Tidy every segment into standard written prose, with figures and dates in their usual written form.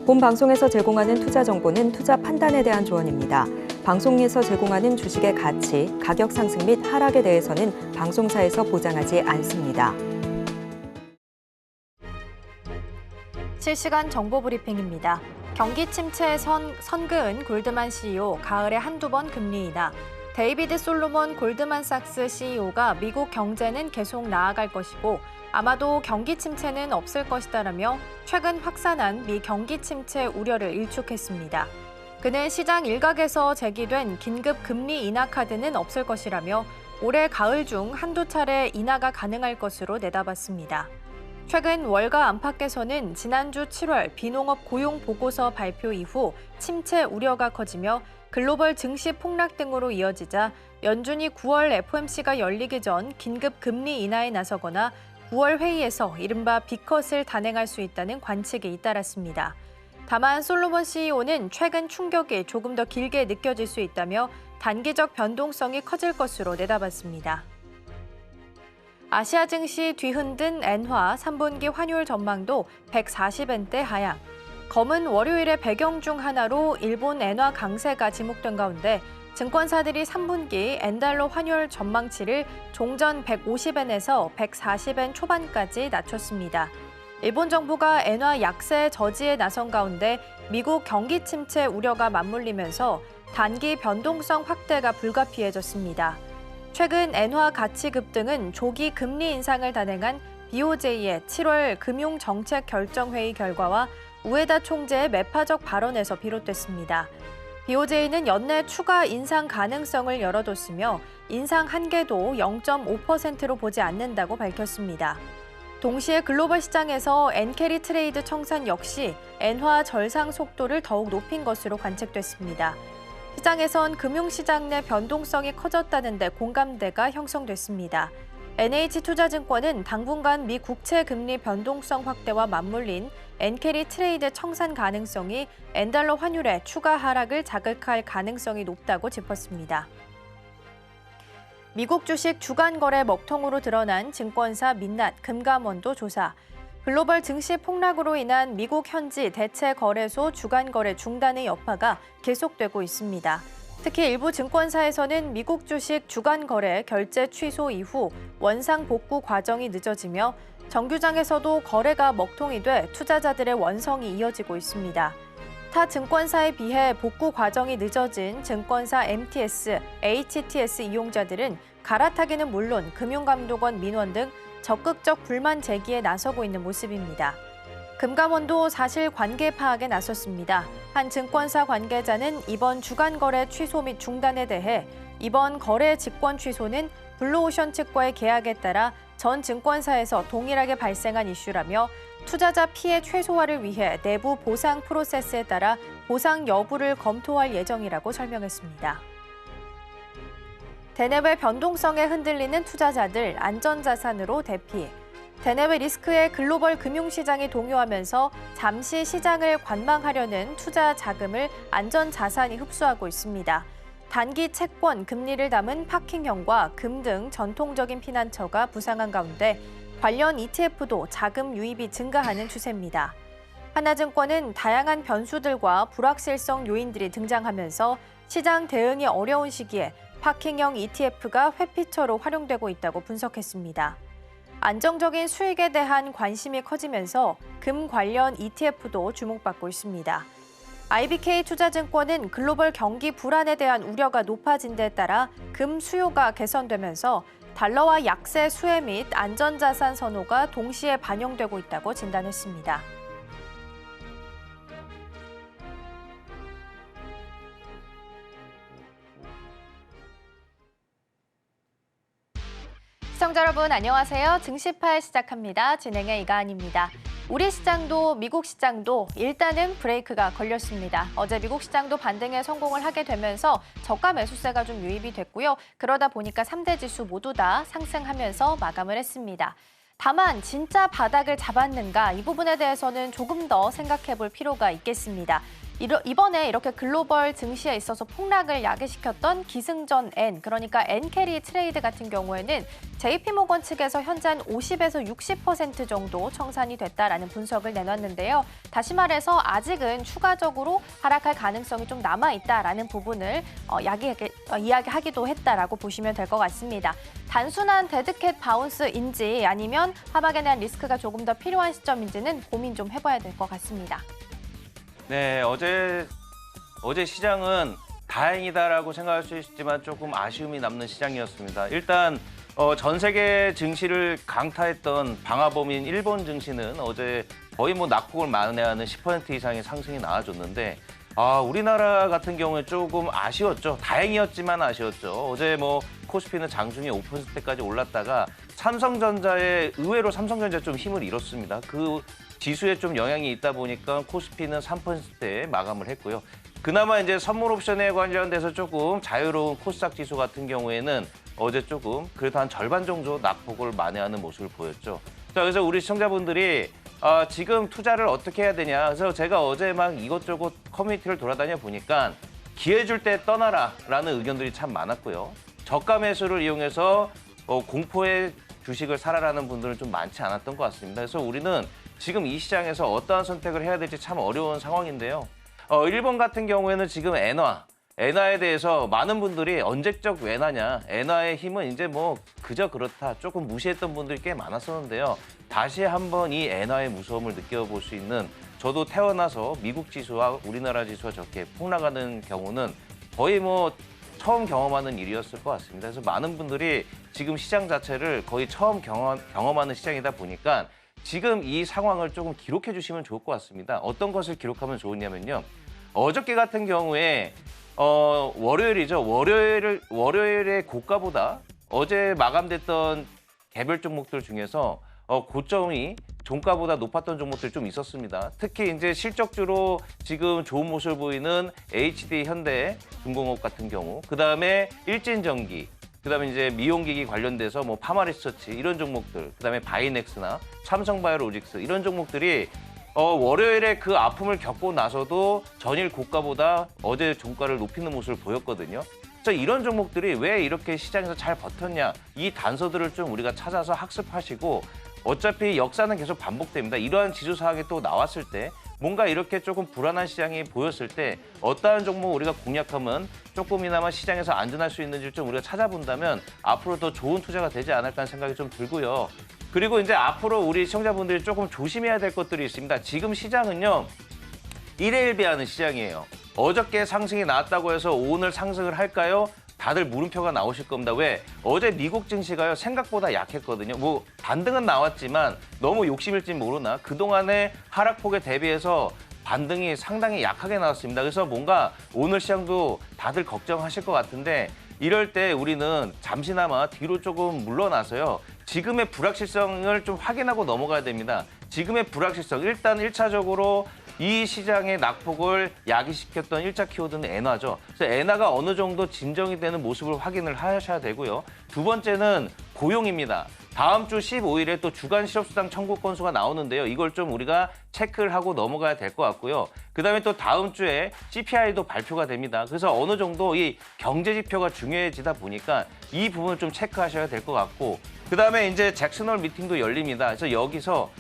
본 방송에서 제공하는 투자 정보는 투자 판단에 대한 조언입니다. 방송에서 제공하는 주식의 가치, 가격 상승 및 하락에 대해서는 방송사에서 보장하지 않습니다. 실시간 정보 브리핑입니다. 경기 침체에 선그은 골드만 CEO, 가을에 한두 번 금리 인하. 데이비드 솔로몬 골드만삭스 CEO가 미국 경제는 계속 나아갈 것이고 아마도 경기 침체는 없을 것이다라며 최근 확산한 미 경기 침체 우려를 일축했습니다. 그는 시장 일각에서 제기된 긴급 금리 인하 카드는 없을 것이라며 올해 가을 중 한두 차례 인하가 가능할 것으로 내다봤습니다. 최근 월가 안팎에서는 지난주 7월 비농업 고용 보고서 발표 이후 침체 우려가 커지며 글로벌 증시 폭락 등으로 이어지자 연준이 9월 FOMC가 열리기 전 긴급 금리 인하에 나서거나 9월 회의에서 이른바 B컷을 단행할 수 있다는 관측이 잇따랐습니다. 다만 솔로몬 CEO는 최근 충격이 조금 더 길게 느껴질 수 있다며 단기적 변동성이 커질 것으로 내다봤습니다. 아시아 증시 뒤흔든 엔화 3분기 환율 전망도 140엔대 하향. 검은 월요일의 배경 중 하나로 일본 엔화 강세가 지목된 가운데 증권사들이 3분기 엔달러 환율 전망치를 종전 150엔에서 140엔 초반까지 낮췄습니다. 일본 정부가 엔화 약세 저지에 나선 가운데 미국 경기 침체 우려가 맞물리면서 단기 변동성 확대가 불가피해졌습니다. 최근 엔화 가치 급등은 조기 금리 인상을 단행한 BOJ의 7월 금융정책결정회의 결과와 우에다 총재의 매파적 발언에서 비롯됐습니다. BOJ는 연내 추가 인상 가능성을 열어뒀으며 인상 한계도 0.5%로 보지 않는다고 밝혔습니다. 동시에 글로벌 시장에서 엔캐리 트레이드 청산 역시 엔화 절상 속도를 더욱 높인 것으로 관측됐습니다. 시장에선 금융시장 내 변동성이 커졌다는 데 공감대가 형성됐습니다. NH투자증권은 당분간 미 국채 금리 변동성 확대와 맞물린 엔캐리 트레이드 청산 가능성이 엔달러 환율의 추가 하락을 자극할 가능성이 높다고 짚었습니다. 미국 주식 주간 거래 먹통으로 드러난 증권사 민낫 금감원도 조사. 글로벌 증시 폭락으로 인한 미국 현지 대체 거래소 주간 거래 중단의 여파가 계속되고 있습니다. 특히 일부 증권사에서는 미국 주식 주간 거래 결제 취소 이후 원상 복구 과정이 늦어지며 정규장에서도 거래가 먹통이 돼 투자자들의 원성이 이어지고 있습니다. 타 증권사에 비해 복구 과정이 늦어진 증권사 MTS, HTS 이용자들은 갈아타기는 물론 금융감독원 민원 등 적극적 불만 제기에 나서고 있는 모습입니다. 금감원도 사실관계 파악에 나섰습니다. 한 증권사 관계자는 이번 주간 거래 취소 및 중단에 대해 이번 거래 직권 취소는 블루오션 측과의 계약에 따라 전 증권사에서 동일하게 발생한 이슈라며 투자자 피해 최소화를 위해 내부 보상 프로세스에 따라 보상 여부를 검토할 예정이라고 설명했습니다. 대내외 변동성에 흔들리는 투자자들 안전자산으로 대피. 대내외 리스크에 글로벌 금융시장이 동요하면서 잠시 시장을 관망하려는 투자 자금을 안전자산이 흡수하고 있습니다. 단기 채권, 금리를 담은 파킹형과 금 등 전통적인 피난처가 부상한 가운데 관련 ETF도 자금 유입이 증가하는 추세입니다. 하나증권은 다양한 변수들과 불확실성 요인들이 등장하면서 시장 대응이 어려운 시기에 파킹형 ETF가 회피처로 활용되고 있다고 분석했습니다. 안정적인 수익에 대한 관심이 커지면서 금 관련 ETF도 주목받고 있습니다. IBK 투자증권은 글로벌 경기 불안에 대한 우려가 높아진 데 따라 금 수요가 개선되면서 달러와 약세 수혜 및 안전자산 선호가 동시에 반영되고 있다고 진단했습니다. 시청자 여러분 안녕하세요. 증시팔 시작합니다. 진행의 이가은입니다. 우리 시장도 미국 시장도 일단은 브레이크가 걸렸습니다. 어제 미국 시장도 반등에 성공을 하게 되면서 저가 매수세가 좀 유입이 됐고요. 그러다 보니까 3대 지수 모두 다 상승하면서 마감을 했습니다. 다만 진짜 바닥을 잡았는가 이 부분에 대해서는 조금 더 생각해 볼 필요가 있겠습니다. 이번에 이렇게 글로벌 증시에 있어서 폭락을 야기시켰던 기승전 N, 그러니까 N캐리 트레이드 같은 경우에는 JP모건 측에서 현재 한 50에서 60% 정도 청산이 됐다라는 분석을 내놨는데요. 다시 말해서 아직은 추가적으로 하락할 가능성이 좀 남아있다라는 부분을 이야기하기도 했다라고 보시면 될 것 같습니다. 단순한 데드캣 바운스인지 아니면 하락에 대한 리스크가 조금 더 필요한 시점인지는 고민 좀 해봐야 될 것 같습니다. 네, 어제 시장은 다행이다라고 생각할 수 있지만 조금 아쉬움이 남는 시장이었습니다. 일단 전 세계 증시를 강타했던 방화범인 일본 증시는 어제 거의 낙폭을 만회하는 10% 이상의 상승이 나와줬는데 우리나라 같은 경우에 조금 아쉬웠죠. 다행이었지만 아쉬웠죠. 어제 코스피는 장중에 5%까지 올랐다가 의외로 삼성전자에 좀 힘을 잃었습니다. 그 지수에 좀 영향이 있다 보니까 코스피는 3%에 마감을 했고요. 그나마 이제 선물 옵션에 관련돼서 조금 자유로운 코스닥 지수 같은 경우에는 어제 조금 그래도 한 절반 정도 낙폭을 만회하는 모습을 보였죠. 자, 그래서 우리 시청자분들이 지금 투자를 어떻게 해야 되냐. 그래서 제가 어제 막 이것저것 커뮤니티를 돌아다녀 보니까 기회 줄 때 떠나라라는 의견들이 참 많았고요. 저가 매수를 이용해서 공포의 주식을 사라라는 분들은 좀 많지 않았던 것 같습니다. 그래서 우리는 지금 이 시장에서 어떠한 선택을 해야 될지 참 어려운 상황인데요. 일본 같은 경우에는 지금 엔화에 대해서 많은 분들이 언제적 외나냐, 엔화의 힘은 이제 그저 그렇다, 조금 무시했던 분들이 꽤 많았었는데요. 다시 한번 이 엔화의 무서움을 느껴볼 수 있는, 저도 태어나서 미국 지수와 우리나라 지수가 저렇게 폭락하는 경우는 거의 처음 경험하는 일이었을 것 같습니다. 그래서 많은 분들이 지금 시장 자체를 거의 처음 경험하는 시장이다 보니까 지금 이 상황을 조금 기록해 주시면 좋을 것 같습니다. 어떤 것을 기록하면 좋으냐면요. 어저께 같은 경우에 월요일이죠. 월요일의 고가보다 어제 마감됐던 개별 종목들 중에서 고점이 종가보다 높았던 종목들이 좀 있었습니다. 특히 이제 실적주로 지금 좋은 모습을 보이는 HD 현대 중공업 같은 경우, 그 다음에 일진전기, 그 다음에 이제 미용기기 관련돼서 파마리서치 이런 종목들, 그 다음에 바이넥스나 삼성바이오로직스 이런 종목들이 월요일에 그 아픔을 겪고 나서도 전일 고가보다 어제 종가를 높이는 모습을 보였거든요. 그래서 이런 종목들이 왜 이렇게 시장에서 잘 버텼냐, 이 단서들을 좀 우리가 찾아서 학습하시고, 어차피 역사는 계속 반복됩니다. 이러한 지수 사항이 또 나왔을 때, 뭔가 이렇게 조금 불안한 시장이 보였을 때 어떠한 종목 우리가 공략하면 조금이나마 시장에서 안전할 수 있는지 좀 우리가 찾아본다면 앞으로 더 좋은 투자가 되지 않을까 하는 생각이 좀 들고요. 그리고 이제 앞으로 우리 시청자분들이 조금 조심해야 될 것들이 있습니다. 지금 시장은요, 1회 1비하는 시장이에요. 어저께 상승이 나왔다고 해서 오늘 상승을 할까요? 다들 물음표가 나오실 겁니다. 왜? 어제 미국 증시가요, 생각보다 약했거든요. 반등은 나왔지만 너무 욕심일지 모르나 그동안의 하락폭에 대비해서 반등이 상당히 약하게 나왔습니다. 그래서 뭔가 오늘 시장도 다들 걱정하실 것 같은데, 이럴 때 우리는 잠시나마 뒤로 조금 물러나서요, 지금의 불확실성을 좀 확인하고 넘어가야 됩니다. 지금의 불확실성, 일단 1차적으로 이 시장의 낙폭을 야기시켰던 1차 키워드는 엔화죠. 그래서 엔화가 어느 정도 진정이 되는 모습을 확인을 하셔야 되고요. 두 번째는 고용입니다. 다음 주 15일에 또 주간 실업수당 청구 건수가 나오는데요. 이걸 좀 우리가 체크를 하고 넘어가야 될 것 같고요. 그다음에 또 다음 주에 CPI도 발표가 됩니다. 그래서 어느 정도 이 경제 지표가 중요해지다 보니까 이 부분을 좀 체크하셔야 될 것 같고, 그다음에 이제 잭슨홀 미팅도 열립니다. 그래서 여기서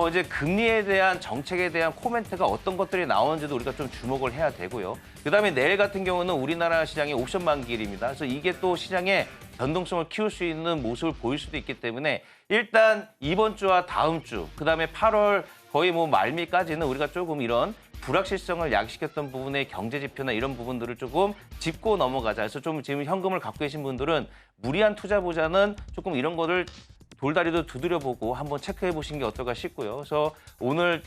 이제 금리에 대한 정책에 대한 코멘트가 어떤 것들이 나오는지도 우리가 좀 주목을 해야 되고요. 그다음에 내일 같은 경우는 우리나라 시장이 옵션 만기일입니다. 그래서 이게 또 시장의 변동성을 키울 수 있는 모습을 보일 수도 있기 때문에 일단 이번 주와 다음 주, 그다음에 8월 거의 말미까지는 우리가 조금 이런 불확실성을 야기시켰던 부분의 경제 지표나 이런 부분들을 조금 짚고 넘어가자. 그래서 좀 지금 현금을 갖고 계신 분들은 무리한 투자보다는 조금 이런 거를 돌다리도 두드려보고 한번 체크해 보시는 게 어떨까 싶고요. 그래서 오늘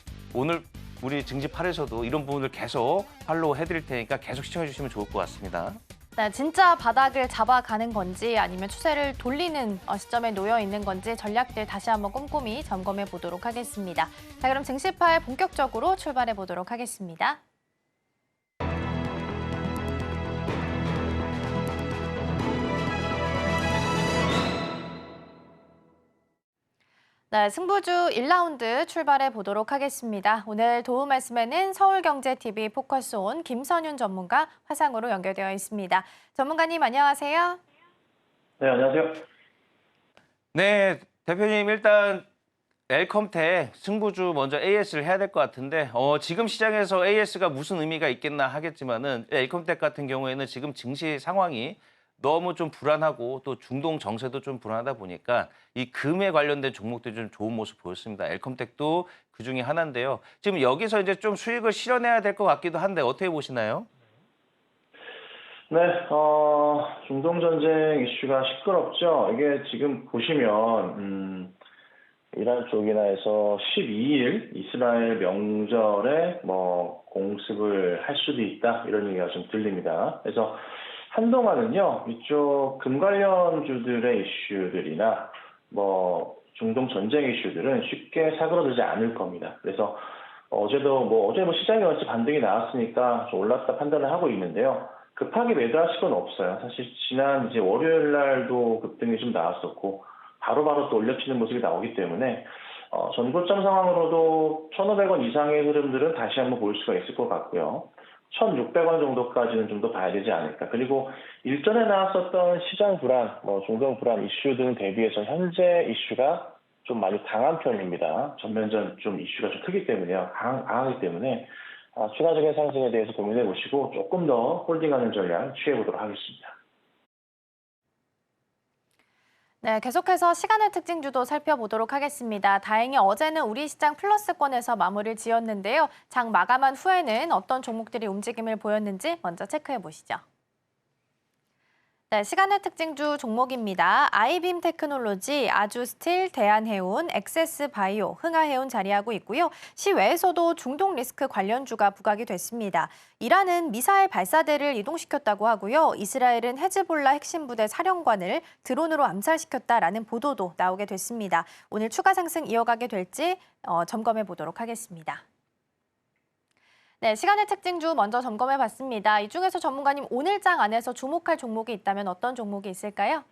우리 증시 8에서도 이런 부분을 계속 팔로우 해드릴 테니까 계속 시청해 주시면 좋을 것 같습니다. 네, 진짜 바닥을 잡아가는 건지 아니면 추세를 돌리는 시점에 놓여 있는 건지 전략들 다시 한번 꼼꼼히 점검해 보도록 하겠습니다. 자, 그럼 증시팔 본격적으로 출발해 보도록 하겠습니다. 네, 승부주 1라운드 출발해 보도록 하겠습니다. 오늘 도움 말씀에는 서울경제TV 포커스온 김선윤 전문가 화상으로 연결되어 있습니다. 전문가님 안녕하세요. 네, 안녕하세요. 네, 대표님 일단 엘컴텍 승부주 먼저 AS를 해야 될 것 같은데 지금 시장에서 AS가 무슨 의미가 있겠나 하겠지만은 엘컴텍 같은 경우에는 지금 증시 상황이 너무 좀 불안하고 또 중동 정세도 좀 불안하다 보니까 이 금에 관련된 종목들이 좀 좋은 모습 보였습니다. 엘컴텍도 그 중에 하나인데요. 지금 여기서 이제 좀 수익을 실현해야 될 것 같기도 한데 어떻게 보시나요? 네, 중동 전쟁 이슈가 시끄럽죠. 이게 지금 보시면 이란 쪽이나 해서 12일 이스라엘 명절에 뭐 공습을 할 수도 있다 이런 얘기가 좀 들립니다. 그래서 한동안은요 이쪽 금 관련주들의 이슈들이나 뭐 중동 전쟁 이슈들은 쉽게 사그러들지 않을 겁니다. 그래서 어제 뭐 시장이 어찌 반등이 나왔으니까 좀 올랐다 판단을 하고 있는데요. 급하게 매도하실 건 없어요. 사실 지난 이제 월요일 날도 급등이 좀 나왔었고 바로바로 또 올려치는 모습이 나오기 때문에 전고점 상황으로도 1,500원 이상의 흐름들은 다시 한번 볼 수가 있을 것 같고요. 1,600원 정도까지는 좀 더 봐야 되지 않을까. 그리고 일전에 나왔었던 시장 불안, 중동 불안 이슈 등 대비해서 현재 이슈가 좀 많이 강한 편입니다. 전면전 좀 이슈가 좀 크기 때문에요. 강하기 때문에 추가적인 상승에 대해서 고민해 보시고 조금 더 홀딩하는 전략 취해 보도록 하겠습니다. 네, 계속해서 시간의 특징주도 살펴보도록 하겠습니다. 다행히 어제는 우리 시장 플러스권에서 마무리를 지었는데요. 장 마감한 후에는 어떤 종목들이 움직임을 보였는지 먼저 체크해 보시죠. 네, 시간의 특징주 종목입니다. 아이빔 테크놀로지, 아주스틸, 대한해운, 엑세스바이오, 흥하해운 자리하고 있고요. 시외에서도 중동 리스크 관련주가 부각이 됐습니다. 이란은 미사일 발사대를 이동시켰다고 하고요. 이스라엘은 헤즈볼라 핵심 부대 사령관을 드론으로 암살시켰다라는 보도도 나오게 됐습니다. 오늘 추가 상승 이어가게 될지 점검해 보도록 하겠습니다. 네, 시간의 특징주 먼저 점검해 봤습니다. 이 중에서 전문가님 오늘장 안에서 주목할 종목이 있다면 어떤 종목이 있을까요?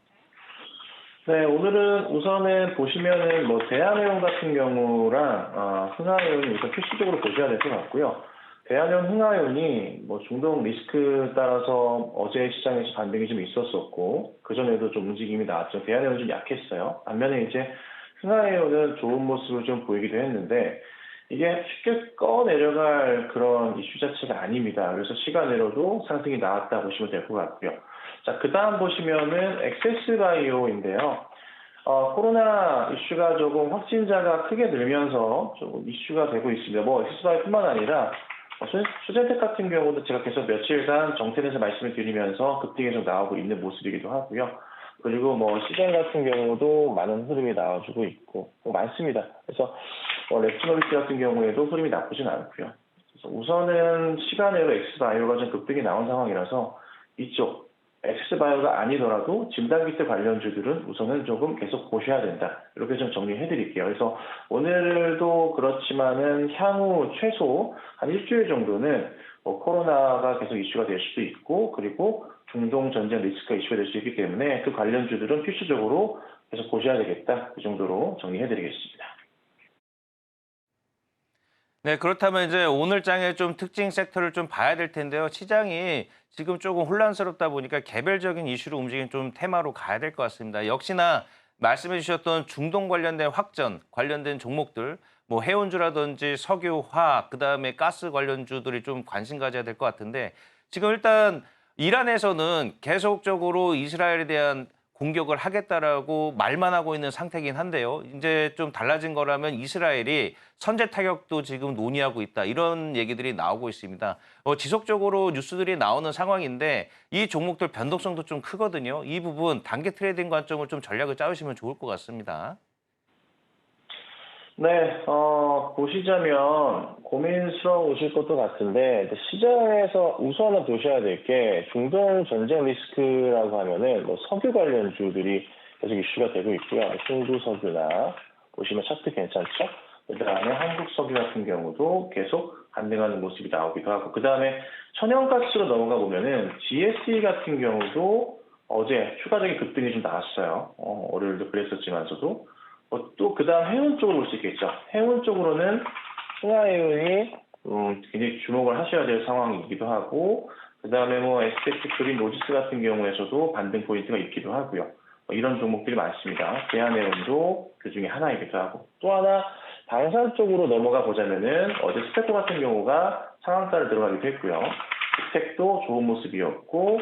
네, 오늘은 우선은 보시면은 대한해운 같은 경우랑 흥하해운이 우선 필수적으로 보셔야 될 것 같고요. 대한해운, 흥하해운이 중동 리스크 따라서 어제 시장에서 반등이 좀 있었었고 그 전에도 좀 움직임이 나왔죠. 대한해운은 좀 약했어요. 반면에 이제 흥하해운은 좋은 모습을 좀 보이기도 했는데 이게 쉽게 꺼내려갈 그런 이슈 자체가 아닙니다. 그래서 시간으로도 상승이 나왔다 보시면 될 것 같고요. 자, 그 다음 보시면은 엑세스바이오인데요. 코로나 이슈가 조금 확진자가 크게 늘면서 조금 이슈가 되고 있습니다. 엑세스바이오뿐만 아니라 수젠텍 같은 경우도 제가 계속 며칠간 정책에서 말씀을 드리면서 급등이 좀 나오고 있는 모습이기도 하고요. 그리고 시장 같은 경우도 많은 흐름이 나와주고 있고 많습니다. 그래서 렉트노비스 같은 경우에도 흐름이 나쁘진 않고요. 그래서 우선은 시간으로 엑스바이오가 좀 급등이 나온 상황이라서 이쪽 엑스바이오가 아니더라도 진단키트 관련주들은 우선은 조금 계속 보셔야 된다. 이렇게 좀 정리해드릴게요. 그래서 오늘도 그렇지만은 향후 최소 한 일주일 정도는 코로나가 계속 이슈가 될 수도 있고 그리고 중동 전쟁 리스크가 이슈가 될 수 있기 때문에 그 관련주들은 필수적으로 계속 보셔야 되겠다. 그 정도로 정리해드리겠습니다. 네, 그렇다면 이제 오늘 장의 좀 특징 섹터를 좀 봐야 될 텐데요. 시장이 지금 조금 혼란스럽다 보니까 개별적인 이슈로 움직이는 좀 테마로 가야 될 것 같습니다. 역시나 말씀해 주셨던 중동 관련된 확전, 관련된 종목들, 해운주라든지 석유, 화학, 그다음에 가스 관련주들이 좀 관심 가져야 될 것 같은데 지금 일단 이란에서는 계속적으로 이스라엘에 대한 공격을 하겠다라고 말만 하고 있는 상태긴 한데요. 이제 좀 달라진 거라면 이스라엘이 선제 타격도 지금 논의하고 있다. 이런 얘기들이 나오고 있습니다. 지속적으로 뉴스들이 나오는 상황인데 이 종목들 변동성도 좀 크거든요. 이 부분 단기 트레이딩 관점을 좀 전략을 짜주시면 좋을 것 같습니다. 네, 보시자면 고민스러우실 것도 같은데 시장에서 우선은 보셔야 될 게 중동 전쟁 리스크라고 하면은 석유 관련주들이 계속 이슈가 되고 있고요. 신구석유나 보시면 차트 괜찮죠? 그다음에 한국석유 같은 경우도 계속 반등하는 모습이 나오기도 하고 그다음에 천연가스로 넘어가 보면은 GSE 같은 경우도 어제 추가적인 급등이 좀 나왔어요. 월요일도 그랬었지만서도 또 그다음 해운 쪽으로 볼 수 있겠죠. 해운 쪽으로는 흥하해운이 굉장히 주목을 하셔야 될 상황이기도 하고, 그다음에 뭐 SPX 그린 로지스 같은 경우에서도 반등 포인트가 있기도 하고요. 이런 종목들이 많습니다. 대한해운도 그 중에 하나이기도 하고, 또 하나 방산 쪽으로 넘어가 보자면은 어제 스테코 같은 경우가 상한가를 들어가기도 했고요. 스택도 좋은 모습이었고,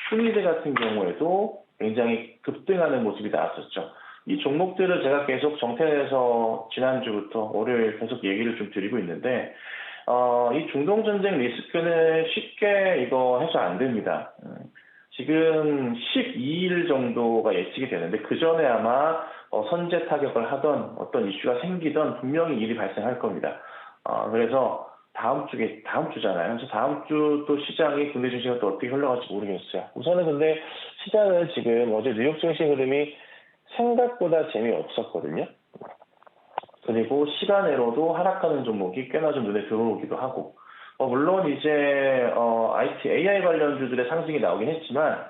휴니드 같은 경우에도 굉장히 급등하는 모습이 나왔었죠. 이 종목들을 제가 계속 정태에서 지난주부터 월요일 계속 얘기를 좀 드리고 있는데, 이 중동 전쟁 리스크는 쉽게 이거 해서 안 됩니다. 지금 12일 정도가 예측이 되는데, 그 전에 아마 선제 타격을 하던 어떤 이슈가 생기던 분명히 일이 발생할 겁니다. 그래서 다음 주잖아요. 그래서 다음 주 또 시장이 국내 증시가 또 어떻게 흘러갈지 모르겠어요. 우선은 근데 시장은 지금 어제 뉴욕 증시 흐름이 생각보다 재미없었거든요. 그리고 시간외로도 하락하는 종목이 꽤나 좀 눈에 들어오기도 하고, 물론 이제 IT, AI 관련주들의 상승이 나오긴 했지만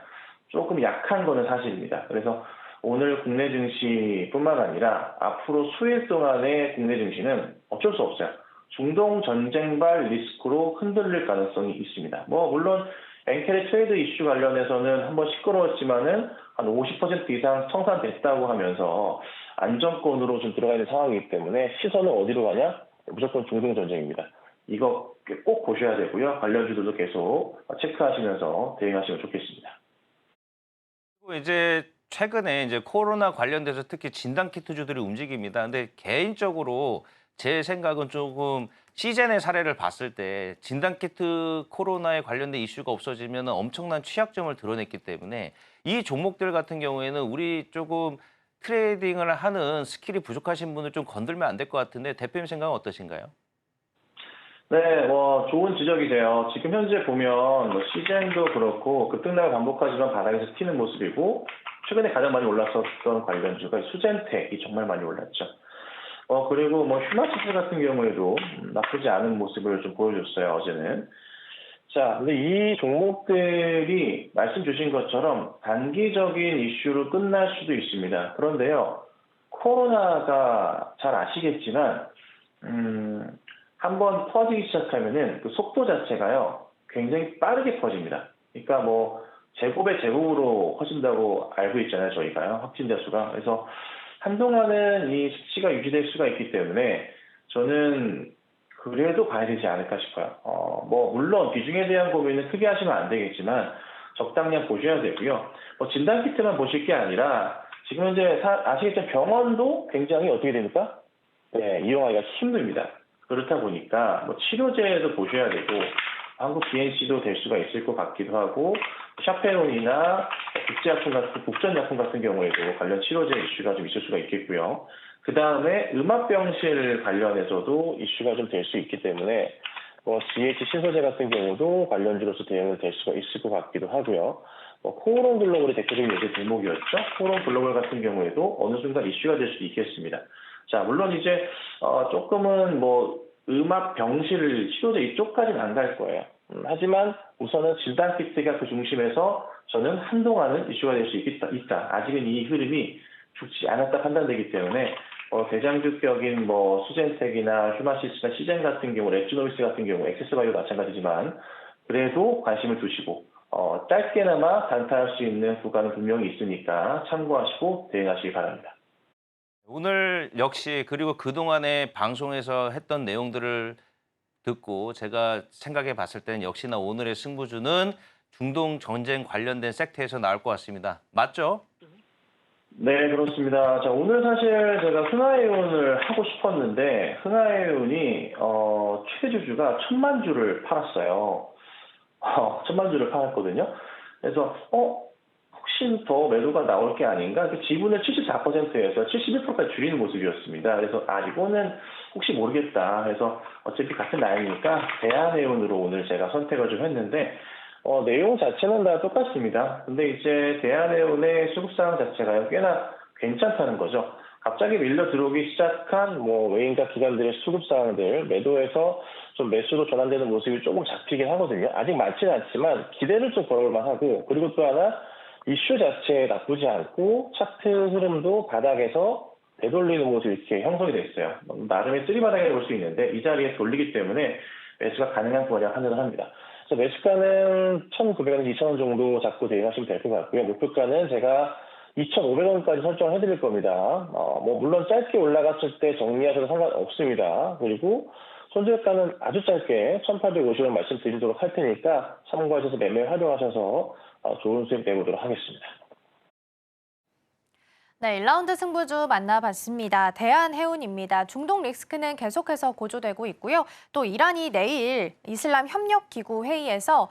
조금 약한 거는 사실입니다. 그래서 오늘 국내 증시뿐만 아니라 앞으로 수일 동안의 국내 증시는 어쩔 수 없어요. 중동 전쟁발 리스크로 흔들릴 가능성이 있습니다. 물론 엔켈의 트레이드 이슈 관련해서는 한번 시끄러웠지만은 한 50% 이상 청산됐다고 하면서 안정권으로 좀 들어가 있는 상황이기 때문에 시선은 어디로 가냐? 무조건 중동 전쟁입니다. 이거 꼭 보셔야 되고요. 관련주들도 계속 체크하시면서 대응하시면 좋겠습니다. 그리고 이제 최근에 이제 코로나 관련돼서 특히 진단키트주들이 움직입니다. 근데 개인적으로 제 생각은 조금 시젠의 사례를 봤을 때 진단키트 코로나에 관련된 이슈가 없어지면 엄청난 취약점을 드러냈기 때문에 이 종목들 같은 경우에는 우리 조금 트레이딩을 하는 스킬이 부족하신 분을 좀 건들면 안 될 것 같은데 대표님 생각은 어떠신가요? 네, 좋은 지적이세요. 지금 현재 보면 시젠도 그렇고 급등락을 반복하지만 바닥에서 튀는 모습이고, 최근에 가장 많이 올랐었던 관련주가 수젠텍이 정말 많이 올랐죠. 그리고 휴마시스 같은 경우에도 나쁘지 않은 모습을 좀 보여줬어요, 어제는. 자, 근데 이 종목들이 말씀 주신 것처럼 단기적인 이슈로 끝날 수도 있습니다. 그런데요, 코로나가 잘 아시겠지만, 한번 퍼지기 시작하면은 그 속도 자체가요, 굉장히 빠르게 퍼집니다. 그러니까 제곱의 제곱으로 커진다고 알고 있잖아요, 저희가요, 확진자 수가. 그래서 한동안은 이 수치가 유지될 수가 있기 때문에 저는 그래도 봐야 되지 않을까 싶어요. 물론 비중에 대한 고민은 크게 하시면 안 되겠지만 적당량 보셔야 되고요. 진단키트만 보실 게 아니라 지금 현재 아시겠지만 병원도 굉장히 어떻게 됩니까? 네, 이용하기가 힘듭니다. 그렇다 보니까 치료제도 보셔야 되고, 한국 BNC도 될 수가 있을 것 같기도 하고, 샤페론이나 국전약품 같은 경우에도 관련 치료제 이슈가 좀 있을 수가 있겠고요. 그 다음에 음압병실 관련해서도 이슈가 좀 될 수 있기 때문에 GH 신소재 같은 경우도 관련주로서 대응이 될 수가 있을 것 같기도 하고요. 코오롱 글로벌의 대표적인 예제 대목이었죠. 코오롱 글로벌 같은 경우에도 어느 순간 이슈가 될 수도 있겠습니다. 자, 물론 이제 조금은 음압병실 치료제 이쪽까지는 안 갈 거예요. 하지만 우선은 진단키트가 그 중심에서 저는 한동안은 이슈가 될 수 있다. 아직은 이 흐름이 죽지 않았다 판단되기 때문에 대장주격인 수젠텍이나 휴마시스나 시젠 같은 경우, 랩지노미스 같은 경우, 엑세스바이오 마찬가지지만 그래도 관심을 두시고 짧게나마 단타할 수 있는 구간은 분명히 있으니까 참고하시고 대응하시기 바랍니다. 오늘 역시 그리고 그동안에 방송에서 했던 내용들을 듣고 제가 생각해 봤을 때는 역시나 오늘의 승부주는 중동 전쟁 관련된 섹터에서 나올 것 같습니다. 맞죠? 네, 그렇습니다. 자, 오늘 사실 제가 흥하해운을 하고 싶었는데 흥하해운이 최대주주가 1,000만 주를 팔았어요. 1,000만 주를 팔았거든요. 그래서 혹시 더 매도가 나올 게 아닌가? 지분을 74%에서 71%까지 줄이는 모습이었습니다. 그래서 이거는 혹시 모르겠다. 그래서 어차피 같은 라인이니까 대한해운으로 오늘 제가 선택을 좀 했는데 내용 자체는 다 똑같습니다. 근데 이제 대한해운의 수급상 자체가 꽤나 괜찮다는 거죠. 갑자기 밀려 들어오기 시작한 외인과 기관들의 수급사항들 매도해서 좀 매수로 전환되는 모습이 조금 잡히긴 하거든요. 아직 많지는 않지만 기대를 좀 걸어볼 만하고, 그리고 또 하나 이슈 자체 나쁘지 않고 차트 흐름도 바닥에서 되돌리는 모습이 이렇게 형성이 돼 있어요. 나름의 쓰리바닥이라고 볼 수 있는데 이 자리에 돌리기 때문에 매수가 가능한 거라고 판단을 합니다. 그래서 매수가는 1,900원, 2,000원 정도 잡고 대응하시면 될 것 같고요. 목표가는 제가 2,500원까지 설정을 해드릴 겁니다. 물론 짧게 올라갔을 때 정리하셔도 상관없습니다. 그리고 손절가는 아주 짧게 1,850원 말씀드리도록 할 테니까 참고하셔서 매매 활용하셔서 좋은 수익 내보도록 하겠습니다. 네, 1라운드 승부주 만나봤습니다. 대한해운입니다. 중동 리스크는 계속해서 고조되고 있고요. 또 이란이 내일 이슬람 협력기구 회의에서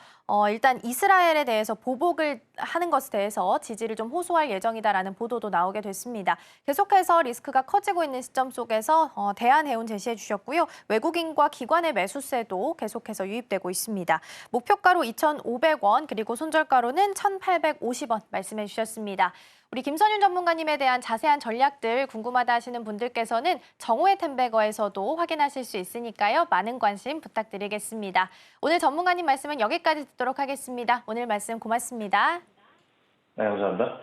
일단 이스라엘에 대해서 보복을 하는 것에 대해서 지지를 좀 호소할 예정이다라는 보도도 나오게 됐습니다. 계속해서 리스크가 커지고 있는 시점 속에서 대한해운 제시해 주셨고요. 외국인과 기관의 매수세도 계속해서 유입되고 있습니다. 목표가로 2,500원 그리고 손절가로는 1,850원 말씀해 주셨습니다. 우리 김선윤 전문가님에 대한 자세한 전략들 궁금하다 하시는 분들께서는 정오의 템베거에서도 확인하실 수 있으니까요. 많은 관심 부탁드리겠습니다. 오늘 전문가님 말씀은 여기까지 듣도록 하겠습니다. 오늘 말씀 고맙습니다. 네, 감사합니다.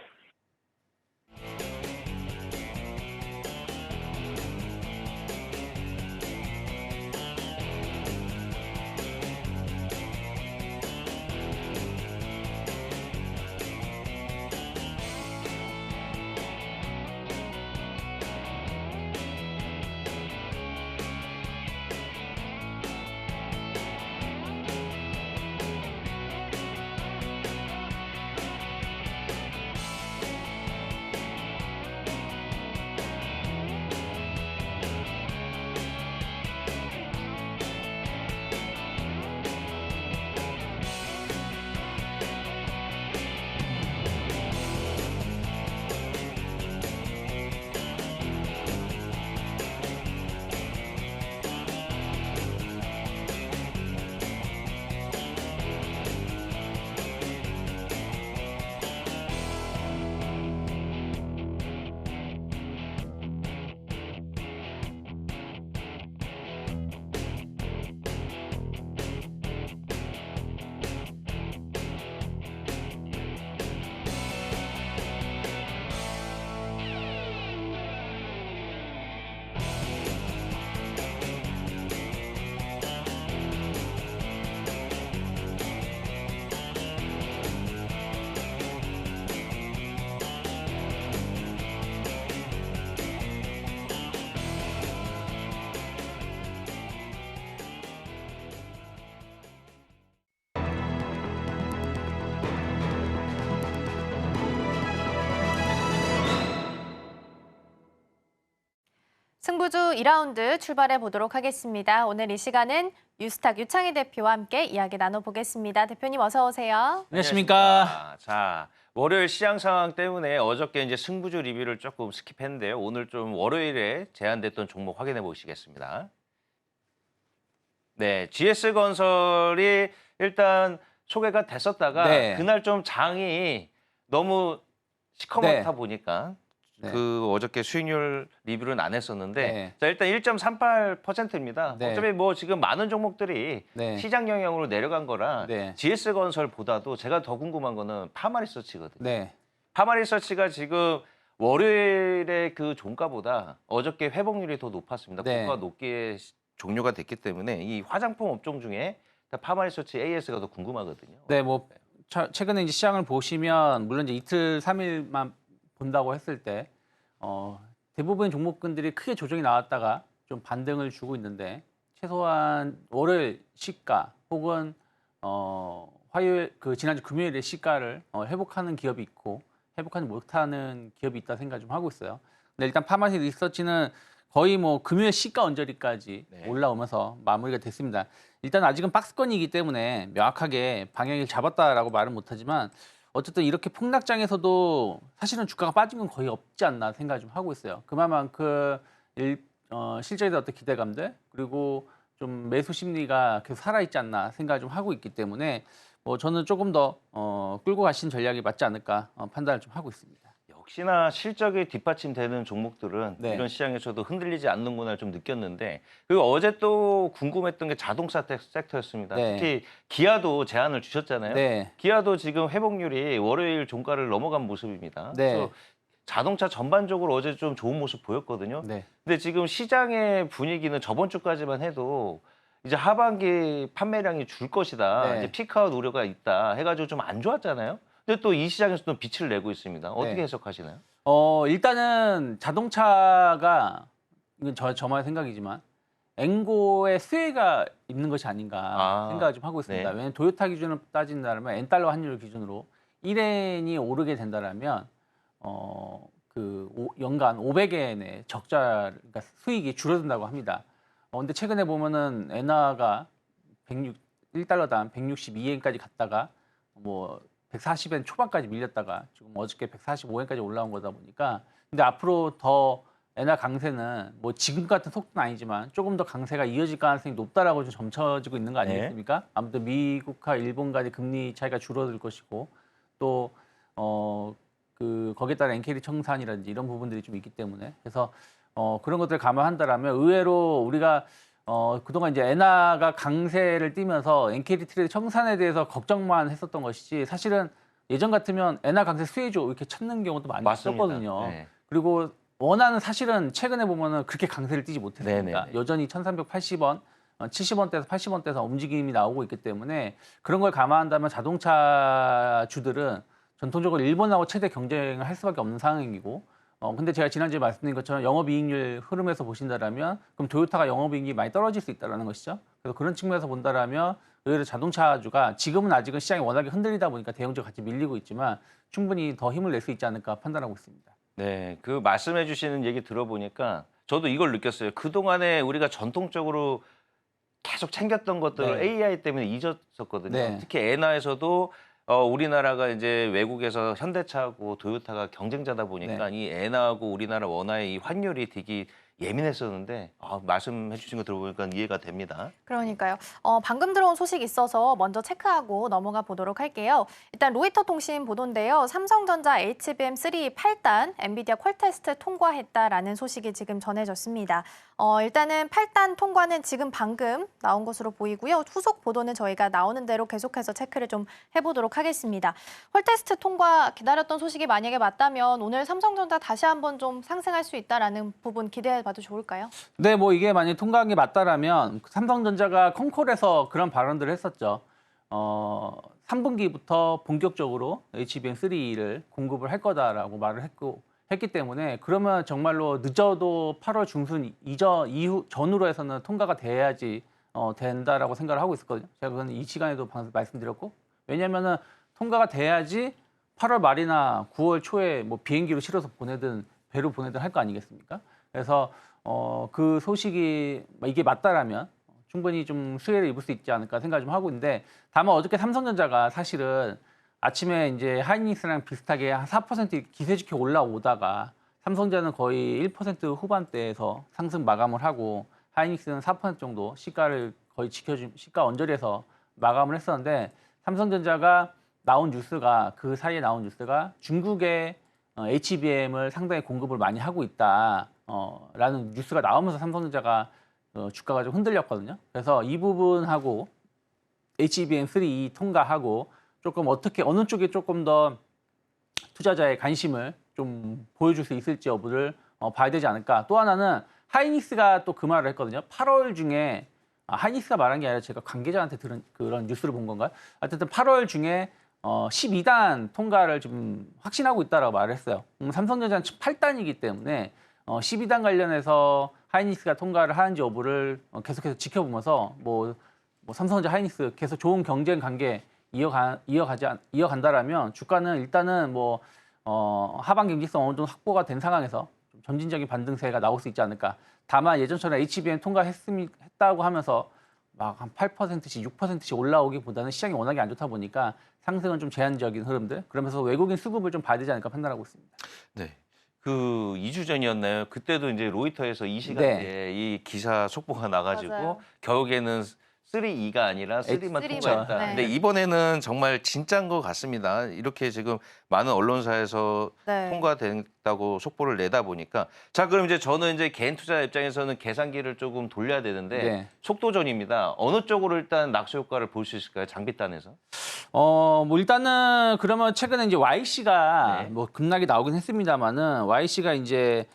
승부주 2라운드 출발해 보도록 하겠습니다. 오늘 이 시간은 뉴스탁 유창희 대표와 함께 이야기 나눠보겠습니다. 대표님 어서 오세요. 안녕하십니까. 자, 월요일 시장 상황 때문에 어저께 이제 승부주 리뷰를 조금 스킵했는데요. 오늘 좀 월요일에 제한됐던 종목 확인해 보시겠습니다. 네, GS건설이 일단 소개가 됐었다가 네. 그날 좀 장이 너무 시커멓다 보니까 네. 그 어저께 수익률 리뷰는 안 했었는데 네. 자, 일단 1.38%입니다. 네. 어차피 뭐 지금 많은 종목들이 네. 시장 영향으로 내려간 거라 네. GS건설보다도 제가 더 궁금한 거는 파마리서치거든요. 네. 파마리서치가 지금 월요일에 그 종가보다 어저께 회복률이 더 높았습니다. 네. 고가 높게 종료가 됐기 때문에 이 화장품 업종 중에 파마리서치 AS가 더 궁금하거든요. 네, 뭐 최근에 이제 시장을 보시면 물론 이제 이틀, 3일만 본다고 했을 때 대부분의 종목군들이 크게 조정이 나왔다가 좀 반등을 주고 있는데 최소한 월요일 시가 혹은 화요일 그 지난주 금요일에 시가를 회복하는 기업이 있고 회복하지 못하는 기업이 있다 생각 좀 하고 있어요. 근데 일단 파마시 리서치는 거의 뭐 금요일 시가 언저리까지 네. 올라오면서 마무리가 됐습니다. 일단 아직은 박스권이기 때문에 명확하게 방향을 잡았다라고 말은 못하지만 어쨌든 이렇게 폭락장에서도 사실은 주가가 빠진 건 거의 없지 않나 생각을 좀 하고 있어요. 그만큼 실적에 대한 어떤 기대감들 그리고 좀 매수 심리가 계속 살아있지 않나 생각을 좀 하고 있기 때문에 뭐 저는 조금 더 끌고 가신 전략이 맞지 않을까 판단을 좀 하고 있습니다. 역시나 실적이 뒷받침되는 종목들은 네. 이런 시장에서도 흔들리지 않는구나 좀 느꼈는데 그리고 어제 또 궁금했던 게 자동차 섹터였습니다. 네. 특히 기아도 제안을 주셨잖아요. 네. 기아도 지금 회복률이 월요일 종가를 넘어간 모습입니다. 네. 그래서 자동차 전반적으로 어제 좀 좋은 모습 보였거든요. 네. 근데 지금 시장의 분위기는 저번 주까지만 해도 이제 하반기 판매량이 줄 것이다. 네. 이제 피크아웃 우려가 있다 해가지고 좀 안 좋았잖아요. 근데 또 이 시장에서 또 빛을 내고 있습니다. 어떻게 네. 해석하시나요? 일단은 자동차가 이건 저만의 생각이지만 엔고의 수혜가 있는 것이 아닌가 생각을 좀 하고 있습니다. 네. 왜냐하면 토요타 기준으로 따진다면 N달러 환율 기준으로 1엔이 오르게 된다면 연간 500엔의 적자, 그러니까 수익이 줄어든다고 합니다. 근데 최근에 보면은 엔화가 1달러당 162엔까지 갔다가 뭐 140엔 초반까지 밀렸다가 지금 어저께 145엔까지 올라온 거다 보니까 근데 앞으로 더 엔화 강세는 뭐 지금 같은 속도는 아니지만 조금 더 강세가 이어질 가능성이 높다라고 좀 점쳐지고 있는 거 아니겠습니까? 아무튼 미국과 일본 간의 금리 차이가 줄어들 것이고 또 거기에 따라 엔캐리 청산이라든지 이런 부분들이 좀 있기 때문에 그래서 그런 것들을 감안한다라면 의외로 우리가 그동안 이제 엔화가 강세를 띠면서 엔캐리 트레이드 청산에 대해서 걱정만 했었던 것이지 사실은 예전 같으면 엔화 강세 수혜주 이렇게 찾는 경우도 많이 맞습니다. 있었거든요. 네. 그리고 원화는 사실은 최근에 보면은 그렇게 강세를 띠지 못했습니다. 네네네. 여전히 1,380원, 70원대에서 80원대에서 움직임이 나오고 있기 때문에 그런 걸 감안한다면 자동차 주들은 전통적으로 일본하고 최대 경쟁을 할 수밖에 없는 상황이고 근데 제가 지난주에 말씀드린 것처럼 영업이익률 흐름에서 보신다라면 그럼 토요타가 영업이익이 많이 떨어질 수 있다는 것이죠. 그래서 그런 측면에서 본다라면 의외로 자동차주가 지금은 아직은 시장이 워낙에 흔들리다 보니까 대형주가 같이 밀리고 있지만 충분히 더 힘을 낼 수 있지 않을까 판단하고 있습니다. 네, 그 말씀해 주시는 얘기 들어보니까 저도 이걸 느꼈어요. 그동안에 우리가 전통적으로 계속 챙겼던 것들을 네. AI 때문에 잊었었거든요. 네. 특히 엔화에서도 우리나라가 이제 외국에서 현대차하고 도요타가 경쟁자다 보니까 이 엔화하고 우리나라 원화의 이 환율이 되게 예민했었는데 말씀해 주신 거 들어보니까 이해가 됩니다. 그러니까요. 방금 들어온 소식 있어서 먼저 체크하고 넘어가 보도록 할게요. 일단 로이터 통신 보도인데요. 삼성전자 HBM3 8단 엔비디아 퀄 테스트 통과했다라는 소식이 지금 전해졌습니다. 일단은 8단 통과는 지금 방금 나온 것으로 보이고요. 후속 보도는 저희가 나오는 대로 계속해서 체크를 좀 해보도록 하겠습니다. 퀄 테스트 통과 기다렸던 소식이 만약에 맞다면 오늘 삼성전자 다시 한번 좀 상승할 수 있다라는 부분 기대해봐도 좋을까요? 네, 뭐 이게 만약 통과한 게 맞다라면 삼성전자가 콩콜에서 그런 발언들을 했었죠. 3분기부터 본격적으로 HBM3를 공급을 할 거다라고 말을 했기 때문에 그러면 정말로 늦어도 8월 중순 이후 전후로 해서는 통과가 돼야지 된다라고 생각을 하고 있었거든요. 제가 그건 이 시간에도 말씀드렸고 왜냐면은 통과가 돼야지 8월 말이나 9월 초에 뭐 비행기로 실어서 보내든 배로 보내든 할 거 아니겠습니까? 그래서 그 소식이 이게 맞다라면 충분히 좀 수혜를 입을 수 있지 않을까 생각 좀 하고 있는데 다만 어저께 삼성전자가 사실은 아침에 이제 하이닉스랑 비슷하게 한 4% 기세좋게 올라오다가 삼성전자는 거의 1% 후반대에서 상승 마감을 하고 하이닉스는 4% 정도 시가를 거의 지켜준 시가 언저리에서 마감을 했었는데 삼성전자가 그 사이에 나온 뉴스가 중국의 HBM을 상당히 공급을 많이 하고 있다. 라는 뉴스가 나오면서 삼성전자가 주가가 좀 흔들렸거든요. 그래서 이 부분하고 HBM3 통과하고 조금 어느 쪽에 조금 더 투자자의 관심을 좀 보여줄 수 있을지 여부를 봐야 되지 않을까. 또 하나는 하이닉스가 또 그 말을 했거든요. 8월 중에 하이닉스가 말한 게 아니라 제가 관계자한테 들은 그런 뉴스를 본 건가요? 어쨌든 8월 중에 12단 통과를 좀 확신하고 있다라고 말을 했어요. 삼성전자는 8단이기 때문에 12단 관련해서 하이닉스가 통과를 하는지 여부를 계속해서 지켜보면서 뭐 삼성전자 하이닉스 계속 좋은 경쟁 관계 이어간다라면 주가는 일단은 뭐 하반 경직성 어느 정도 확보가 된 상황에서 좀 점진적인 반등세가 나올 수 있지 않을까. 다만 예전처럼 HBM 통과했다고 하면서 막 한 8%씩 6%씩 올라오기보다는 시장이 워낙에 안 좋다 보니까 상승은 좀 제한적인 흐름들. 그러면서 외국인 수급을 좀 봐야 되지 않을까 판단하고 있습니다. 네. 그 2주 전이었나요? 그때도 이제 로이터에서 이 시간대에 이 기사 속보가 나가지고 맞아요. 결국에는 3E가 아니라 3만 쓰리만. 통과했다. 네. 근데 이번에는 정말 진짜인 것 같습니다. 이렇게 지금 많은 언론사에서 네. 통과됐다고 속보를 내다 보니까 자 그럼 이제 저는 이제 개인 투자 입장에서는 계산기를 조금 돌려야 되는데 네. 속도전입니다. 어느 쪽으로 일단 낙수 효과를 볼 수 있을까요? 장비단에서? 뭐 일단은 그러면 최근에 이제 YC가 네. 뭐 급락이 나오긴 했습니다만은 YC가 이제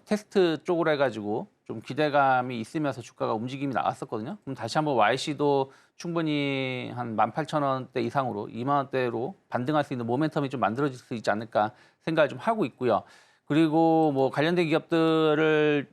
테스트 쪽으로 해가지고 좀 기대감이 있으면서 주가가 움직임이 나왔었거든요. 그럼 다시 한번 YC도 충분히 한 18,000원대 이상으로 2만 원대로 반등할 수 있는 모멘텀이 좀 만들어질 수 있지 않을까 생각을 좀 하고 있고요. 그리고 뭐 관련된 기업들을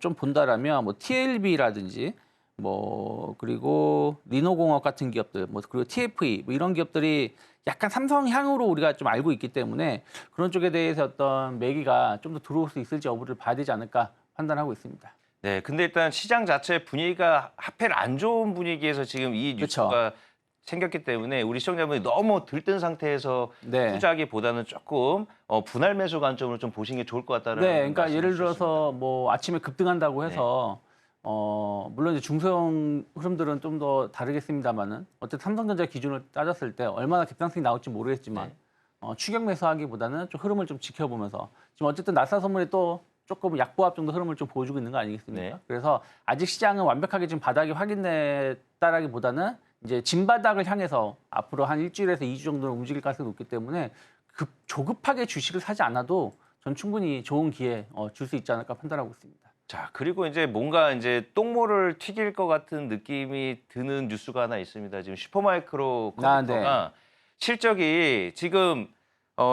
좀 본다라면 뭐 TLB라든지 뭐 그리고 리노공업 같은 기업들, 뭐 그리고 TFE 뭐 이런 기업들이 약간 삼성향으로 우리가 좀 알고 있기 때문에 그런 쪽에 대해서 어떤 매기가 좀 더 들어올 수 있을지 여부를 봐야 되지 않을까 판단하고 있습니다. 네, 근데 일단 시장 자체 분위기가 하필 안 좋은 분위기에서 지금 이 뉴스가 생겼기 때문에 우리 시청자분이 너무 들뜬 상태에서 네. 투자하기보다는 조금 분할 매수 관점으로 좀 보시는 게 좋을 것 같다는 네, 그러니까 말씀을 예를 주셨습니다. 들어서 뭐 아침에 급등한다고 해서 물론 이제 중소형 흐름들은 좀 더 다르겠습니다만은 어쨌든 삼성전자 기준을 따졌을 때 얼마나 급상승이 나올지 모르겠지만 추격 매수하기보다는 좀 흐름을 좀 지켜보면서 지금 어쨌든 나스닥선물이 또 조금 약보합 정도 흐름을 좀 보여주고 있는 거 아니겠습니까? 네. 그래서 아직 시장은 완벽하게 지금 바닥이 확인됐다라기보다는 이제 진바닥을 향해서 앞으로 한 일주일에서 2주 정도는 움직일 가능성이 높기 때문에 조급하게 주식을 사지 않아도 전 충분히 좋은 기회 줄 수 있지 않을까 판단하고 있습니다. 자, 그리고 이제 뭔가 이제 똥모를 튀길 것 같은 느낌이 드는 뉴스가 하나 있습니다. 지금 슈퍼마이크로 컴퓨터가 실적이 지금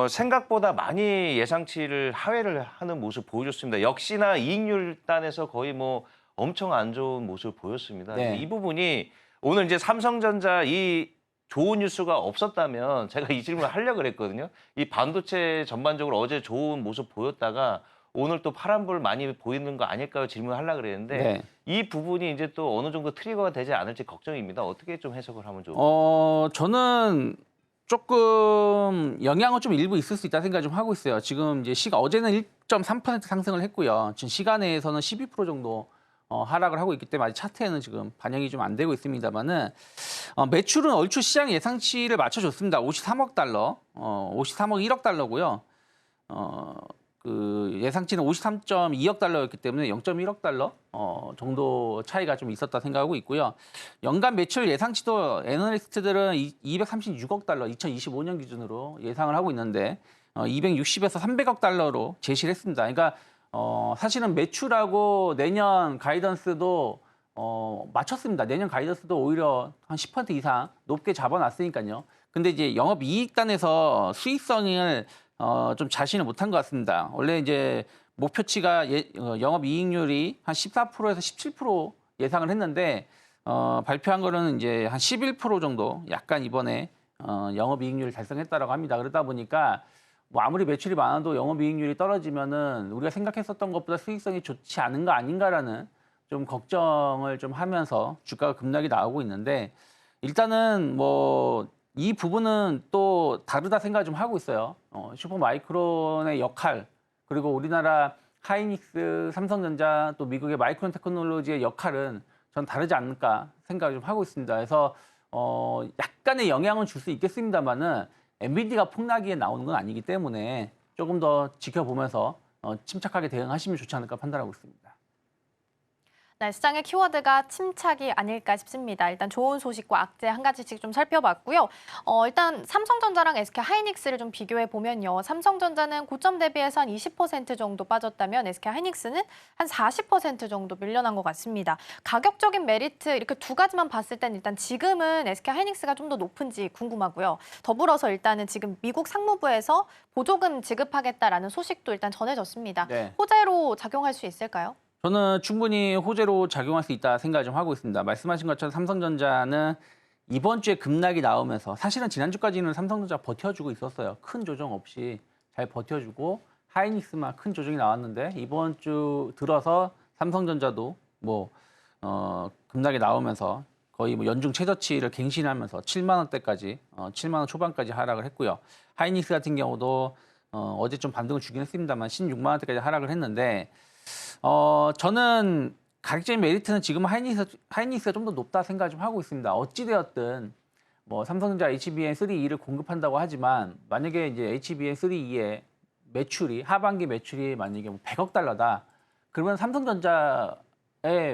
생각보다 많이 예상치를 하회를 하는 모습 보여줬습니다. 역시나 이익률 단에서 거의 뭐 엄청 안 좋은 모습을 보였습니다. 네. 이 부분이 오늘 이제 삼성전자 이 좋은 뉴스가 없었다면 제가 이 질문을 하려고 그랬거든요. 이 반도체 전반적으로 어제 좋은 모습 보였다가 오늘 또 파란불 많이 보이는 거 아닐까요? 질문을 하려고 그랬는데 네. 이 부분이 이제 또 어느 정도 트리거가 되지 않을지 걱정입니다. 어떻게 좀 해석을 하면 좋을까요? 저는 조금 영향은 좀 일부 있을 수 있다 생각 좀 하고 있어요. 지금 이제 어제는 1.3% 상승을 했고요. 지금 시간에서는 12% 정도 하락을 하고 있기 때문에 아직 차트에는 지금 반영이 좀 안 되고 있습니다만은 매출은 얼추 시장 예상치를 맞춰줬습니다. 53억 달러, 53억 1억 달러고요. 그 예상치는 53.2억 달러였기 때문에 0.1억 달러 정도 차이가 좀 있었다 생각하고 있고요. 연간 매출 예상치도 애널리스트들은 236억 달러 2025년 기준으로 예상을 하고 있는데 260에서 300억 달러로 제시를 했습니다. 그러니까 사실은 매출하고 내년 가이던스도 맞췄습니다. 내년 가이던스도 오히려 한 10% 이상 높게 잡아놨으니까요. 근데 이제 영업이익단에서 수익성을 좀 자신을 못한 것 같습니다. 원래 이제 목표치가 영업이익률이 한 14%에서 17% 예상을 했는데 발표한 거는 이제 한 11% 정도 약간 이번에 영업이익률을 달성했다라고 합니다. 그러다 보니까 뭐 아무리 매출이 많아도 영업이익률이 떨어지면은 우리가 생각했었던 것보다 수익성이 좋지 않은 거 아닌가라는 좀 걱정을 좀 하면서 주가가 급락이 나오고 있는데 일단은 뭐 이 부분은 또 다르다 생각을 좀 하고 있어요. 슈퍼마이크론의 역할 그리고 우리나라 하이닉스, 삼성전자 또 미국의 마이크론 테크놀로지의 역할은 전 다르지 않을까 생각을 좀 하고 있습니다. 그래서 약간의 영향은 줄 수 있겠습니다만은 엔비디아가 폭락기에 나오는 건 아니기 때문에 조금 더 지켜보면서 침착하게 대응하시면 좋지 않을까 판단하고 있습니다. 네, 시장의 키워드가 침착이 아닐까 싶습니다. 일단 좋은 소식과 악재 한 가지씩 좀 살펴봤고요. 일단 삼성전자랑 SK하이닉스를 좀 비교해 보면요. 삼성전자는 고점 대비해서 한 20% 정도 빠졌다면 SK하이닉스는 한 40% 정도 밀려난 것 같습니다. 가격적인 메리트 이렇게 두 가지만 봤을 땐 일단 지금은 SK하이닉스가 좀 더 높은지 궁금하고요. 더불어서 일단은 지금 미국 상무부에서 보조금 지급하겠다라는 소식도 일단 전해졌습니다. 네. 호재로 작용할 수 있을까요? 저는 충분히 호재로 작용할 수 있다 생각을 좀 하고 있습니다. 말씀하신 것처럼 삼성전자는 이번 주에 급락이 나오면서 사실은 지난주까지는 삼성전자 버텨주고 있었어요. 큰 조정 없이 잘 버텨주고 하이닉스만 큰 조정이 나왔는데 이번 주 들어서 삼성전자도 뭐 급락이 나오면서 거의 뭐 연중 최저치를 갱신하면서 7만 원대까지 7만 원 초반까지 하락을 했고요. 하이닉스 같은 경우도 어제 좀 반등을 주긴 했습니다만 16만 원대까지 하락을 했는데 저는 가격적인 메리트는 지금 하이닉스가 좀 더 높다 생각 좀 하고 있습니다. 어찌되었든 뭐 삼성전자 HBM3E를 공급한다고 하지만 만약에 이제 HBM3E의 매출이 하반기 매출이 만약에 뭐 100억 달러다. 그러면 삼성전자의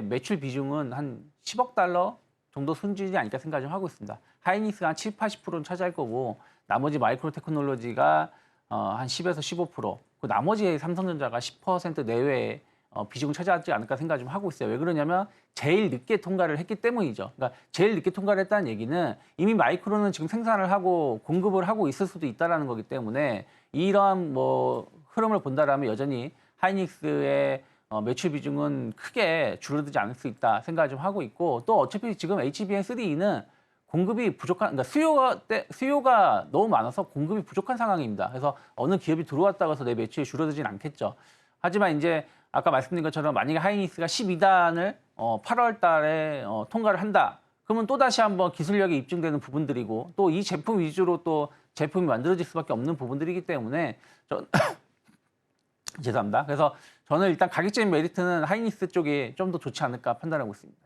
매출 비중은 한 10억 달러 정도 수준이 아닐까 생각 좀 하고 있습니다. 하이닉스가 한 7, 80%는 차지할 거고 나머지 마이크로 테크놀로지가 한 10에서 15%, 그 나머지 삼성전자가 10% 내외의 비중을 차지하지 않을까 생각 좀 하고 있어요. 왜 그러냐면 제일 늦게 통과를 했기 때문이죠. 그러니까 제일 늦게 통과를 했다는 얘기는 이미 마이크로는 지금 생산을 하고 공급을 하고 있을 수도 있다라는 거기 때문에 이러한 뭐 흐름을 본다라면 여전히 하이닉스의 매출 비중은 크게 줄어들지 않을 수 있다 생각을 좀 하고 있고 또 어차피 지금 HBM3E는 공급이 부족한, 그러니까 수요가 너무 많아서 공급이 부족한 상황입니다. 그래서 어느 기업이 들어왔다고 해서 내 매출이 줄어들진 않겠죠. 하지만 이제 아까 말씀드린 것처럼 만약에 하이닉스가 12단을 8월 달에 통과를 한다. 그러면 또다시 한번 기술력이 입증되는 부분들이고 또 이 제품 위주로 또 제품이 만들어질 수밖에 없는 부분들이기 때문에 죄송합니다. 그래서 저는 일단 가격적인 메리트는 하이닉스 쪽이 좀 더 좋지 않을까 판단하고 있습니다.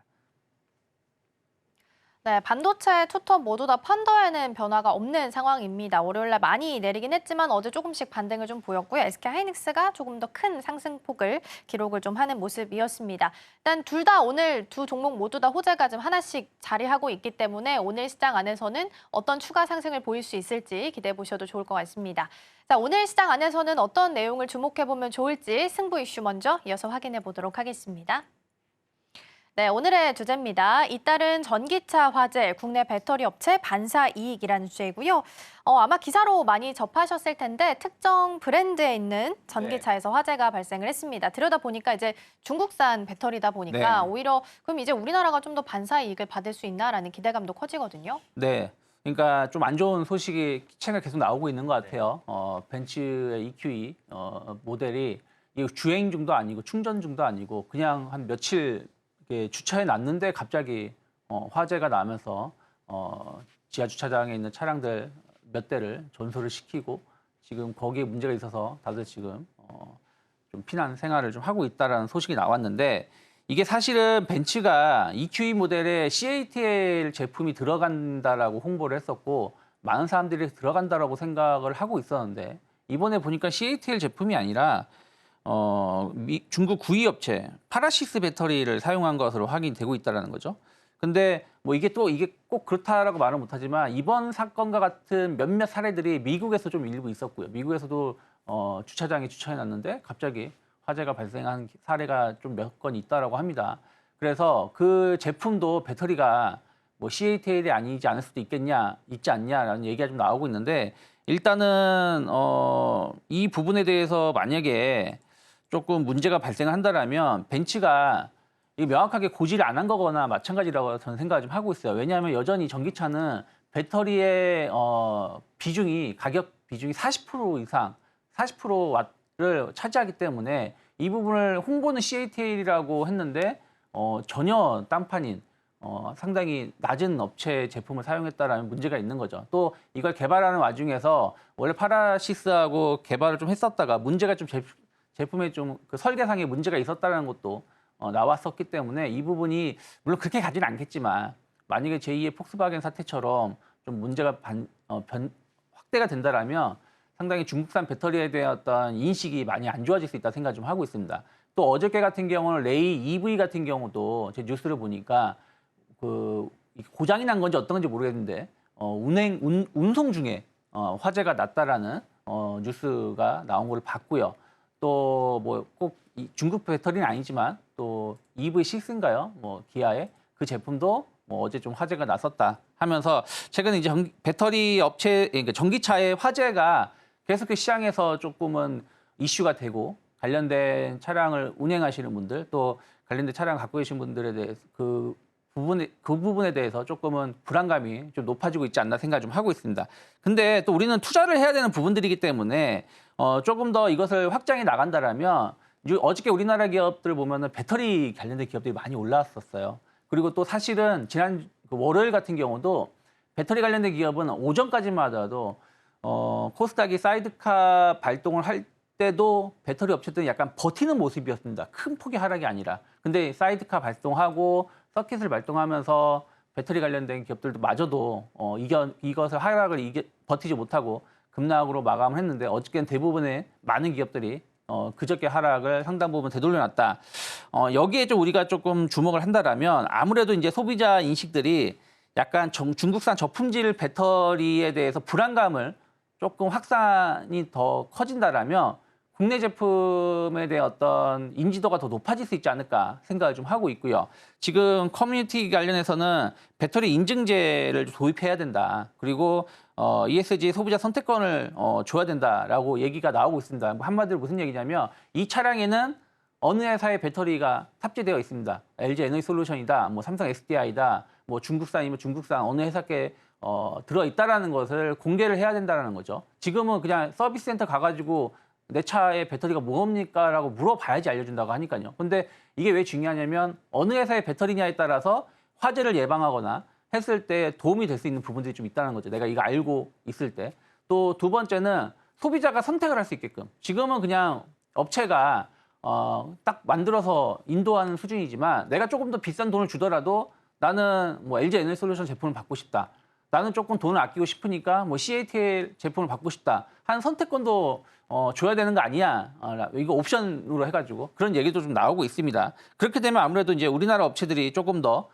네, 반도체 투톱 모두 다 펀더에는 변화가 없는 상황입니다. 월요일날 많이 내리긴 했지만 어제 조금씩 반등을 좀 보였고요. SK 하이닉스가 조금 더 큰 상승폭을 기록을 좀 하는 모습이었습니다. 일단 둘 다 오늘 두 종목 모두 다 호재가 좀 하나씩 자리하고 있기 때문에 오늘 시장 안에서는 어떤 추가 상승을 보일 수 있을지 기대해 보셔도 좋을 것 같습니다. 자, 오늘 시장 안에서는 어떤 내용을 주목해 보면 좋을지 승부 이슈 먼저 이어서 확인해 보도록 하겠습니다. 네, 오늘의 주제입니다. 잇따른 전기차 화재, 국내 배터리 업체 반사 이익이라는 주제이고요. 아마 기사로 많이 접하셨을 텐데 특정 브랜드에 있는 전기차에서 화재가 발생을 했습니다. 들여다보니까 이제 중국산 배터리다 보니까 오히려 그럼 이제 우리나라가 좀 더 반사 이익을 받을 수 있나라는 기대감도 커지거든요. 네. 그러니까 좀 안 좋은 소식이 최근에 계속 나오고 있는 것 같아요. 벤츠의 EQE 모델이 주행 중도 아니고 충전 중도 아니고 그냥 한 며칠 주차해 놨는데 갑자기 화재가 나면서 지하 주차장에 있는 차량들 몇 대를 전소를 시키고 지금 거기에 문제가 있어서 다들 지금 좀 피난 생활을 좀 하고 있다라는 소식이 나왔는데 이게 사실은 벤츠가 EQE 모델에 CATL 제품이 들어간다라고 홍보를 했었고 많은 사람들이 들어간다라고 생각을 하고 있었는데 이번에 보니까 CATL 제품이 아니라 중국 구이 업체 파라시스 배터리를 사용한 것으로 확인되고 있다는 거죠. 근데 뭐 이게 꼭 그렇다라고 말은 못하지만 이번 사건과 같은 몇몇 사례들이 미국에서 좀 일부 있었고요. 미국에서도 주차장에 주차해놨는데 갑자기 화재가 발생한 사례가 좀 몇 건 있다라고 합니다. 그래서 그 제품도 배터리가 뭐 CATL이 아니지 않을 수도 있지 않냐라는 얘기가 좀 나오고 있는데 일단은 이 부분에 대해서 만약에 조금 문제가 발생한다라면 벤츠가 명확하게 고지를 안 한 거거나 마찬가지라고 저는 생각을 좀 하고 있어요. 왜냐하면 여전히 전기차는 배터리의 가격 비중이 40% 이상, 40%를 차지하기 때문에 이 부분을 홍보는 CATL이라고 했는데 전혀 딴판인 상당히 낮은 업체 제품을 사용했다라는 문제가 있는 거죠. 또 이걸 개발하는 와중에서 원래 파라시스하고 개발을 좀 했었다가 문제가 좀 제품에 좀 그 설계상에 문제가 있었다는 것도 나왔었기 때문에 이 부분이 물론 그렇게 가지는 않겠지만 만약에 제2의 폭스바겐 사태처럼 좀 문제가 확대가 된다라면 상당히 중국산 배터리에 대한 어떤 인식이 많이 안 좋아질 수 있다 생각 좀 하고 있습니다. 또 어저께 같은 경우는 레이 EV 같은 경우도 제 뉴스를 보니까 그 고장이 난 건지 어떤 건지 모르겠는데 운송 중에 화재가 났다라는 뉴스가 나온 걸 봤고요. 또 뭐 꼭 중국 배터리는 아니지만 또 EV6인가요? 뭐 기아의 그 제품도 뭐 어제 좀 화재가 났었다 하면서 최근에 이제 배터리 업체 그러니까 전기차의 화재가 계속 시장에서 조금은 이슈가 되고 관련된 차량을 운행하시는 분들 또 관련된 차량 갖고 계신 분들에 대해서 그 부분에 대해서 조금은 불안감이 좀 높아지고 있지 않나 생각 좀 하고 있습니다. 근데 또 우리는 투자를 해야 되는 부분들이기 때문에 조금 더 이것을 확장해 나간다라면 어저께 우리나라 기업들 보면은 배터리 관련된 기업들이 많이 올라왔었어요. 그리고 또 사실은 지난 월요일 같은 경우도 배터리 관련된 기업은 오전까지만 하더라도 코스닥이 사이드카 발동을 할 때도 배터리 업체들은 약간 버티는 모습이었습니다. 큰 폭의 하락이 아니라. 근데 사이드카 발동하고 서킷을 발동하면서 배터리 관련된 기업들도 마저도 이것을 하락을 버티지 못하고 급락으로 마감을 했는데 어저께는 대부분의 많은 기업들이 그저께 하락을 상당 부분 되돌려놨다. 여기에 좀 우리가 조금 주목을 한다라면 아무래도 이제 소비자 인식들이 약간 중국산 저품질 배터리에 대해서 불안감을 조금 확산이 더 커진다라면 국내 제품에 대한 어떤 인지도가 더 높아질 수 있지 않을까 생각을 좀 하고 있고요. 지금 커뮤니티 관련해서는 배터리 인증제를 도입해야 된다. 그리고 ESG 소비자 선택권을 줘야 된다라고 얘기가 나오고 있습니다. 한마디로 무슨 얘기냐면 이 차량에는 어느 회사의 배터리가 탑재되어 있습니다. LG 에너지솔루션이다, 뭐 삼성 SDI다, 뭐 중국산이면 중국산 어느 회사께 들어있다라는 것을 공개를 해야 된다는 거죠. 지금은 그냥 서비스 센터 가가지고 내 차에 배터리가 뭡니까? 라고 물어봐야지 알려준다고 하니까요. 근데 이게 왜 중요하냐면 어느 회사의 배터리냐에 따라서 화재를 예방하거나 했을 때 도움이 될 수 있는 부분들이 좀 있다는 거죠. 내가 이거 알고 있을 때. 또 두 번째는 소비자가 선택을 할 수 있게끔. 지금은 그냥 업체가 딱 만들어서 인도하는 수준이지만 내가 조금 더 비싼 돈을 주더라도 나는 뭐 LG 에너지솔루션 제품을 받고 싶다. 나는 조금 돈을 아끼고 싶으니까 뭐 CATL 제품을 받고 싶다. 한 선택권도 줘야 되는 거 아니야? 이거 옵션으로 해가지고 그런 얘기도 좀 나오고 있습니다. 그렇게 되면 아무래도 이제 우리나라 업체들이 조금 더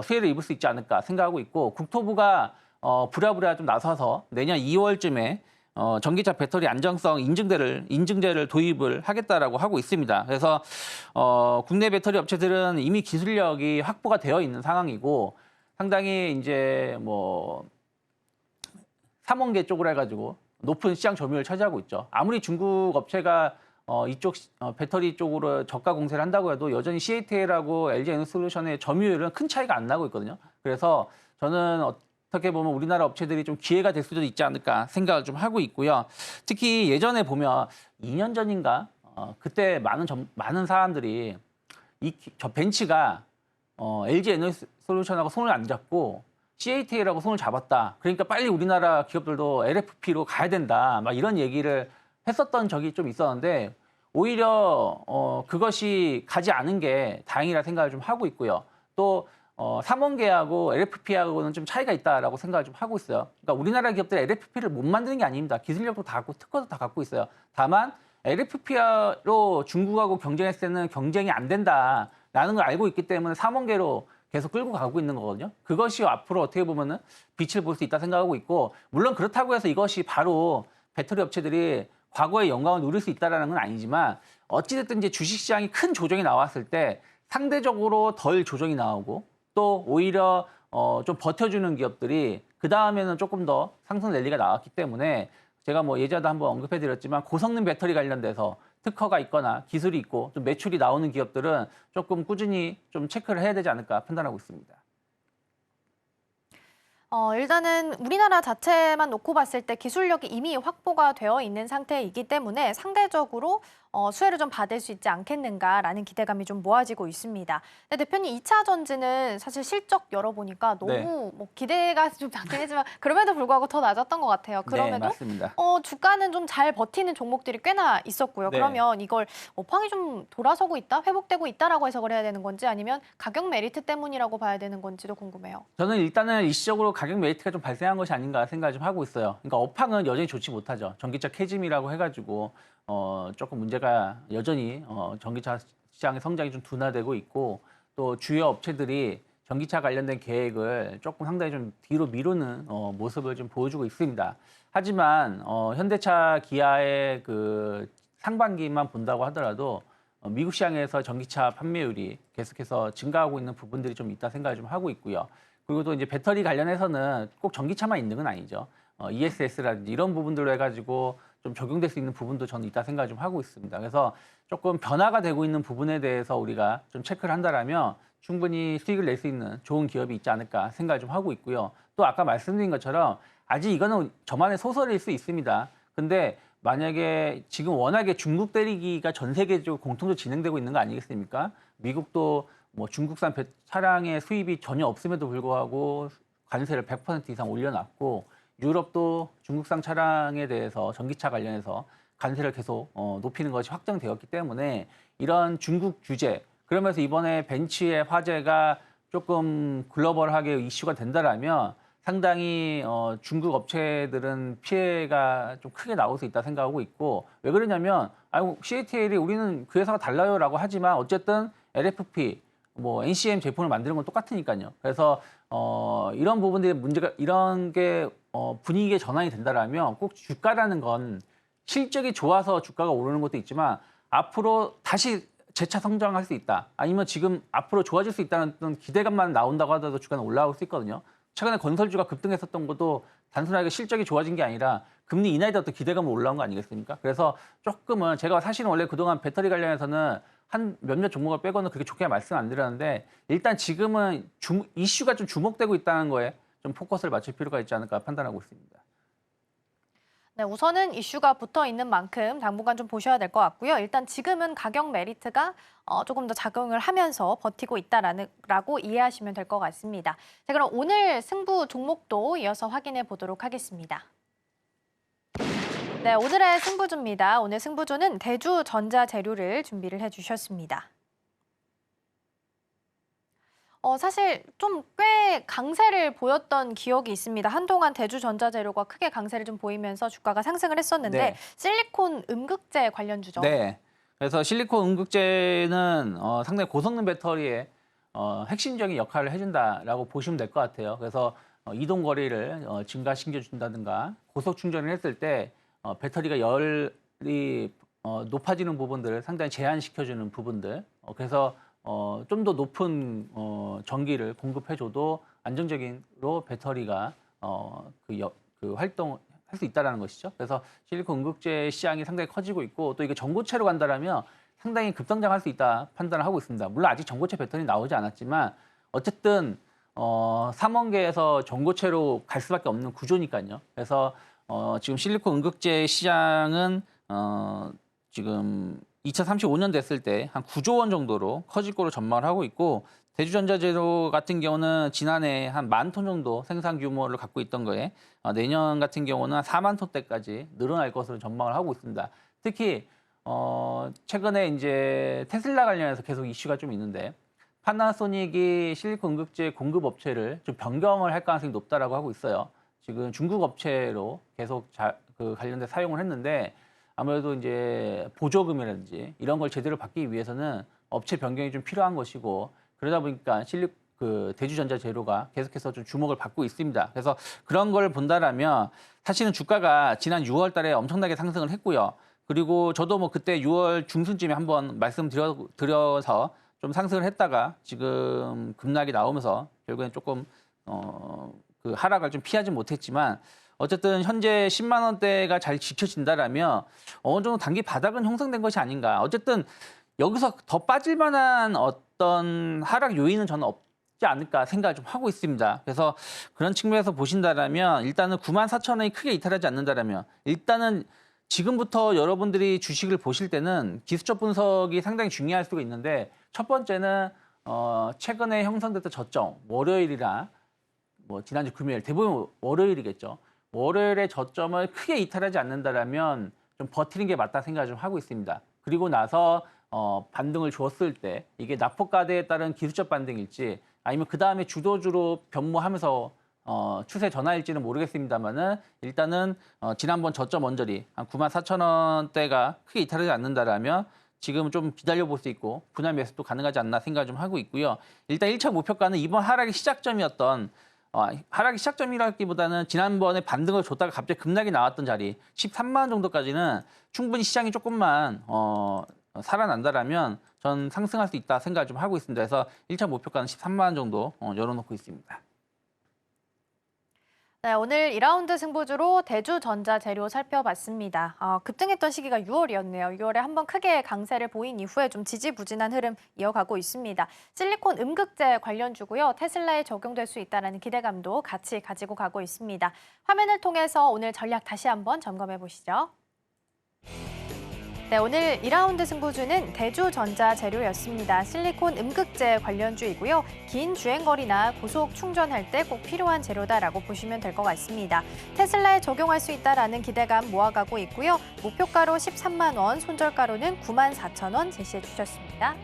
수혜를 입을 수 있지 않을까 생각하고 있고 국토부가 부랴부랴 좀 나서서 내년 2월쯤에 전기차 배터리 안정성 인증제를 도입을 하겠다라고 하고 있습니다. 그래서 국내 배터리 업체들은 이미 기술력이 확보가 되어 있는 상황이고 상당히 이제 뭐 3원계 쪽으로 해가지고 높은 시장 점유율을 차지하고 있죠. 아무리 중국 업체가 이쪽 배터리 쪽으로 저가 공세를 한다고 해도 여전히 CATL하고 LG 에너지솔루션의 점유율은 큰 차이가 안 나고 있거든요. 그래서 저는 어떻게 보면 우리나라 업체들이 좀 기회가 될 수도 있지 않을까 생각을 좀 하고 있고요. 특히 예전에 보면 2년 전인가 그때 많은 사람들이 저 벤츠가 LG 에너지솔루션하고 손을 안 잡고 CATL하고 손을 잡았다. 그러니까 빨리 우리나라 기업들도 LFP로 가야 된다. 막 이런 얘기를 했었던 적이 좀 있었는데 오히려 그것이 가지 않은 게 다행이라 생각을 좀 하고 있고요. 또 3원계하고 LFP하고는 좀 차이가 있다라고 생각을 좀 하고 있어요. 그러니까 우리나라 기업들 LFP를 못 만드는 게 아닙니다. 기술력도 다 갖고 특허도 다 갖고 있어요. 다만 LFP로 중국하고 경쟁했을 때는 경쟁이 안 된다라는 걸 알고 있기 때문에 3원계로 계속 끌고 가고 있는 거거든요. 그것이 앞으로 어떻게 보면은 빛을 볼 수 있다 생각하고 있고 물론 그렇다고 해서 이것이 바로 배터리 업체들이 과거의 영광을 누릴 수 있다는 건 아니지만 어찌됐든 이제 주식시장이 큰 조정이 나왔을 때 상대적으로 덜 조정이 나오고 또 오히려 좀 버텨주는 기업들이 그 다음에는 조금 더 상승 랠리가 나왔기 때문에 제가 뭐 예전에도 한번 언급해드렸지만 고성능 배터리 관련돼서 특허가 있거나 기술이 있고 좀 매출이 나오는 기업들은 조금 꾸준히 좀 체크를 해야 되지 않을까 판단하고 있습니다. 일단은 우리나라 자체만 놓고 봤을 때 기술력이 이미 확보가 되어 있는 상태이기 때문에 상대적으로 수혜를 좀 받을 수 있지 않겠는가라는 기대감이 좀 모아지고 있습니다. 근데 대표님 2차 전지는 사실 실적 열어보니까 너무 네. 뭐 기대가 좀 작긴 했지만 그럼에도 불구하고 더 낮았던 것 같아요. 그럼에도 네, 맞습니다. 주가는 좀 잘 버티는 종목들이 꽤나 있었고요. 네. 그러면 이걸 업황이 좀 돌아서고 있다, 회복되고 있다라고 해석을 해야 되는 건지 아니면 가격 메리트 때문이라고 봐야 되는 건지도 궁금해요. 저는 일단은 일시적으로 가격 메리트가 좀 발생한 것이 아닌가 생각을 좀 하고 있어요. 그러니까 업황은 여전히 좋지 못하죠. 전기차 캐즘이라고 해가지고 조금 문제가 여전히 전기차 시장의 성장이 좀 둔화되고 있고 또 주요 업체들이 전기차 관련된 계획을 조금 상당히 좀 뒤로 미루는 모습을 좀 보여주고 있습니다. 하지만 현대차, 기아의 그 상반기만 본다고 하더라도 미국 시장에서 전기차 판매율이 계속해서 증가하고 있는 부분들이 좀 있다 생각을 좀 하고 있고요. 그리고 또 이제 배터리 관련해서는 꼭 전기차만 있는 건 아니죠. ESS라든지 이런 부분들로 해가지고 좀 적용될 수 있는 부분도 저는 있다 생각을 좀 하고 있습니다. 그래서 조금 변화가 되고 있는 부분에 대해서 우리가 좀 체크를 한다라면 충분히 수익을 낼 수 있는 좋은 기업이 있지 않을까 생각을 좀 하고 있고요. 또 아까 말씀드린 것처럼 아직 이거는 저만의 소설일 수 있습니다. 근데 만약에 지금 워낙에 중국 때리기가 전 세계적으로 공통적으로 진행되고 있는 거 아니겠습니까? 미국도 뭐 중국산 차량의 수입이 전혀 없음에도 불구하고 관세를 100% 이상 올려놨고 유럽도 중국산 차량에 대해서 전기차 관련해서 관세를 계속 높이는 것이 확정되었기 때문에 이런 중국 규제 그러면서 이번에 벤치의 화재가 조금 글로벌하게 이슈가 된다라면 상당히 중국 업체들은 피해가 좀 크게 나올 수 있다 생각하고 있고, 왜 그러냐면 CATL이 우리는 그 회사가 달라요라고 하지만 어쨌든 LFP, 뭐 NCM 제품을 만드는 건 똑같으니까요. 그래서 이런 부분들이 문제가, 이런 게 분위기의 전환이 된다라면 꼭 주가라는 건 실적이 좋아서 주가가 오르는 것도 있지만 앞으로 다시 재차 성장할 수 있다. 아니면 지금 앞으로 좋아질 수 있다는 어떤 기대감만 나온다고 하더라도 주가는 올라올 수 있거든요. 최근에 건설주가 급등했었던 것도 단순하게 실적이 좋아진 게 아니라 금리 인하에 대한 어떤 기대감이 올라온 거 아니겠습니까? 그래서 조금은 제가 사실은 원래 그동안 배터리 관련해서는 한 몇몇 종목을 빼고는 그렇게 좋게 말씀 안 드렸는데, 일단 지금은 이슈가 좀 주목되고 있다는 거에 좀 포커스를 맞출 필요가 있지 않을까 판단하고 있습니다. 네, 우선은 이슈가 붙어 있는 만큼 당분간 좀 보셔야 될 것 같고요. 일단 지금은 가격 메리트가 조금 더 작용을 하면서 버티고 있다라고 이해하시면 될 것 같습니다. 자, 그럼 오늘 승부 종목도 이어서 확인해 보도록 하겠습니다. 네, 오늘의 승부주입니다. 오늘 승부주는 대주전자재료를 준비를 해주셨습니다. 사실 좀 꽤 강세를 보였던 기억이 있습니다. 한동안 대주전자재료가 크게 강세를 좀 보이면서 주가가 상승을 했었는데 네. 실리콘 음극재 관련주죠. 네. 그래서 실리콘 음극재는 상당히 고성능 배터리에 핵심적인 역할을 해준다라고 보시면 될 것 같아요. 그래서 이동 거리를 증가시켜준다든가 고속 충전을 했을 때 배터리가 열이 높아지는 부분들을 상당히 제한시켜주는 부분들. 그래서 좀 더 높은 전기를 공급해줘도 안정적인로 배터리가 그 활동할 수 있다는 것이죠. 그래서 실리콘 음극재 시장이 상당히 커지고 있고, 또 이게 전고체로 간다라면 상당히 급성장할 수 있다 판단을 하고 있습니다. 물론 아직 전고체 배터리 나오지 않았지만 어쨌든 3원계에서 전고체로 갈 수밖에 없는 구조니까요. 그래서 지금 실리콘 음극재 시장은 지금 2035년 됐을 때 한 9조 원 정도로 커질 거로 전망을 하고 있고, 대주전자재료 같은 경우는 지난해 한 10,000톤 정도 생산 규모를 갖고 있던 거에 내년 같은 경우는 한 4만 톤대까지 늘어날 것으로 전망을 하고 있습니다. 특히 최근에 이제 테슬라 관련해서 계속 이슈가 좀 있는데, 파나소닉이 실리콘 음극재 공급 업체를 좀 변경을 할 가능성이 높다라고 하고 있어요. 지금 중국 업체로 계속 관련돼 사용을 했는데, 아무래도 이제 보조금이라든지 이런 걸 제대로 받기 위해서는 업체 변경이 좀 필요한 것이고, 그러다 보니까 대주전자 재료가 계속해서 좀 주목을 받고 있습니다. 그래서 그런 걸 본다라면 사실은 주가가 지난 6월 달에 엄청나게 상승을 했고요. 그리고 저도 뭐 그때 6월 중순쯤에 한번 말씀드려서 좀 상승을 했다가 지금 급락이 나오면서 결국엔 조금 그 하락을 좀 피하지 못했지만, 어쨌든 현재 10만 원대가 잘 지켜진다라면 어느 정도 단기 바닥은 형성된 것이 아닌가. 어쨌든 여기서 더 빠질 만한 어떤 하락 요인은 저는 없지 않을까 생각을 좀 하고 있습니다. 그래서 그런 측면에서 보신다라면 일단은 94,000원이 크게 이탈하지 않는다라면 일단은 지금부터 여러분들이 주식을 보실 때는 기술적 분석이 상당히 중요할 수가 있는데, 첫 번째는 최근에 형성됐던 저점, 월요일이나 뭐 지난주 금요일, 대부분 월요일이겠죠. 월요일의 저점을 크게 이탈하지 않는다라면 좀 버티는 게 맞다 생각을 좀 하고 있습니다. 그리고 나서 반등을 주었을 때 이게 낙폭과대에 따른 기술적 반등일지 아니면 그 다음에 주도주로 변모하면서 추세 전환일지는 모르겠습니다만은 일단은 지난번 저점 언저리 한 94,000원대가 크게 이탈하지 않는다라면 지금 좀 기다려볼 수 있고 분할 매수도 가능하지 않나 생각을 좀 하고 있고요. 일단 1차 목표가는 이번 하락의 시작점이었던 하락의 시작점이라기보다는 지난번에 반등을 줬다가 갑자기 급락이 나왔던 자리 13만 원 정도까지는 충분히 시장이 조금만 살아난다라면 전 상승할 수 있다 생각을 좀 하고 있습니다. 그래서 1차 목표가는 13만 원 정도 열어놓고 있습니다. 네, 오늘 2라운드 승부주로 대주전자재료 살펴봤습니다. 급등했던 시기가 6월이었네요. 6월에 한번 크게 강세를 보인 이후에 좀 지지부진한 흐름 이어가고 있습니다. 실리콘 음극재 관련주고요. 테슬라에 적용될 수 있다는 기대감도 같이 가지고 가고 있습니다. 화면을 통해서 오늘 전략 다시 한번 점검해 보시죠. 네, 오늘 2라운드 승부주는 대주전자재료였습니다. 실리콘 음극재 관련주이고요. 긴 주행거리나 고속 충전할 때 꼭 필요한 재료다라고 보시면 될 것 같습니다. 테슬라에 적용할 수 있다라는 기대감 모아가고 있고요. 목표가로 13만 원, 손절가로는 94,000원 제시해 주셨습니다.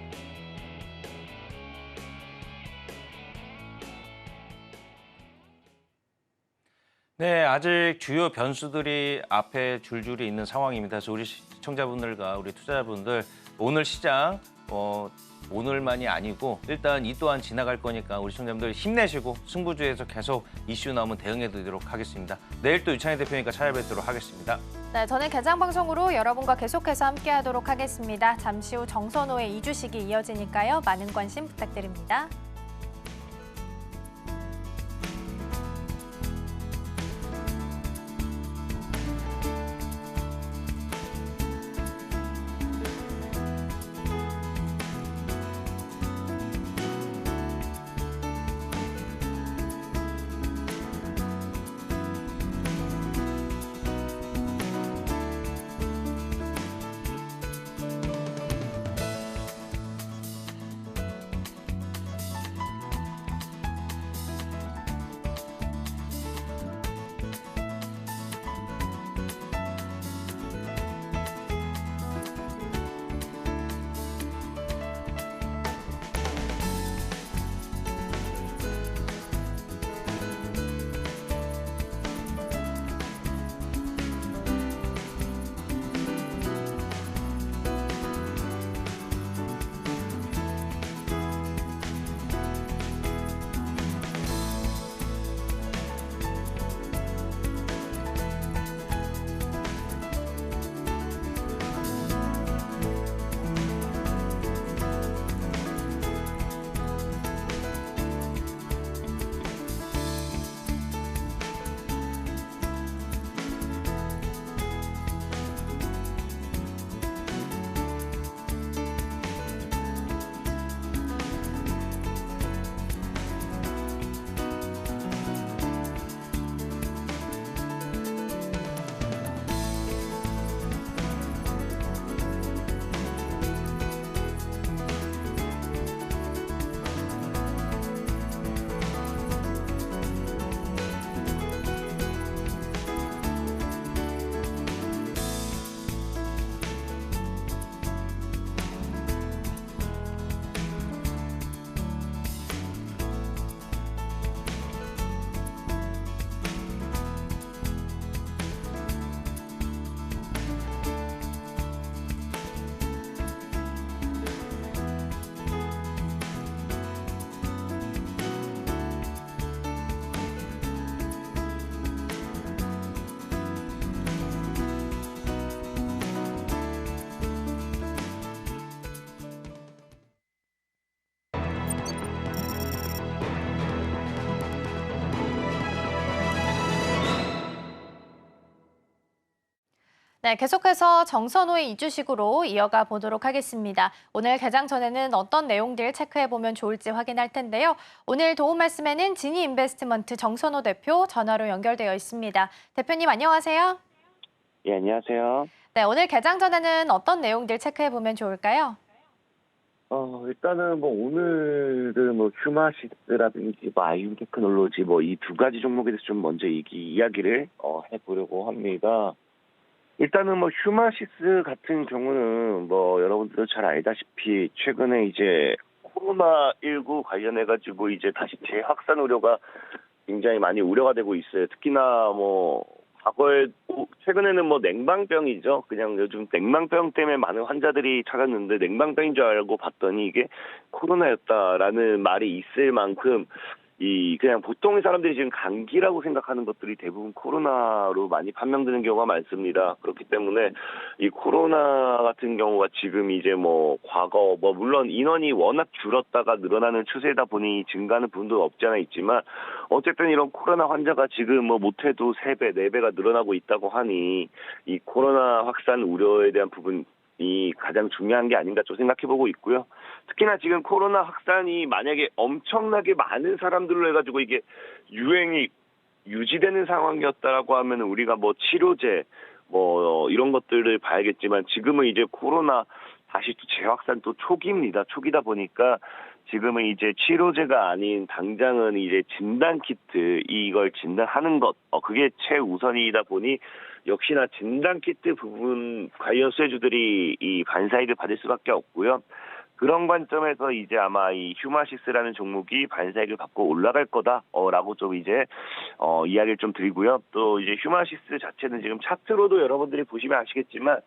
네, 아직 주요 변수들이 앞에 줄줄이 있는 상황입니다. 그래서 우리 시청자분들과 우리 투자자분들 오늘 시장 오늘만이 아니고 일단 이 또한 지나갈 거니까 우리 시청자분들 힘내시고 승부주에서 계속 이슈 나오면 대응해 드리도록 하겠습니다. 내일 또 유창희 대표님과 찾아뵙도록 하겠습니다. 네, 저는 개장 방송으로 여러분과 계속해서 함께하도록 하겠습니다. 잠시 후 정선호의 이주식이 이어지니까요. 많은 관심 부탁드립니다. 네, 계속해서 정선호의 이주식으로 이어가 보도록 하겠습니다. 오늘 개장 전에는 어떤 내용들 체크해보면 좋을지 확인할 텐데요. 오늘 도움 말씀에는 지니인베스트먼트 정선호 대표 전화로 연결되어 있습니다. 대표님 안녕하세요. 예, 안녕하세요. 네, 오늘 개장 전에는 어떤 내용들 체크해보면 좋을까요? 일단은 오늘은 휴마시스라든지 아이온 테크놀로지 이 두 가지 종목에 대해서 좀 먼저 이야기를 해보려고 합니다. 일단은 휴마시스 같은 경우는 여러분들도 잘 알다시피 최근에 이제 코로나19 관련해가지고 이제 다시 재확산 우려가 굉장히 많이 우려가 되고 있어요. 특히나 과거에 최근에는 냉방병이죠. 그냥 요즘 냉방병 때문에 많은 환자들이 찾았는데 냉방병인 줄 알고 봤더니 이게 코로나였다라는 말이 있을 만큼 그냥 보통의 사람들이 지금 감기라고 생각하는 것들이 대부분 코로나로 많이 판명되는 경우가 많습니다. 그렇기 때문에 이 코로나 같은 경우가 지금 이제 과거 물론 인원이 워낙 줄었다가 늘어나는 추세다 보니 증가하는 부분도 없지 않아 있지만 어쨌든 이런 코로나 환자가 지금 못해도 3배, 4배가 늘어나고 있다고 하니 이 코로나 확산 우려에 대한 부분이 가장 중요한 게 아닌가 좀 생각해보고 있고요. 특히나 지금 코로나 확산이 만약에 엄청나게 많은 사람들로 해가지고 이게 유행이 유지되는 상황이었다라고 하면 우리가 치료제 이런 것들을 봐야겠지만 지금은 이제 코로나 다시 또 재확산 또 초기입니다. 초기다 보니까 지금은 이제 치료제가 아닌 당장은 이제 진단키트 이걸 진단하는 것 그게 최우선이다 보니 역시나 진단키트 부분 관련 수혜주들이 이 반사이익을 받을 수밖에 없고요. 그런 관점에서 이제 아마 이 휴마시스라는 종목이 반사익을 받고 올라갈 거다라고 좀 이제 이야기를 좀 드리고요. 또 이제 휴마시스 자체는 지금 차트로도 여러분들이 보시면 아시겠지만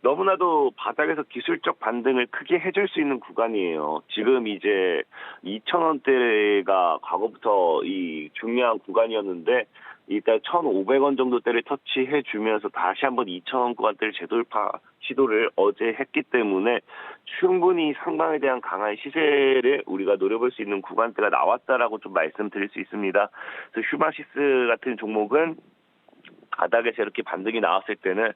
너무나도 바닥에서 기술적 반등을 크게 해줄 수 있는 구간이에요. 지금 이제 2,000원대가 과거부터 이 중요한 구간이었는데 일단 1,500원 정도대를 터치해 주면서 다시 한번 2,000원 구간대를 재돌파 시도를 어제 했기 때문에 충분히 상방에 대한 강한 시세를 우리가 노려볼 수 있는 구간대가 나왔다라고 좀 말씀드릴 수 있습니다. 그래서 휴마시스 같은 종목은 바닥에서 이렇게 반등이 나왔을 때는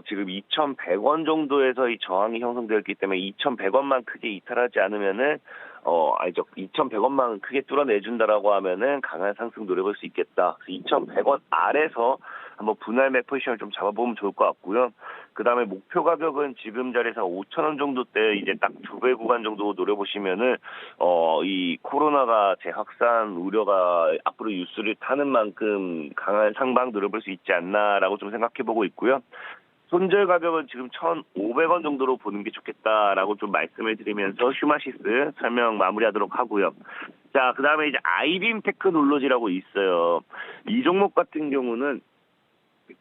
지금 2,100원 정도에서 이 저항이 형성되었기 때문에 2,100원만 크게 이탈하지 않으면은 2,100원만 크게 뚫어내준다라고 하면은 강한 상승 노려볼 수 있겠다. 2,100원 아래서 한번 분할 매 포지션을 좀 잡아보면 좋을 것 같고요. 그 다음에 목표 가격은 지금 자리에서 5,000원 정도대 이제 딱 2배 구간 정도 노려보시면은 이 코로나가 재확산 우려가 앞으로 뉴스를 타는 만큼 강한 상방 노려볼 수 있지 않나라고 좀 생각해보고 있고요. 손절 가격은 지금 1,500원 정도로 보는 게 좋겠다라고 좀 말씀을 드리면서 휴마시스 설명 마무리하도록 하고요. 자, 그 다음에 이제 아이빔 테크놀로지라고 있어요. 이 종목 같은 경우는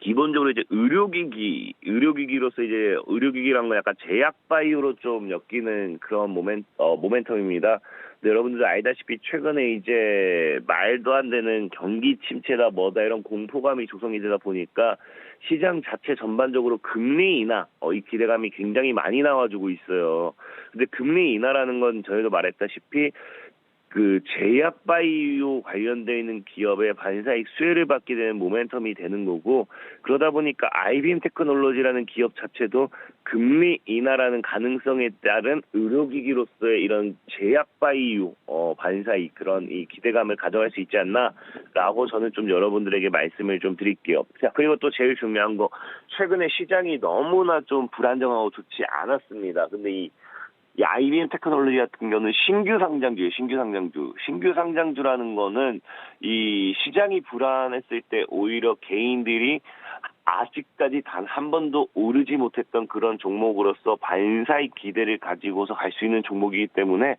기본적으로 이제 의료기기로서 이제 의료기기란 건 약간 제약바이오로 좀 엮이는 그런 모멘텀입니다. 근데 여러분들 알다시피 최근에 이제 말도 안 되는 경기 침체다 뭐다 이런 공포감이 조성이 되다 보니까 시장 자체 전반적으로 금리 인하 이 기대감이 굉장히 많이 나와주고 있어요. 근데 금리 인하라는 건 전에도 말했다시피 그 제약바이오 관련되어 있는 기업의 반사익 수혜를 받게 되는 모멘텀이 되는 거고 그러다 보니까 아이빔 테크놀로지라는 기업 자체도 금리 인하라는 가능성에 따른 의료기기로서의 이런 제약바이오 반사익 그런 이 기대감을 가져갈 수 있지 않나라고 저는 좀 여러분들에게 말씀을 좀 드릴게요. 자, 그리고 또 제일 중요한 거 최근에 시장이 너무나 좀 불안정하고 좋지 않았습니다. 근데 이 아이빔 테크놀로지 같은 경우는 신규 상장주예요. 신규 상장주라는 거는 이 시장이 불안했을 때 오히려 개인들이 아직까지 단 한 번도 오르지 못했던 그런 종목으로서 반사익 기대를 가지고서 갈 수 있는 종목이기 때문에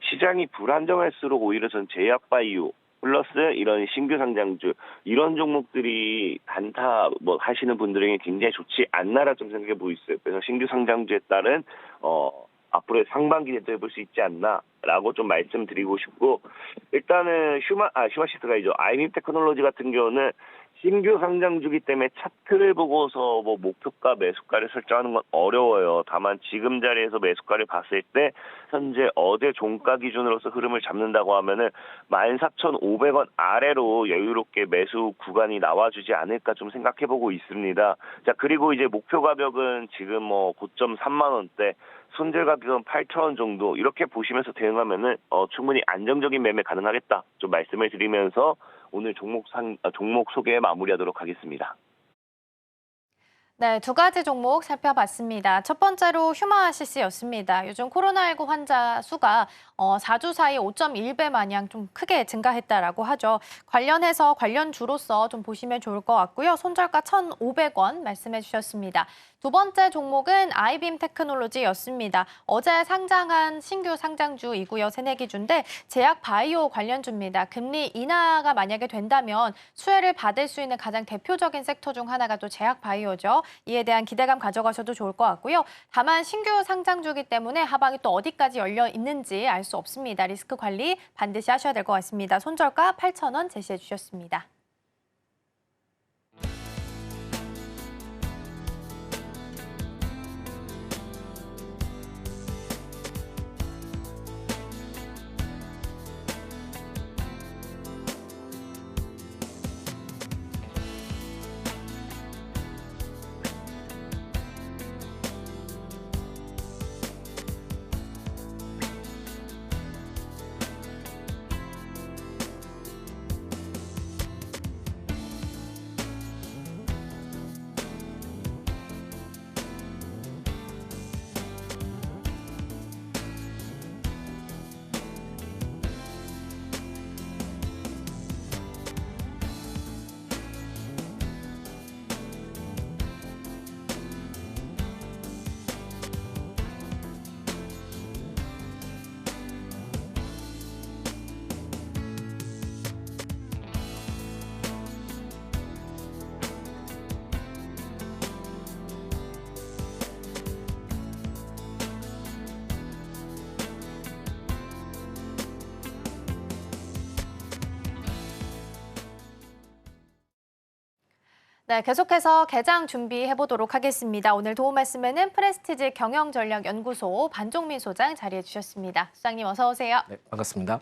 시장이 불안정할수록 오히려 전 제약바이오 플러스 이런 신규 상장주 이런 종목들이 단타 하시는 분들에게 굉장히 좋지 않나라 좀 생각해 보고 있어요. 그래서 신규 상장주에 따른 앞으로의 상반기 대도 해볼 수 있지 않나라고 좀 말씀드리고 싶고 일단은 휴마시스가 이죠. 아이빔 테크놀로지 같은 경우는 신규 상장주기 때문에 차트를 보고서 목표가 매수가를 설정하는 건 어려워요. 다만 지금 자리에서 매수가를 봤을 때 현재 어제 종가 기준으로서 흐름을 잡는다고 하면은 14,500원 아래로 여유롭게 매수 구간이 나와주지 않을까 좀 생각해보고 있습니다. 자, 그리고 이제 목표 가격은 지금 고점 3만 원대 손절 가격은 8,000원 정도 이렇게 보시면서 대응하면은 충분히 안정적인 매매 가능하겠다 좀 말씀을 드리면서 오늘 종목 소개 마무리하도록 하겠습니다. 네, 두 가지 종목 살펴봤습니다. 첫 번째로 휴마시스였습니다. 요즘 코로나19 환자 수가 4주 사이 5.1배 마냥 좀 크게 증가했다라고 하죠. 관련해서 관련주로서 좀 보시면 좋을 것 같고요. 손절가 1,500원 말씀해 주셨습니다. 두 번째 종목은 아이빔 테크놀로지였습니다. 어제 상장한 신규 상장주이고요. 새내기주인데 제약 바이오 관련주입니다. 금리 인하가 만약에 된다면 수혜를 받을 수 있는 가장 대표적인 섹터 중 하나가 또 제약 바이오죠. 이에 대한 기대감 가져가셔도 좋을 것 같고요. 다만 신규 상장주이기 때문에 하방이 또 어디까지 열려 있는지 알 수 없습니다. 리스크 관리 반드시 하셔야 될 것 같습니다. 손절가 8,000원 제시해 주셨습니다. 네, 계속해서 개장 준비해 보도록 하겠습니다. 오늘 도움 말씀에는 프레스티지 경영전략연구소 반종민 소장 자리해 주셨습니다. 소장님 어서 오세요. 네, 반갑습니다.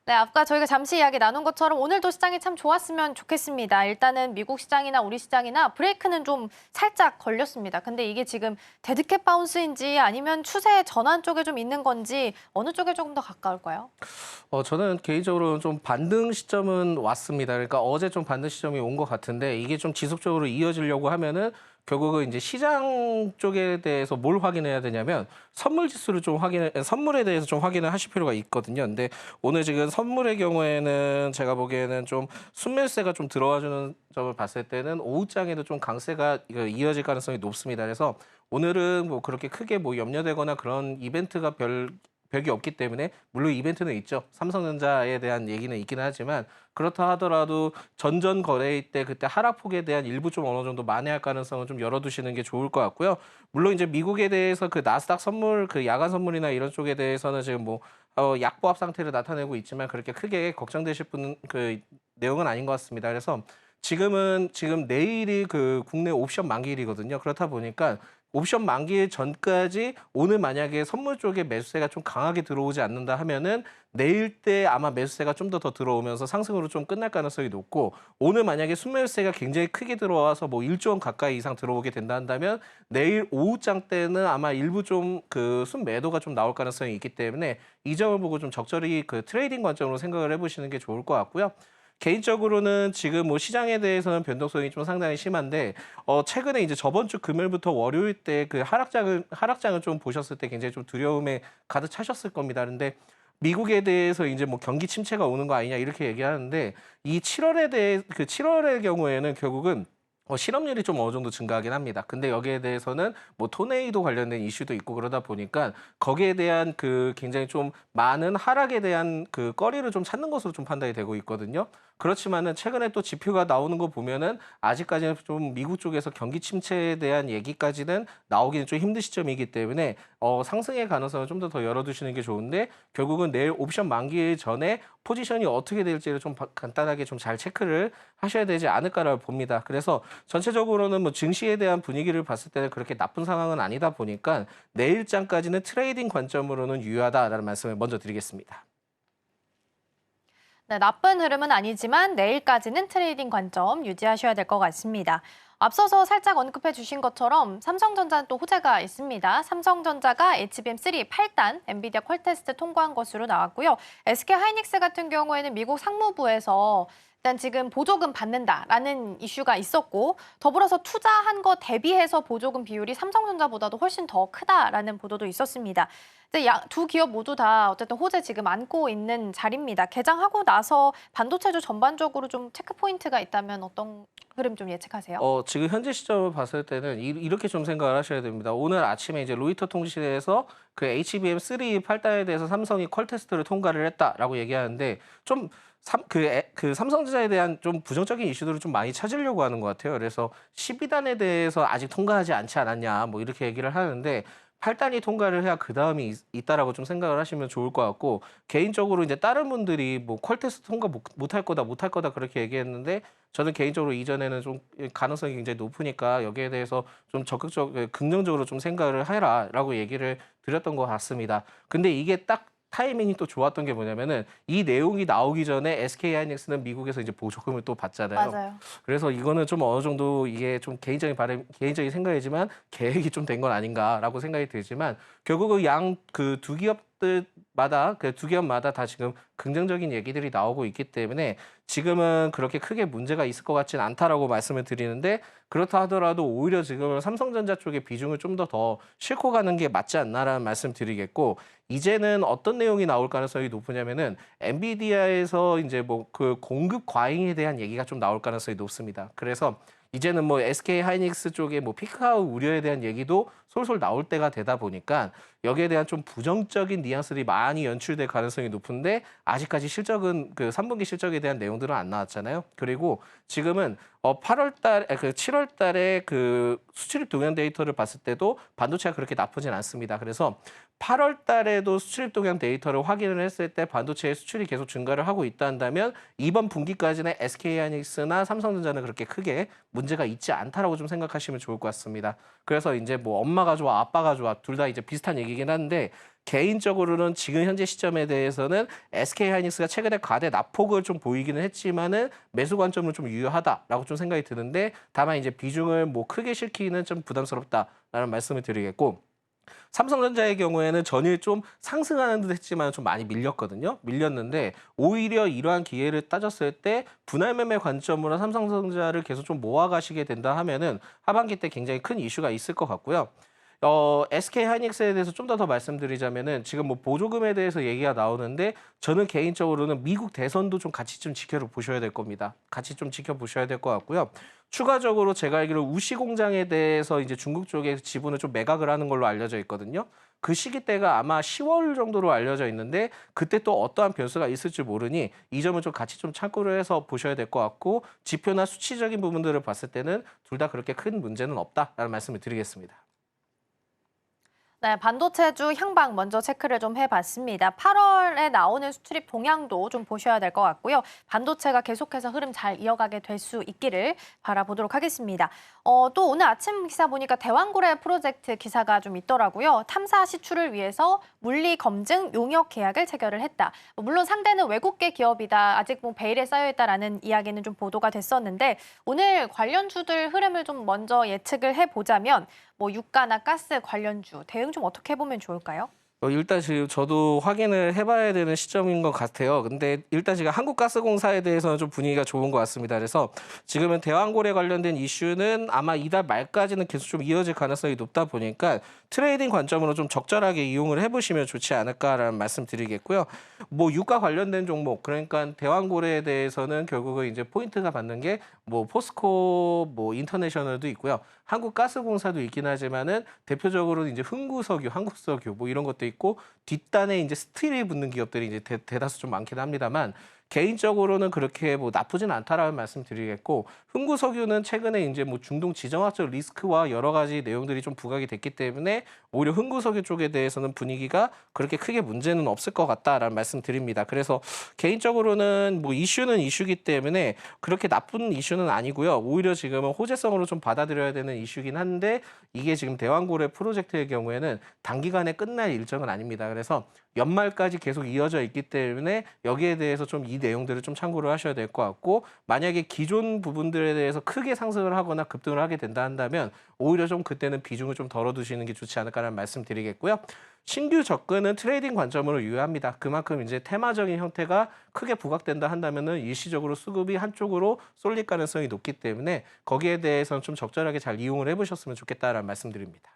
네, 아까 저희가 잠시 이야기 나눈 것처럼 오늘도 시장이 참 좋았으면 좋겠습니다. 일단은 미국 시장이나 우리 시장이나 브레이크는 좀 살짝 걸렸습니다. 근데 이게 지금 데드캣 바운스인지 아니면 추세 전환 쪽에 좀 있는 건지 어느 쪽에 조금 더 가까울까요? 저는 개인적으로 좀 반등 시점은 왔습니다. 그러니까 어제 좀 반등 시점이 온 것 같은데 이게 좀 지속적으로 이어지려고 하면은 결국은 이제 시장 쪽에 대해서 뭘 확인해야 되냐면 선물에 대해서 좀 확인을 하실 필요가 있거든요. 근데 오늘 지금 선물의 경우에는 제가 보기에는 좀 순매수세가 좀 들어와주는 점을 봤을 때는 오후장에도 좀 강세가 이어질 가능성이 높습니다. 그래서 오늘은 뭐 그렇게 크게 뭐 염려되거나 그런 이벤트가 별게 없기 때문에 물론 이벤트는 있죠. 삼성전자에 대한 얘기는 있기는 하지만 그렇다 하더라도 전전 거래일 때 그때 하락폭에 대한 일부 좀 어느 정도 만회할 가능성은 좀 열어두시는 게 좋을 것 같고요. 물론 이제 미국에 대해서 그 나스닥 선물, 그 야간 선물이나 이런 쪽에 대해서는 지금 뭐 약보합 상태를 나타내고 있지만 그렇게 크게 걱정되실 분 그 내용은 아닌 것 같습니다. 그래서 지금 내일이 그 국내 옵션 만기일이거든요. 그렇다 보니까 옵션 만기 전까지 오늘 만약에 선물 쪽에 매수세가 좀 강하게 들어오지 않는다 하면은 내일 때 아마 매수세가 좀 더 들어오면서 상승으로 좀 끝날 가능성이 높고 오늘 만약에 순매수세가 굉장히 크게 들어와서 뭐 1조 원 가까이 이상 들어오게 된다 한다면 내일 오후장 때는 아마 일부 좀 그 순매도가 좀 나올 가능성이 있기 때문에 이 점을 보고 좀 적절히 그 트레이딩 관점으로 생각을 해보시는 게 좋을 것 같고요. 개인적으로는 지금 뭐 시장에 대해서는 변동성이 좀 상당히 심한데 최근에 이제 저번 주 금요일부터 월요일 때 그 하락장을 좀 보셨을 때 굉장히 좀 두려움에 가득 차셨을 겁니다. 근데 미국에 대해서 이제 뭐 경기 침체가 오는 거 아니냐 이렇게 얘기하는데 이 7월의 경우에는 결국은 실업률이 좀 어느 정도 증가하긴 합니다. 근데 여기에 대해서는 뭐 토네이도 관련된 이슈도 있고 그러다 보니까 거기에 대한 그 굉장히 좀 많은 하락에 대한 그 거리를 좀 찾는 것으로 좀 판단이 되고 있거든요. 그렇지만은 최근에 또 지표가 나오는 거 보면은 아직까지는 좀 미국 쪽에서 경기 침체에 대한 얘기까지는 나오기는 좀 힘든 시점이기 때문에 상승의 가능성을 좀 더 열어두시는 게 좋은데 결국은 내일 옵션 만기 전에 포지션이 어떻게 될지를 좀 간단하게 좀 잘 체크를 하셔야 되지 않을까라고 봅니다. 그래서 전체적으로는 뭐 증시에 대한 분위기를 봤을 때는 그렇게 나쁜 상황은 아니다 보니까 내일장까지는 트레이딩 관점으로는 유효하다라는 말씀을 먼저 드리겠습니다. 네, 나쁜 흐름은 아니지만 내일까지는 트레이딩 관점 유지하셔야 될 것 같습니다. 앞서서 살짝 언급해 주신 것처럼 삼성전자는 또 호재가 있습니다. 삼성전자가 HBM3 8단 엔비디아 퀄테스트 통과한 것으로 나왔고요. SK하이닉스 같은 경우에는 미국 상무부에서 일단 지금 보조금 받는다라는 이슈가 있었고 더불어서 투자한 거 대비해서 보조금 비율이 삼성전자보다도 훨씬 더 크다라는 보도도 있었습니다. 두 기업 모두 다 어쨌든 호재 지금 안고 있는 자리입니다. 개장하고 나서 반도체주 전반적으로 좀 체크 포인트가 있다면 어떤 흐름 좀 예측하세요? 지금 현재 시점을 봤을 때는 이렇게 좀 생각을 하셔야 됩니다. 오늘 아침에 이제 로이터 통신에서 그 HBM3 8단에 대해서 삼성이 퀄 테스트를 통과를 했다라고 얘기하는데 좀 그 삼성전자에 대한 좀 부정적인 이슈들을 좀 많이 찾으려고 하는 것 같아요. 그래서 12단에 대해서 아직 통과하지 않지 않았냐 뭐 이렇게 얘기를 하는데 8단이 통과를 해야 그 다음이 있다라고 좀 생각을 하시면 좋을 것 같고 개인적으로 이제 다른 분들이 뭐 퀄테스트 통과 못할 거다 그렇게 얘기했는데 저는 개인적으로 이전에는 좀 가능성이 굉장히 높으니까 여기에 대해서 좀 긍정적으로 좀 생각을 해라라고 얘기를 드렸던 것 같습니다. 근데 이게 딱 타이밍이 또 좋았던 게 뭐냐면은 이 내용이 나오기 전에 SK하이닉스는 미국에서 이제 보조금을 또 받잖아요. 맞아요. 그래서 이거는 좀 어느 정도 이게 좀 개인적인 생각이지만 계획이 좀 된 건 아닌가라고 생각이 들지만 결국은 그 두 기업마다 다 지금 긍정적인 얘기들이 나오고 있기 때문에 지금은 그렇게 크게 문제가 있을 것 같지는 않다라고 말씀을 드리는데 그렇다 하더라도 오히려 지금은 삼성전자 쪽에 비중을 좀 더 싣고 가는 게 맞지 않나라는 말씀 드리겠고 이제는 어떤 내용이 나올 가능성이 높으냐면은 엔비디아에서 이제 뭐 그 공급 과잉에 대한 얘기가 좀 나올 가능성이 높습니다. 그래서 이제는 뭐 SK하이닉스 쪽에 뭐 피크아웃 우려에 대한 얘기도 솔솔 나올 때가 되다 보니까 여기에 대한 좀 부정적인 뉘앙스들이 많이 연출될 가능성이 높은데 아직까지 실적은 그 3분기 실적에 대한 내용들은 안 나왔잖아요. 그리고 지금은 그 7월 달에 그 수출입 동향 데이터를 봤을 때도 반도체가 그렇게 나쁘진 않습니다. 그래서 8월 달에도 수출입 동향 데이터를 확인을 했을 때 반도체의 수출이 계속 증가를 하고 있다 한다면 이번 분기까지는 SK하이닉스나 삼성전자는 그렇게 크게 문제가 있지 않다라고 좀 생각하시면 좋을 것 같습니다. 그래서 이제 뭐 엄마가 좋아, 아빠가 좋아 둘 다 이제 비슷한 얘기긴 한데 개인적으로는 지금 현재 시점에 대해서는 SK하이닉스가 최근에 과대 낙폭을 좀 보이기는 했지만은 매수 관점으로 좀 유효하다라고 좀 생각이 드는데 다만 이제 비중을 뭐 크게 실기는 좀 부담스럽다라는 말씀을 드리겠고 삼성전자의 경우에는 전일 좀 상승하는 듯 했지만 좀 많이 밀렸거든요. 밀렸는데 오히려 이러한 기회를 따졌을 때 분할 매매 관점으로 삼성전자를 계속 좀 모아가시게 된다 하면은 하반기 때 굉장히 큰 이슈가 있을 것 같고요. SK하이닉스에 대해서 좀 더 말씀드리자면은 지금 뭐 보조금에 대해서 얘기가 나오는데 저는 개인적으로는 미국 대선도 좀 같이 좀 지켜보셔야 될 겁니다. 같이 좀 지켜보셔야 될 것 같고요. 추가적으로 제가 알기로 우시 공장에 대해서 이제 중국 쪽에 지분을 좀 매각을 하는 걸로 알려져 있거든요. 그 시기대가 아마 10월 정도로 알려져 있는데 그때 또 어떠한 변수가 있을지 모르니 이 점을 좀 같이 좀 참고를 해서 보셔야 될 것 같고 지표나 수치적인 부분들을 봤을 때는 둘 다 그렇게 큰 문제는 없다라는 말씀을 드리겠습니다. 네, 반도체주 향방 먼저 체크를 좀 해봤습니다. 8월에 나오는 수출입 동향도 좀 보셔야 될 것 같고요. 반도체가 계속해서 흐름 잘 이어가게 될 수 있기를 바라보도록 하겠습니다. 또 오늘 아침 기사 보니까 대왕고래 프로젝트 기사가 좀 있더라고요. 탐사 시추를 위해서 물리 검증 용역 계약을 체결을 했다. 물론 상대는 외국계 기업이다. 아직 뭐 베일에 쌓여있다라는 이야기는 좀 보도가 됐었는데 오늘 관련주들 흐름을 좀 먼저 예측을 해보자면 뭐 유가나 가스 관련주 대응 좀 어떻게 해보면 좋을까요? 일단 지금 저도 확인을 해봐야 되는 시점인 것 같아요. 근데 일단 지금 한국가스공사에 대해서는 좀 분위기가 좋은 것 같습니다. 그래서 지금은 대왕고래 관련된 이슈는 아마 이달 말까지는 계속 좀 이어질 가능성이 높다 보니까 트레이딩 관점으로 좀 적절하게 이용을 해보시면 좋지 않을까라는 말씀 드리겠고요. 뭐 유가 관련된 종목, 그러니까 대왕고래에 대해서는 결국은 이제 포인트가 받는 게 뭐 포스코, 뭐 인터내셔널도 있고요. 한국가스공사도 있긴 하지만은 대표적으로 이제 흥구석유, 한국석유 뭐 이런 것도 있고 뒷단에 이제 스틸이 붙는 기업들이 이제 대다수 좀 많긴 합니다만 개인적으로는 그렇게 뭐 나쁘진 않다라는 말씀 드리겠고 흥구석유는 최근에 이제 뭐 중동 지정학적 리스크와 여러 가지 내용들이 좀 부각이 됐기 때문에 오히려 흥구석유 쪽에 대해서는 분위기가 그렇게 크게 문제는 없을 것 같다라는 말씀 드립니다. 그래서 개인적으로는 뭐 이슈는 이슈기 때문에 그렇게 나쁜 이슈는 아니고요. 오히려 지금은 호재성으로 좀 받아들여야 되는 이슈긴 한데 이게 지금 대왕고래 프로젝트의 경우에는 단기간에 끝날 일정은 아닙니다. 그래서 연말까지 계속 이어져 있기 때문에 여기에 대해서 좀 이 내용들을 좀 참고를 하셔야 될 것 같고 만약에 기존 부분들에 대해서 크게 상승을 하거나 급등을 하게 된다 한다면 오히려 좀 그때는 비중을 좀 덜어두시는 게 좋지 않을까라는 말씀 드리겠고요. 신규 접근은 트레이딩 관점으로 유효합니다. 그만큼 이제 테마적인 형태가 크게 부각된다 한다면은 일시적으로 수급이 한쪽으로 쏠릴 가능성이 높기 때문에 거기에 대해서는 좀 적절하게 잘 이용을 해보셨으면 좋겠다라는 말씀드립니다.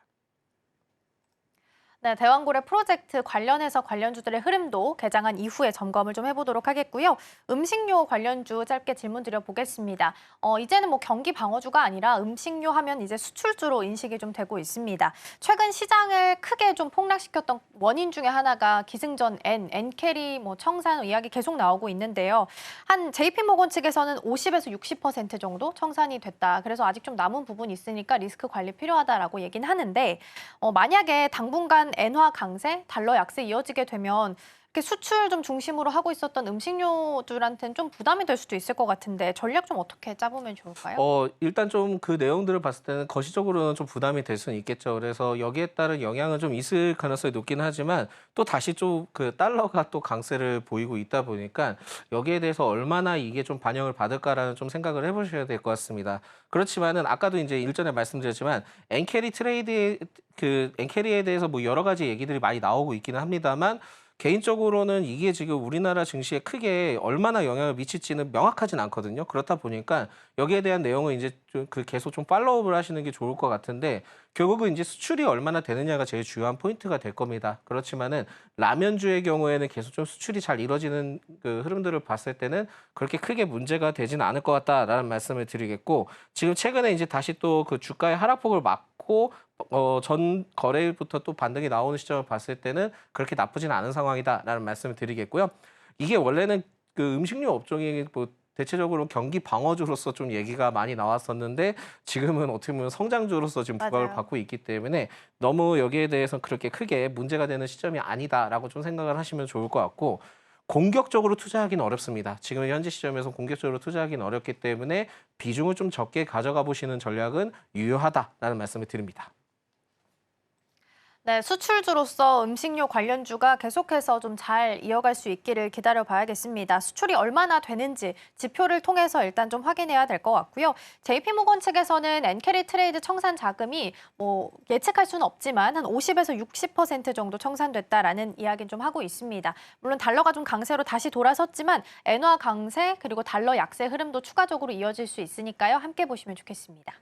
네, 대왕고래 프로젝트 관련해서 관련주들의 흐름도 개장한 이후에 점검을 좀 해보도록 하겠고요. 음식료 관련주 짧게 질문 드려보겠습니다. 이제는 뭐 경기 방어주가 아니라 음식료 하면 이제 수출주로 인식이 좀 되고 있습니다. 최근 시장을 크게 좀 폭락시켰던 원인 중에 하나가 기승전 엔캐리, 뭐 청산 이야기 계속 나오고 있는데요. 한 JP모건 측에서는 50에서 60% 정도 청산이 됐다. 그래서 아직 좀 남은 부분이 있으니까 리스크 관리 필요하다라고 얘기는 하는데 만약에 당분간 엔화 강세, 달러 약세 이어지게 되면 이렇게 수출 좀 중심으로 하고 있었던 음식료들한테는 좀 부담이 될 수도 있을 것 같은데 전략 좀 어떻게 짜보면 좋을까요? 일단 좀 그 내용들을 봤을 때는 거시적으로는 좀 부담이 될 수는 있겠죠. 그래서 여기에 따른 영향은 좀 있을 가능성이 높긴 하지만 또 다시 좀 그 달러가 또 강세를 보이고 있다 보니까 여기에 대해서 얼마나 이게 좀 반영을 받을까라는 좀 생각을 해보셔야 될 것 같습니다. 그렇지만은 아까도 이제 일전에 말씀드렸지만 엔캐리 트레이드 그 엔캐리에 대해서 뭐 여러 가지 얘기들이 많이 나오고 있기는 합니다만 개인적으로는 이게 지금 우리나라 증시에 크게 얼마나 영향을 미칠지는 명확하진 않거든요. 그렇다 보니까 여기에 대한 내용은 이제 좀 계속 좀 팔로우를 하시는 게 좋을 것 같은데 결국은 이제 수출이 얼마나 되느냐가 제일 중요한 포인트가 될 겁니다. 그렇지만은 라면주의 경우에는 계속 좀 수출이 잘 이루어지는 그 흐름들을 봤을 때는 그렇게 크게 문제가 되지는 않을 것 같다라는 말씀을 드리겠고 지금 최근에 이제 다시 또 그 주가의 하락폭을 막고 전 거래일부터 또 반등이 나오는 시점을 봤을 때는 그렇게 나쁘진 않은 상황이다라는 말씀을 드리겠고요. 이게 원래는 그 음식료 업종이 뭐 대체적으로 경기 방어주로서 좀 얘기가 많이 나왔었는데 지금은 어떻게 보면 성장주로서 지금 부각을 맞아요. 받고 있기 때문에 너무 여기에 대해서 그렇게 크게 문제가 되는 시점이 아니다라고 좀 생각을 하시면 좋을 것 같고 공격적으로 투자하기는 어렵습니다. 지금 현재 시점에서 공격적으로 투자하기는 어렵기 때문에 비중을 좀 적게 가져가 보시는 전략은 유효하다라는 말씀을 드립니다. 네, 수출주로서 음식료 관련주가 계속해서 좀 잘 이어갈 수 있기를 기다려 봐야겠습니다. 수출이 얼마나 되는지 지표를 통해서 일단 좀 확인해야 될 것 같고요. JP모건 측에서는 엔캐리 트레이드 청산 자금이 예측할 수는 없지만 한 50에서 60% 정도 청산됐다라는 이야기는 좀 하고 있습니다. 물론 달러가 좀 강세로 다시 돌아섰지만 엔화 강세 그리고 달러 약세 흐름도 추가적으로 이어질 수 있으니까요. 함께 보시면 좋겠습니다.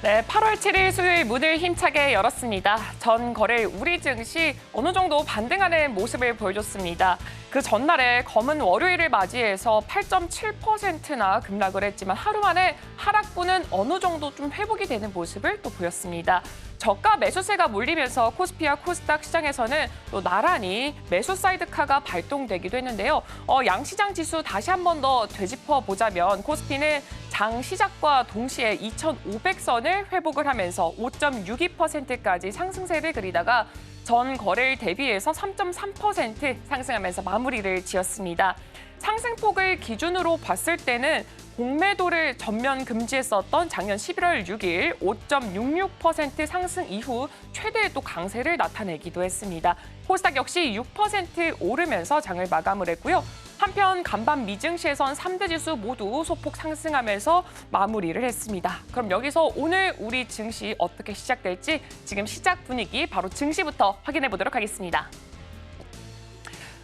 네, 8월 7일 수요일 문을 힘차게 열었습니다. 전 거래일 우리 증시 어느 정도 반등하는 모습을 보여줬습니다. 그 전날에 검은 월요일을 맞이해서 8.7%나 급락을 했지만 하루 만에 하락분은 어느 정도 좀 회복이 되는 모습을 또 보였습니다. 저가 매수세가 몰리면서 코스피와 코스닥 시장에서는 또 나란히 매수 사이드카가 발동되기도 했는데요. 양시장 지수 다시 한 번 더 되짚어 보자면 코스피는 장 시작과 동시에 2,500선을 회복을 하면서 5.62%까지 상승세를 그리다가 전 거래일 대비해서 3.3% 상승하면서 마무리를 지었습니다. 상승폭을 기준으로 봤을 때는 공매도를 전면 금지했었던 작년 11월 6일 5.66% 상승 이후 최대의 또 강세를 나타내기도 했습니다. 코스닥 역시 6% 오르면서 장을 마감을 했고요. 한편 간밤 미증시에선 3대 지수 모두 소폭 상승하면서 마무리를 했습니다. 그럼 여기서 오늘 우리 증시 어떻게 시작될지 지금 시작 분위기 바로 증시부터 확인해 보도록 하겠습니다.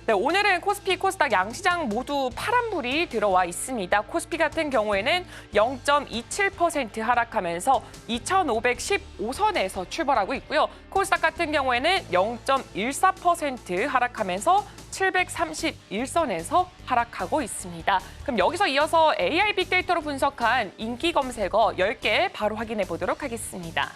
네, 오늘은 코스피, 코스닥 양시장 모두 파란불이 들어와 있습니다. 코스피 같은 경우에는 0.27% 하락하면서 2,515선에서 출발하고 있고요. 코스닥 같은 경우에는 0.14% 하락하면서 731선에서 하락하고 있습니다. 그럼 여기서 이어서 AI 빅데이터로 분석한 인기 검색어 10개 바로 확인해 보도록 하겠습니다.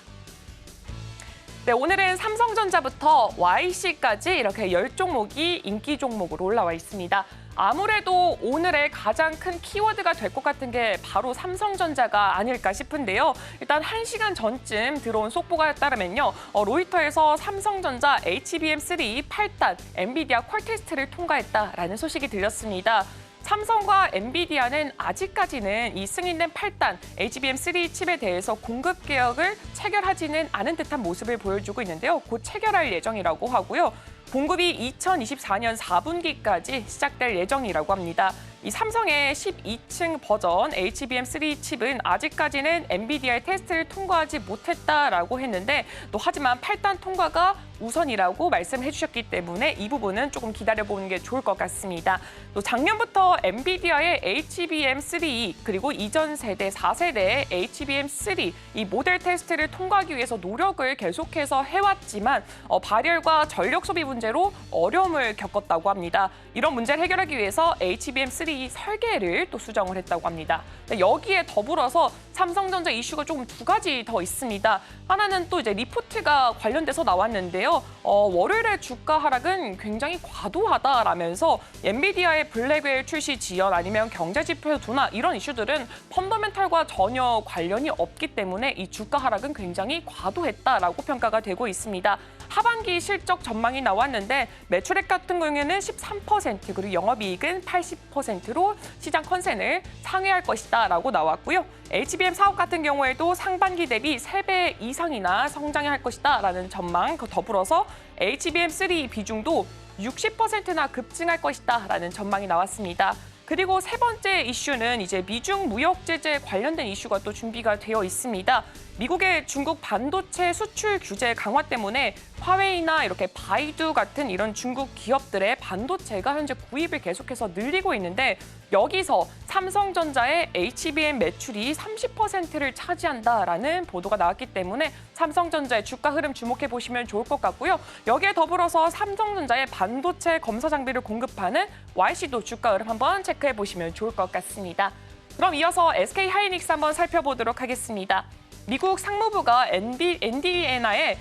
네, 오늘은 삼성전자부터 YC까지 이렇게 10종목이 인기 종목으로 올라와 있습니다. 아무래도 오늘의 가장 큰 키워드가 될 것 같은 게 바로 삼성전자가 아닐까 싶은데요. 일단 1시간 전쯤 들어온 속보가 따르면요. 로이터에서 삼성전자 HBM3 8단 엔비디아 퀄 테스트를 통과했다라는 소식이 들렸습니다. 삼성과 엔비디아는 아직까지는 이 승인된 8단 HBM3 칩에 대해서 공급 계약을 체결하지는 않은 듯한 모습을 보여주고 있는데요. 곧 체결할 예정이라고 하고요. 공급이 2024년 4분기까지 시작될 예정이라고 합니다. 이 삼성의 12층 버전 HBM3 칩은 아직까지는 엔비디아의 테스트를 통과하지 못했다라고 했는데 또 하지만 8단 통과가 우선이라고 말씀해 주셨기 때문에 이 부분은 조금 기다려보는 게 좋을 것 같습니다. 또 작년부터 엔비디아의 HBM3 그리고 이전 세대 4세대의 HBM3 이 모델 테스트를 통과하기 위해서 노력을 계속해서 해왔지만 발열과 전력 소비 문제로 어려움을 겪었다고 합니다. 이런 문제를 해결하기 위해서 HBM3 설계를 또 수정을 했다고 합니다. 여기에 더불어서 삼성전자 이슈가 조금 두 가지 더 있습니다. 하나는 또 이제 리포트가 관련돼서 나왔는데요. 월요일의 주가 하락은 굉장히 과도하다라면서 엔비디아의 블랙웰 출시 지연 아니면 경제 지표 둔화 이런 이슈들은 펀더멘털과 전혀 관련이 없기 때문에 이 주가 하락은 굉장히 과도했다라고 평가가 되고 있습니다. 하반기 실적 전망이 나왔는데 매출액 같은 경우에는 13% 그리고 영업이익은 80%로 시장 컨센을 상회할 것이다라고 나왔고요. HBM 사업 같은 경우에도 상반기 대비 3배 이상이나 성장할 것이다라는 전망 더불어서 HBM3 비중도 60%나 급증할 것이다라는 전망이 나왔습니다. 그리고 세 번째 이슈는 이제 미중 무역 제재 관련된 이슈가 또 준비가 되어 있습니다. 미국의 중국 반도체 수출 규제 강화 때문에 화웨이나 이렇게 바이두 같은 이런 중국 기업들의 반도체가 현재 구입을 계속해서 늘리고 있는데 여기서 삼성전자의 HBM 매출이 30%를 차지한다라는 보도가 나왔기 때문에 삼성전자의 주가 흐름 주목해 보시면 좋을 것 같고요. 여기에 더불어서 삼성전자의 반도체 검사 장비를 공급하는 YC도 주가 흐름 한번 체크해 보시면 좋을 것 같습니다. 그럼 이어서 SK하이닉스 한번 살펴보도록 하겠습니다. 미국 상무부가 엔디애나의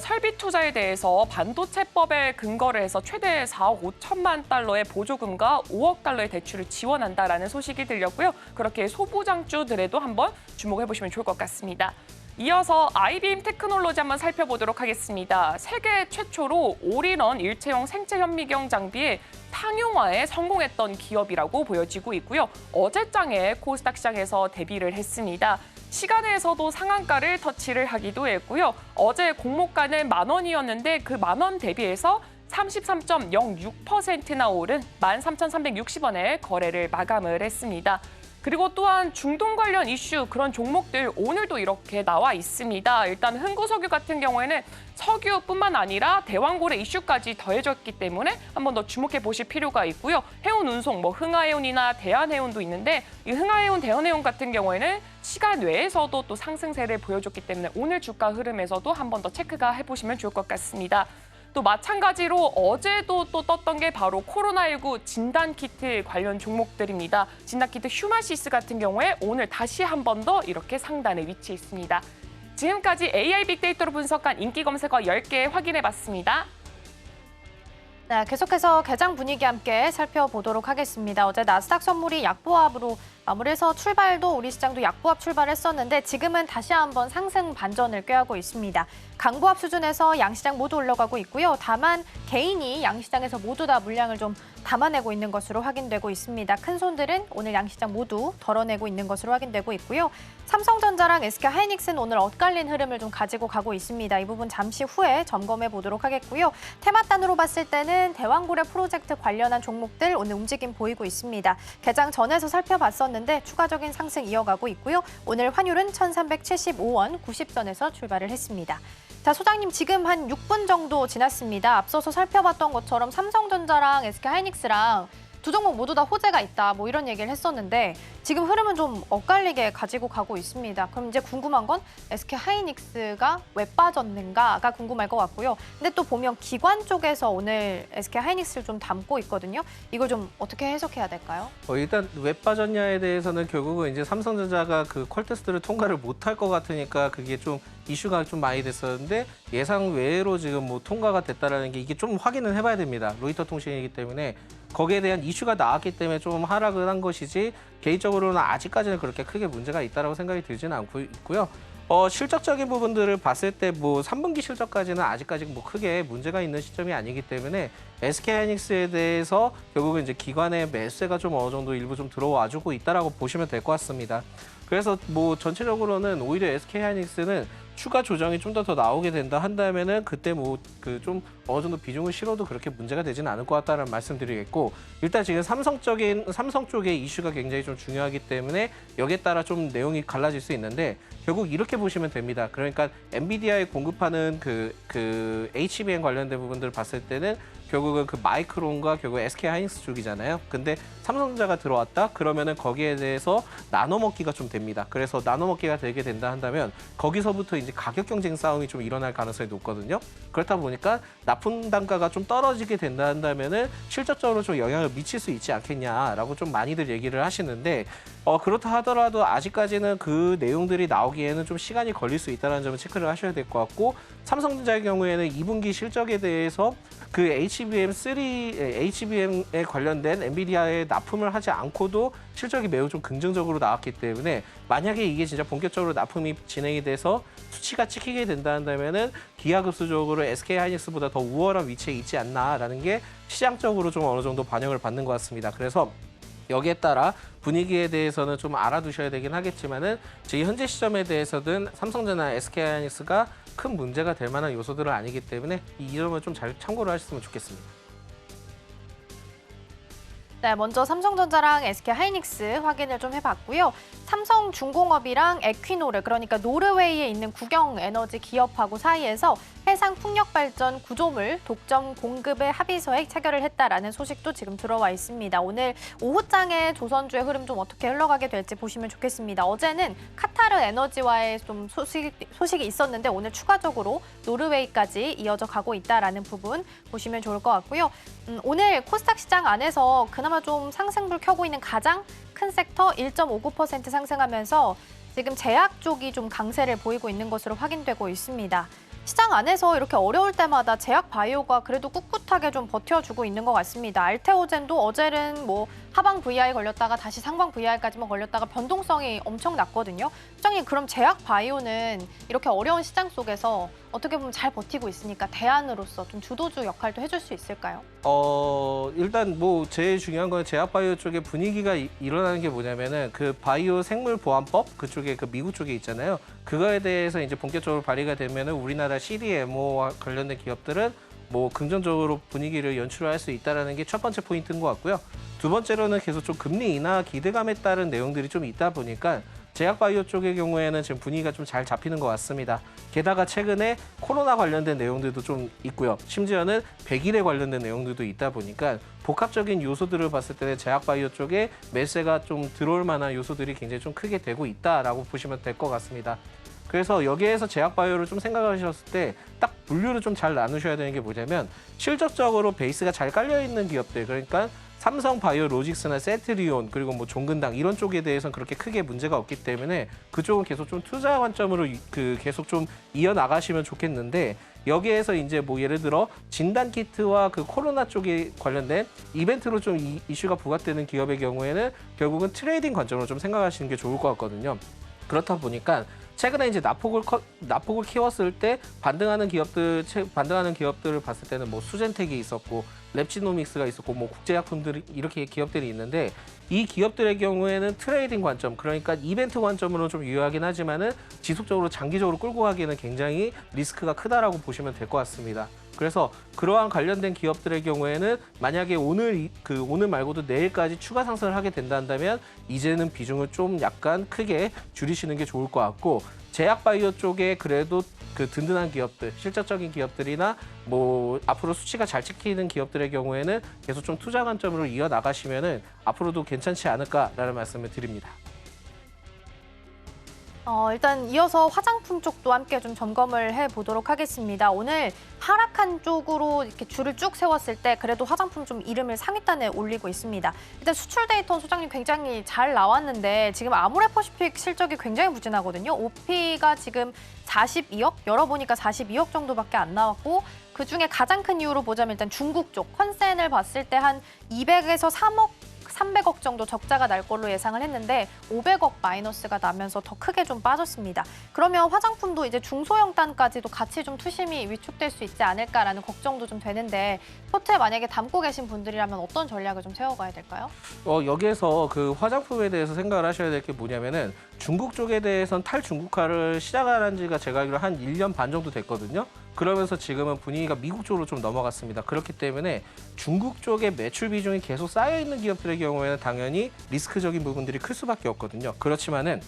설비 투자에 대해서 반도체법에 근거를 해서 최대 4억 5천만 달러의 보조금과 5억 달러의 대출을 지원한다라는 소식이 들렸고요. 그렇게 소부장주들에도 한번 주목해 보시면 좋을 것 같습니다. 이어서 IBM 테크놀로지 한번 살펴보도록 하겠습니다. 세계 최초로 올인원 일체형 생체 현미경 장비의 상용화에 성공했던 기업이라고 보여지고 있고요. 어제장에 코스닥 시장에서 데뷔를 했습니다. 시간에서도 상한가를 터치를 하기도 했고요. 어제 공모가는 10,000원이었는데 그 10,000원 대비해서 33.06%나 오른 13,360원에 거래를 마감을 했습니다. 그리고 또한 중동 관련 이슈 그런 종목들 오늘도 이렇게 나와 있습니다. 일단 흥구석유 같은 경우에는 석유뿐만 아니라 대왕고래 이슈까지 더해졌기 때문에 한 번 더 주목해 보실 필요가 있고요. 해운 운송, 흥하해운이나 대한해운도 있는데 이 흥하해운, 대한해운 같은 경우에는 시간 외에서도 또 상승세를 보여줬기 때문에 오늘 주가 흐름에서도 한 번 더 체크가 해보시면 좋을 것 같습니다. 또 마찬가지로 어제도 또 떴던 게 바로 코로나19 진단키트 관련 종목들입니다. 진단키트 휴마시스 같은 경우에 오늘 다시 한 번 더 이렇게 상단에 위치해 있습니다. 지금까지 AI 빅데이터로 분석한 인기 검색어 10개 확인해봤습니다. 네, 계속해서 개장 분위기 함께 살펴보도록 하겠습니다. 어제 나스닥 선물이 약보합으로 마무리해서 출발도 우리 시장도 약보합 출발했었는데 지금은 다시 한번 상승 반전을 꾀하고 있습니다. 강보합 수준에서 양시장 모두 올라가고 있고요. 다만 개인이 양시장에서 모두 다 물량을 좀 담아내고 있는 것으로 확인되고 있습니다. 큰 손들은 오늘 양시장 모두 덜어내고 있는 것으로 확인되고 있고요. 삼성전자랑 SK하이닉스는 오늘 엇갈린 흐름을 좀 가지고 가고 있습니다. 이 부분 잠시 후에 점검해 보도록 하겠고요. 테마단으로 봤을 때는 대왕고래 프로젝트 관련한 종목들 오늘 움직임 보이고 있습니다. 개장 전에서 살펴봤었는데 추가적인 상승 이어가고 있고요. 오늘 환율은 1,375원 90선에서 출발을 했습니다. 자, 소장님 지금 한 6분 정도 지났습니다. 앞서서 살펴봤던 것처럼 삼성전자랑 SK하이닉스랑 두 종목 모두 다 호재가 있다 뭐 이런 얘기를 했었는데 지금 흐름은 좀 엇갈리게 가지고 가고 있습니다. 그럼 이제 궁금한 건 SK하이닉스가 왜 빠졌는가가 궁금할 것 같고요. 근데 또 보면 기관 쪽에서 오늘 SK하이닉스를 좀 담고 있거든요. 이걸 좀 어떻게 해석해야 될까요? 일단 왜 빠졌냐에 대해서는 결국은 이제 삼성전자가 그 퀄 테스트를 통과를 못할 것 같으니까 그게 좀 이슈가 좀 많이 됐었는데 예상 외로 지금 뭐 통과가 됐다라는 게 이게 좀 확인을 해봐야 됩니다. 로이터 통신이기 때문에 거기에 대한 이슈가 나왔기 때문에 좀 하락을 한 것이지 개인적으로는 아직까지는 그렇게 크게 문제가 있다라고 생각이 들지는 않고 있고요. 실적적인 부분들을 봤을 때 뭐 3분기 실적까지는 아직까지 뭐 크게 문제가 있는 시점이 아니기 때문에 SK하이닉스에 대해서 결국은 이제 기관의 매수세가 좀 어느 정도 일부 좀 들어와주고 있다라고 보시면 될 것 같습니다. 그래서 뭐 전체적으로는 오히려 SK하이닉스는 추가 조정이 좀 더 나오게 된다 한다면은 그때 뭐 그 좀 어느 정도 비중을 실어도 그렇게 문제가 되지는 않을 것 같다는 말씀드리겠고 일단 지금 삼성 쪽의 이슈가 굉장히 좀 중요하기 때문에 여기에 따라 좀 내용이 갈라질 수 있는데 결국 이렇게 보시면 됩니다. 그러니까 엔비디아에 공급하는 그 HBM 관련된 부분들을 봤을 때는 결국은 그 마이크론과 결국 SK하이닉스 쪽이잖아요. 근데 삼성전자가 들어왔다? 그러면은 거기에 대해서 나눠 먹기가 좀 됩니다. 그래서 나눠 먹기가 되게 된다 한다면 거기서부터 이제 가격 경쟁 싸움이 좀 일어날 가능성이 높거든요. 그렇다 보니까 납품 단가가 좀 떨어지게 된다 한다면은 실질적으로 좀 영향을 미칠 수 있지 않겠냐라고 좀 많이들 얘기를 하시는데 그렇다 하더라도 아직까지는 그 내용들이 나오기에는 좀 시간이 걸릴 수 있다는 점을 체크를 하셔야 될 것 같고 삼성전자의 경우에는 2분기 실적에 대해서 그 HBM에 관련된 엔비디아에 납품을 하지 않고도 실적이 매우 좀 긍정적으로 나왔기 때문에 만약에 이게 진짜 본격적으로 납품이 진행이 돼서 수치가 찍히게 된다 한다면은 기하급수적으로 SK하이닉스보다 더 우월한 위치에 있지 않나라는 게 시장적으로 좀 어느 정도 반영을 받는 것 같습니다. 그래서 여기에 따라 분위기에 대해서는 좀 알아두셔야 되긴 하겠지만은 지금 현재 시점에 대해서는 삼성전자, SK하이닉스가 큰 문제가 될 만한 요소들은 아니기 때문에 이 점을 좀 잘 참고를 하셨으면 좋겠습니다. 네, 먼저 삼성전자랑 SK하이닉스 확인을 좀 해봤고요. 삼성중공업이랑 에퀴노르, 그러니까 노르웨이에 있는 국영에너지 기업하고 사이에서 해상 풍력발전 구조물 독점 공급의 합의서에 체결을 했다라는 소식도 지금 들어와 있습니다. 오늘 오후장에 조선주의 흐름 좀 어떻게 흘러가게 될지 보시면 좋겠습니다. 어제는 카타르 에너지와의 좀 소식이 있었는데 오늘 추가적으로 노르웨이까지 이어져 가고 있다라는 부분 보시면 좋을 것 같고요. 오늘 코스닥 시장 안에서 그나마 좀 상승불 켜고 있는 가장 큰 섹터 1.59% 상승하면서 지금 제약 쪽이 좀 강세를 보이고 있는 것으로 확인되고 있습니다. 시장 안에서 이렇게 어려울 때마다 제약 바이오가 그래도 꿋꿋하게 좀 버텨주고 있는 것 같습니다. 알테오젠도 어제는 뭐 하방 VI 걸렸다가 다시 상방 VI까지만 걸렸다가 변동성이 엄청 났거든요. 시장님, 그럼 제약 바이오는 이렇게 어려운 시장 속에서 어떻게 보면 잘 버티고 있으니까 대안으로서 좀 주도주 역할도 해줄 수 있을까요? 일단 뭐 제일 중요한 건 제약 바이오 쪽에 분위기가 일어나는 게 뭐냐면은 그 바이오 생물 보안법 그쪽에 그 미국 쪽에 있잖아요. 그거에 대해서 이제 본격적으로 발의가 되면은 우리나라 CDMO와 관련된 기업들은 뭐 긍정적으로 분위기를 연출할 수 있다는 게 첫 번째 포인트인 것 같고요. 두 번째로는 계속 좀 금리 인하 기대감에 따른 내용들이 좀 있다 보니까 제약바이오 쪽의 경우에는 지금 분위기가 좀 잘 잡히는 것 같습니다. 게다가 최근에 코로나 관련된 내용들도 좀 있고요. 심지어는 100일에 관련된 내용들도 있다 보니까 복합적인 요소들을 봤을 때는 제약바이오 쪽에 매세가 좀 들어올 만한 요소들이 굉장히 좀 크게 되고 있다라고 보시면 될 것 같습니다. 그래서 여기에서 제약바이오를 좀 생각하셨을 때 딱 분류를 좀 잘 나누셔야 되는 게 뭐냐면 실적적으로 베이스가 잘 깔려있는 기업들, 그러니까 삼성바이오로직스나 세트리온 그리고 뭐 종근당 이런 쪽에 대해서는 그렇게 크게 문제가 없기 때문에 그쪽은 계속 좀 투자 관점으로 계속 좀 이어나가시면 좋겠는데 여기에서 이제 뭐 예를 들어 진단키트와 그 코로나 쪽에 관련된 이벤트로 좀 이슈가 부각되는 기업의 경우에는 결국은 트레이딩 관점으로 좀 생각하시는 게 좋을 것 같거든요. 그렇다 보니까 최근에 이제 낙폭을 키웠을 때 반등하는 기업들을 봤을 때는 뭐 수젠텍이 있었고 랩지노믹스가 있었고 뭐 국제약품들이 이렇게 기업들이 있는데 이 기업들의 경우에는 트레이딩 관점, 그러니까 이벤트 관점으로 좀 유효하긴 하지만은 지속적으로 장기적으로 끌고 가기에는 굉장히 리스크가 크다라고 보시면 될 것 같습니다. 그래서 그러한 관련된 기업들의 경우에는 만약에 오늘 말고도 내일까지 추가 상승을 하게 된다면 이제는 비중을 좀 약간 크게 줄이시는 게 좋을 것 같고 제약바이오 쪽에 그래도 그 든든한 기업들, 실질적인 기업들이나 뭐 앞으로 수치가 잘 찍히는 기업들의 경우에는 계속 좀 투자 관점으로 이어나가시면은 앞으로도 괜찮지 않을까라는 말씀을 드립니다. 일단 이어서 화장품 쪽도 함께 좀 점검을 해보도록 하겠습니다. 오늘 하락한 쪽으로 이렇게 줄을 쭉 세웠을 때 그래도 화장품 좀 이름을 상위단에 올리고 있습니다. 일단 수출 데이터 소장님 굉장히 잘 나왔는데 지금 아모레퍼시픽 실적이 굉장히 부진하거든요. OP가 지금 42억, 열어보니까 42억 정도밖에 안 나왔고 그중에 가장 큰 이유로 보자면 일단 중국 쪽 컨센을 봤을 때 한 200에서 300억 정도 적자가 날 걸로 예상을 했는데 500억 마이너스가 나면서 더 크게 좀 빠졌습니다. 그러면 화장품도 이제 중소형단까지도 같이 좀 투심이 위축될 수 있지 않을까라는 걱정도 좀 되는데 포트에 만약에 담고 계신 분들이라면 어떤 전략을 좀 세워가야 될까요? 여기에서 그 화장품에 대해서 생각을 하셔야 될 게 뭐냐면은 중국 쪽에 대해서는 탈중국화를 시작한 지가 제가 알기로 한 1년 반 정도 됐거든요. 그러면서 지금은 분위기가 미국 쪽으로 좀 넘어갔습니다. 그렇기 때문에 중국 쪽에 매출 비중이 계속 쌓여있는 기업들의 경우에는 당연히 리스크적인 부분들이 클 수밖에 없거든요. 그렇지만은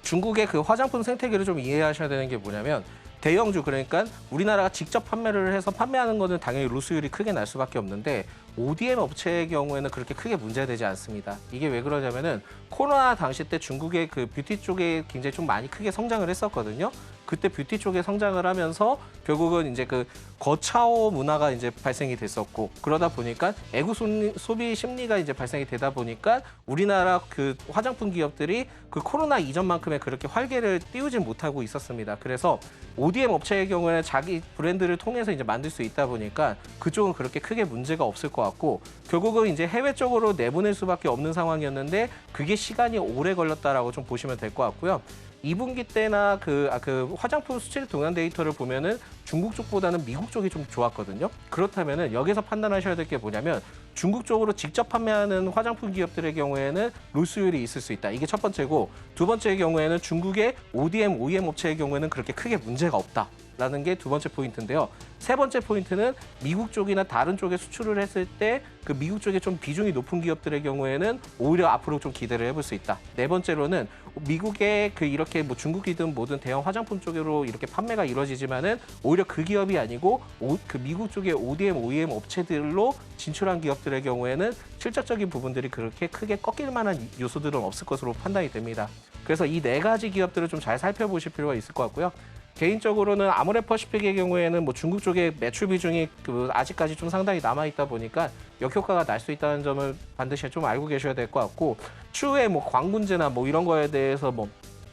중국의 그 화장품 생태계를 좀 이해하셔야 되는 게 뭐냐면 대형주, 그러니까 우리나라가 직접 판매를 해서 판매하는 거는 당연히 로스율이 크게 날 수밖에 없는데 ODM 업체의 경우에는 그렇게 크게 문제가 되지 않습니다. 이게 왜 그러냐면은 코로나 당시 때 중국의 그 뷰티 쪽에 굉장히 좀 많이 크게 성장을 했었거든요. 그때 뷰티 쪽에 성장을 하면서 결국은 이제 그 거차오 문화가 이제 발생이 됐었고 그러다 보니까 애국 소비 심리가 이제 발생이 되다 보니까 우리나라 그 화장품 기업들이 그 코로나 이전만큼의 그렇게 활개를 띄우지 못하고 있었습니다. 그래서 ODM 업체의 경우에는 자기 브랜드를 통해서 이제 만들 수 있다 보니까 그쪽은 그렇게 크게 문제가 없을 것 같고 결국은 이제 해외 쪽으로 내보낼 수밖에 없는 상황이었는데 그게 시간이 오래 걸렸다라고 좀 보시면 될 것 같고요. 2분기 때나 그 화장품 수출 동향 데이터를 보면은 중국 쪽보다는 미국 쪽이 좀 좋았거든요. 그렇다면은 여기서 판단하셔야 될 게 뭐냐면 중국 쪽으로 직접 판매하는 화장품 기업들의 경우에는 로스율이 있을 수 있다. 이게 첫 번째고 두 번째의 경우에는 중국의 ODM, OEM 업체의 경우에는 그렇게 크게 문제가 없다. 있다라는 게 두 번째 포인트인데요. 세 번째 포인트는 미국 쪽이나 다른 쪽에 수출을 했을 때 그 미국 쪽에 좀 비중이 높은 기업들의 경우에는 오히려 앞으로 좀 기대를 해볼 수 있다. 네 번째로는 미국의 그 이렇게 뭐 중국이든 뭐든 대형 화장품 쪽으로 이렇게 판매가 이루어지지만은 오히려 그 기업이 아니고 그 미국 쪽의 ODM, OEM 업체들로 진출한 기업들의 경우에는 실적적인 부분들이 그렇게 크게 꺾일 만한 요소들은 없을 것으로 판단이 됩니다. 그래서 이 네 가지 기업들을 좀 잘 살펴보실 필요가 있을 것 같고요. 개인적으로는 아모레퍼시픽의 경우에는 뭐 중국 쪽의 매출 비중이 아직까지 좀 상당히 남아 있다 보니까 역효과가 날 수 있다는 점을 반드시 좀 알고 계셔야 될 것 같고, 추후에 뭐 광군제나 뭐 이런 거에 대해서 뭐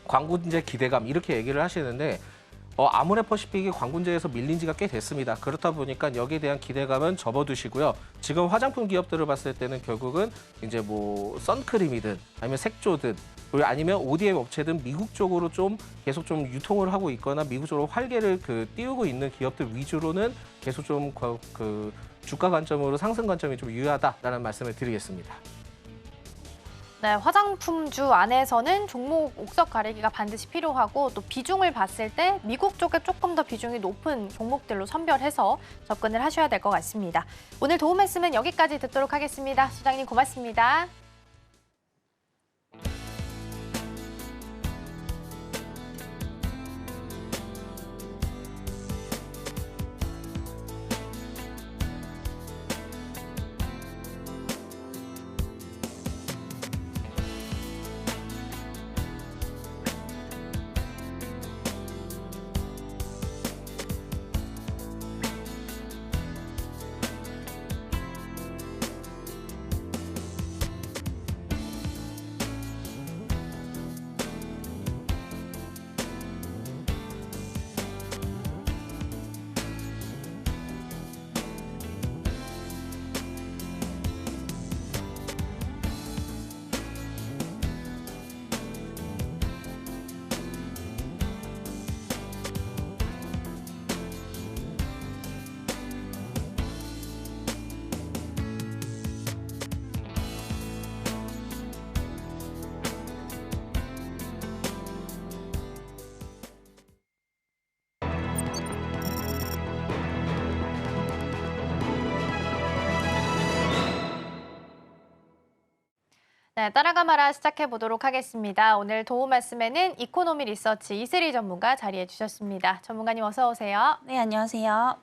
광군제 기대감 이렇게 얘기를 하시는데 아모레퍼시픽이 광군제에서 밀린 지가 꽤 됐습니다. 그렇다 보니까 여기에 대한 기대감은 접어두시고요. 지금 화장품 기업들을 봤을 때는 결국은 이제 뭐 선크림이든 아니면 색조든 아니면 ODM 업체든 미국 쪽으로 좀 계속 좀 유통을 하고 있거나 미국 쪽으로 활개를 띄우고 있는 기업들 위주로는 계속 좀 그 주가 관점으로 상승 관점이 좀 유효하다라는 말씀을 드리겠습니다. 네, 화장품주 안에서는 종목 옥석 가리기가 반드시 필요하고 또 비중을 봤을 때 미국 쪽에 조금 더 비중이 높은 종목들로 선별해서 접근을 하셔야 될 것 같습니다. 오늘 도움 말씀은 여기까지 듣도록 하겠습니다. 소장님 고맙습니다. 네, 따라가 말아 시작해 보도록 하겠습니다. 오늘 도움 말씀에는 이코노미 리서치 이슬이 전문가 자리해 주셨습니다. 전문가님 어서 오세요. 네, 안녕하세요.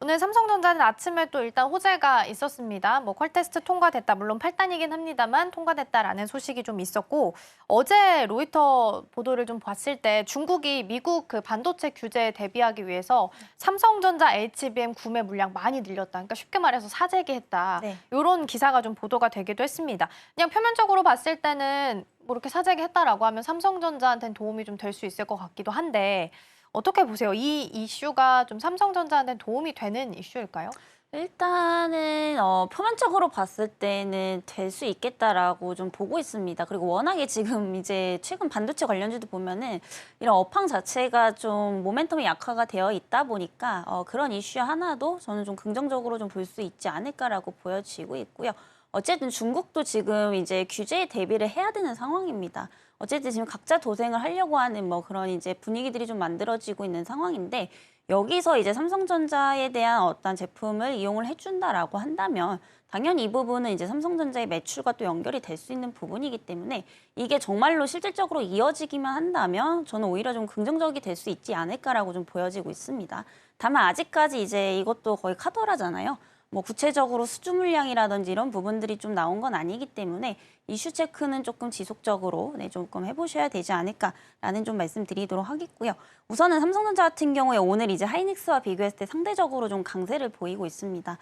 오늘 삼성전자는 아침에 또 일단 호재가 있었습니다. 뭐 퀄테스트 통과됐다. 물론 8단이긴 합니다만 통과됐다라는 소식이 좀 있었고, 어제 로이터 보도를 좀 봤을 때 중국이 미국 그 반도체 규제에 대비하기 위해서 삼성전자 HBM 구매 물량 많이 늘렸다. 그러니까 쉽게 말해서 사재기했다. 네. 이런 기사가 좀 보도가 되기도 했습니다. 그냥 표면적으로 봤을 때는 뭐 이렇게 사재기했다라고 하면 삼성전자한테는 도움이 좀 될 수 있을 것 같기도 한데, 어떻게 보세요? 이 이슈가 좀 삼성전자한테 도움이 되는 이슈일까요? 일단은 표면적으로 봤을 때는 될 수 있겠다라고 좀 보고 있습니다. 그리고 워낙에 지금 이제 최근 반도체 관련주도 보면은 이런 업황 자체가 좀 모멘텀이 약화가 되어 있다 보니까 그런 이슈 하나도 저는 좀 긍정적으로 좀 볼 수 있지 않을까라고 보여지고 있고요. 어쨌든 중국도 지금 이제 규제에 대비를 해야 되는 상황입니다. 어쨌든 지금 각자 도생을 하려고 하는 뭐 그런 이제 분위기들이 좀 만들어지고 있는 상황인데, 여기서 이제 삼성전자에 대한 어떤 제품을 이용을 해준다라고 한다면 당연히 이 부분은 이제 삼성전자의 매출과 또 연결이 될 수 있는 부분이기 때문에 이게 정말로 실질적으로 이어지기만 한다면 저는 오히려 좀 긍정적이 될 수 있지 않을까라고 좀 보여지고 있습니다. 다만 아직까지 이제 이것도 거의 카더라잖아요. 뭐 구체적으로 수주 물량이라든지 이런 부분들이 좀 나온 건 아니기 때문에 이슈 체크는 조금 지속적으로 조금 해보셔야 되지 않을까라는 좀 말씀드리도록 하겠고요. 우선은 삼성전자 같은 경우에 오늘 이제 하이닉스와 비교했을 때 상대적으로 좀 강세를 보이고 있습니다.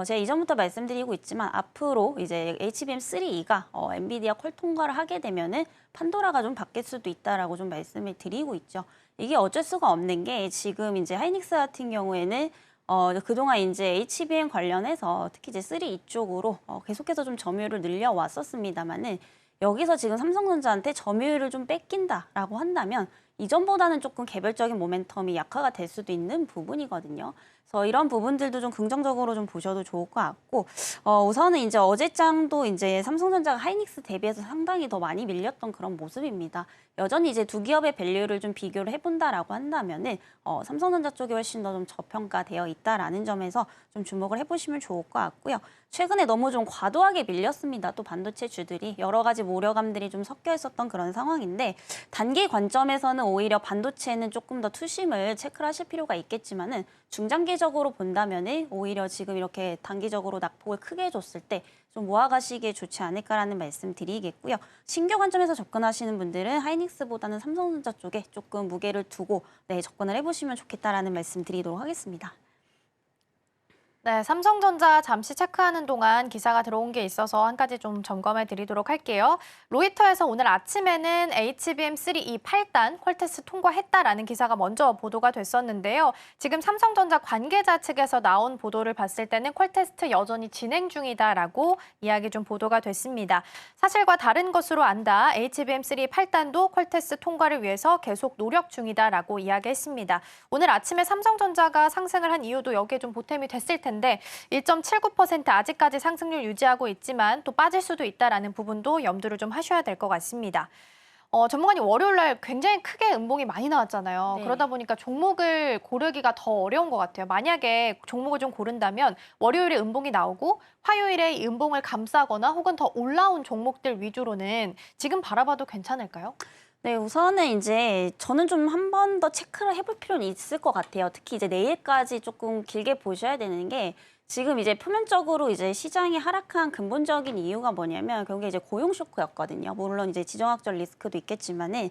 제가 이전부터 말씀드리고 있지만 앞으로 이제 HBM3E가 엔비디아 퀄 통과를 하게 되면은 판도라가 좀 바뀔 수도 있다라고 좀 말씀을 드리고 있죠. 이게 어쩔 수가 없는 게 지금 이제 하이닉스 같은 경우에는 그동안 이제 HBM 관련해서 특히 이제 3E 쪽으로 계속해서 좀 점유율을 늘려왔었습니다만은 여기서 지금 삼성전자한테 점유율을 좀 뺏긴다라고 한다면 이전보다는 조금 개별적인 모멘텀이 약화가 될 수도 있는 부분이거든요. 그래서 이런 부분들도 좀 긍정적으로 좀 보셔도 좋을 것 같고, 우선은 이제 어제장도 이제 삼성전자가 하이닉스 대비해서 상당히 더 많이 밀렸던 그런 모습입니다. 여전히 이제 두 기업의 밸류를 좀 비교를 해본다라고 한다면은 삼성전자 쪽이 훨씬 더 좀 저평가되어 있다라는 점에서 좀 주목을 해보시면 좋을 것 같고요. 최근에 너무 좀 과도하게 밀렸습니다. 또 반도체 주들이 여러 가지 우려감들이 좀 섞여 있었던 그런 상황인데 단기 관점에서는 오히려 반도체는 조금 더 투심을 체크를 하실 필요가 있겠지만은 중장기적으로 본다면은 오히려 지금 이렇게 단기적으로 낙폭을 크게 줬을 때 좀 모아가시기에 좋지 않을까라는 말씀 드리겠고요. 신규 관점에서 접근하시는 분들은 하이닉스보다는 삼성전자 쪽에 조금 무게를 두고 접근을 해보시면 좋겠다라는 말씀 드리도록 하겠습니다. 네, 삼성전자 잠시 체크하는 동안 기사가 들어온 게 있어서 한 가지 좀 점검해 드리도록 할게요. 로이터에서 오늘 아침에는 HBM3E 8단 퀄테스트 통과했다라는 기사가 먼저 보도가 됐었는데요. 지금 삼성전자 관계자 측에서 나온 보도를 봤을 때는 퀄테스트 여전히 진행 중이다라고 이야기 좀 보도가 됐습니다. 사실과 다른 것으로 안다. HBM3E 8단도 퀄테스트 통과를 위해서 계속 노력 중이다라고 이야기했습니다. 오늘 아침에 삼성전자가 상승을 한 이유도 여기에 좀 보탬이 됐을 텐데 1.79% 아직까지 상승률 유지하고 있지만 또 빠질 수도 있다라는 부분도 염두를 좀 하셔야 될 것 같습니다. 전문가님 월요일 날 굉장히 크게 음봉이 많이 나왔잖아요. 네. 그러다 보니까 종목을 고르기가 더 어려운 것 같아요. 만약에 종목을 좀 고른다면 월요일에 음봉이 나오고 화요일에 이 음봉을 감싸거나 혹은 더 올라온 종목들 위주로는 지금 바라봐도 괜찮을까요? 네, 우선은 이제 저는 좀 한 번 더 체크를 해볼 필요는 있을 것 같아요. 특히 이제 내일까지 조금 길게 보셔야 되는 게 지금 이제 표면적으로 이제 시장이 하락한 근본적인 이유가 뭐냐면 결국에 이제 고용 쇼크였거든요. 물론 이제 지정학적 리스크도 있겠지만은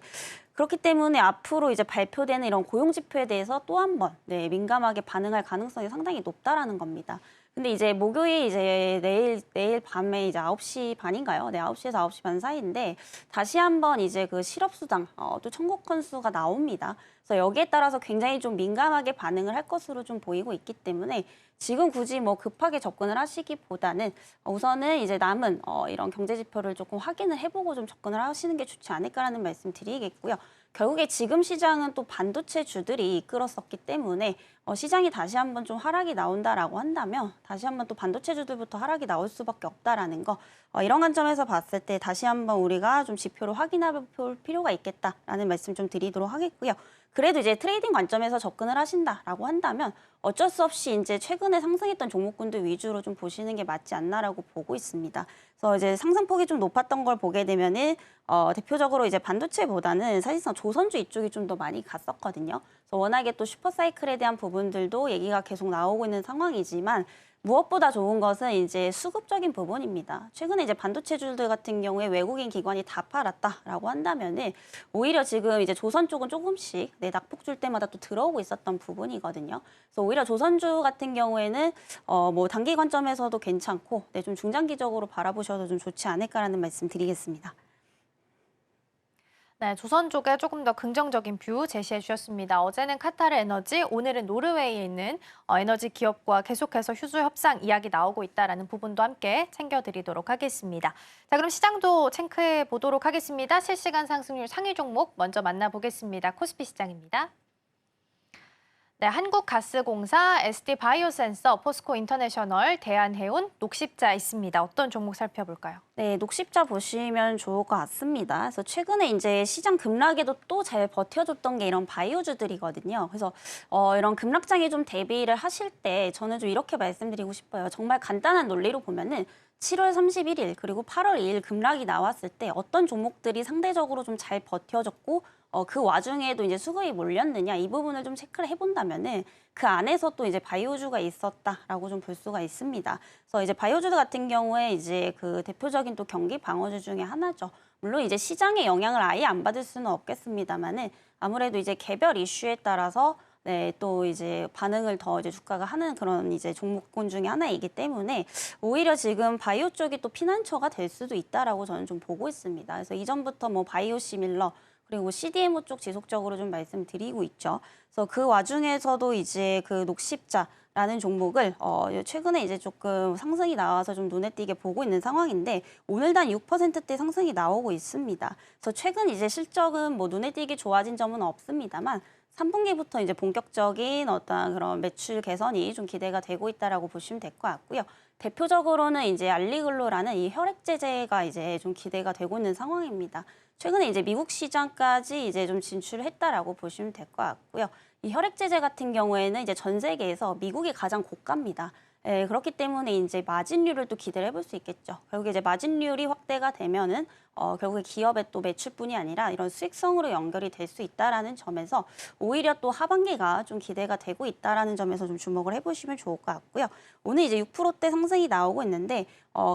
그렇기 때문에 앞으로 이제 발표되는 이런 고용 지표에 대해서 또 한 번 민감하게 반응할 가능성이 상당히 높다라는 겁니다. 근데 이제 목요일 이제 내일 밤에 이제 9시 반인가요? 네, 9시에서 9시 반 사이인데 다시 한번 이제 그 실업수당 또 청구 건수가 나옵니다. 그래서 여기에 따라서 굉장히 좀 민감하게 반응을 할 것으로 좀 보이고 있기 때문에 지금 굳이 뭐 급하게 접근을 하시기보다는 우선은 이제 남은 이런 경제 지표를 조금 확인을 해보고 좀 접근을 하시는 게 좋지 않을까라는 말씀 드리겠고요. 결국에 지금 시장은 또 반도체 주들이 이끌었었기 때문에 시장이 다시 한번 좀 하락이 나온다라고 한다면 다시 한번 또 반도체 주들부터 하락이 나올 수밖에 없다라는 거 이런 관점에서 봤을 때 다시 한번 우리가 좀 지표를 확인해 볼 필요가 있겠다라는 말씀 좀 드리도록 하겠고요. 그래도 이제 트레이딩 관점에서 접근을 하신다라고 한다면 어쩔 수 없이 이제 최근에 상승했던 종목군들 위주로 좀 보시는 게 맞지 않나라고 보고 있습니다. 그래서 이제 상승폭이 좀 높았던 걸 보게 되면은 대표적으로 이제 반도체보다는 사실상 조선주 이쪽이 좀 더 많이 갔었거든요. 그래서 워낙에 또 슈퍼사이클에 대한 부분들도 얘기가 계속 나오고 있는 상황이지만 무엇보다 좋은 것은 이제 수급적인 부분입니다. 최근에 이제 반도체주들 같은 경우에 외국인 기관이 다 팔았다라고 한다면은 오히려 지금 이제 조선 쪽은 조금씩 낙폭 줄 때마다 또 들어오고 있었던 부분이거든요. 그래서 오히려 조선주 같은 경우에는 뭐 단기 관점에서도 괜찮고 좀 중장기적으로 바라보셔도 좀 좋지 않을까라는 말씀 드리겠습니다. 네, 조선 쪽에 조금 더 긍정적인 뷰 제시해 주셨습니다. 어제는 카타르 에너지, 오늘은 노르웨이에 있는 에너지 기업과 계속해서 휴조 협상 이야기 나오고 있다라는 부분도 함께 챙겨드리도록 하겠습니다. 자, 그럼 시장도 체크해 보도록 하겠습니다. 실시간 상승률 상위 종목 먼저 만나보겠습니다. 코스피 시장입니다. 네, 한국가스공사, SD바이오센서, 포스코인터내셔널, 대한해운, 녹십자 있습니다. 어떤 종목 살펴볼까요? 네, 녹십자 보시면 좋을 것 같습니다. 그래서 최근에 이제 시장 급락에도 또 잘 버텨줬던 게 이런 바이오주들이거든요. 그래서 이런 급락장에 좀 대비를 하실 때 저는 좀 이렇게 말씀드리고 싶어요. 정말 간단한 논리로 보면은 7월 31일 그리고 8월 2일 급락이 나왔을 때 어떤 종목들이 상대적으로 좀 잘 버텨줬고 그 와중에도 이제 수급이 몰렸느냐 이 부분을 좀 체크를 해본다면은 그 안에서 또 이제 바이오주가 있었다라고 좀 볼 수가 있습니다. 그래서 이제 바이오주 같은 경우에 이제 그 대표적인 또 경기 방어주 중에 하나죠. 물론 이제 시장의 영향을 아예 안 받을 수는 없겠습니다만은 아무래도 이제 개별 이슈에 따라서 또 이제 반응을 더 이제 주가가 하는 그런 이제 종목군 중에 하나이기 때문에 오히려 지금 바이오 쪽이 또 피난처가 될 수도 있다라고 저는 좀 보고 있습니다. 그래서 이전부터 뭐 바이오시밀러 그리고 CDMO 쪽 지속적으로 좀 말씀드리고 있죠. 그래서 그 와중에서도 이제 그 녹십자라는 라는 종목을 최근에 이제 조금 상승이 나와서 좀 눈에 띄게 보고 있는 상황인데 오늘 단 6%대 상승이 나오고 있습니다. 그래서 최근 이제 실적은 뭐 눈에 띄게 좋아진 점은 없습니다만 3분기부터 이제 본격적인 어떤 그런 매출 개선이 좀 기대가 되고 있다라고 보시면 될 것 같고요. 대표적으로는 이제 알리글로라는 이 혈액 제제가 이제 좀 기대가 되고 있는 상황입니다. 최근에 이제 미국 시장까지 이제 좀 진출했다라고 보시면 될 것 같고요. 이 혈액 제제 같은 경우에는 이제 전 세계에서 미국이 가장 고가입니다. 예, 그렇기 때문에 이제 마진율을 또 기대를 해볼 수 있겠죠. 결국에 이제 마진율이 확대가 되면은 결국에 기업의 또 매출뿐이 아니라 이런 수익성으로 연결이 될 수 있다라는 점에서 오히려 또 하반기가 좀 기대가 되고 있다라는 점에서 좀 주목을 해보시면 좋을 것 같고요. 오늘 이제 6%대 상승이 나오고 있는데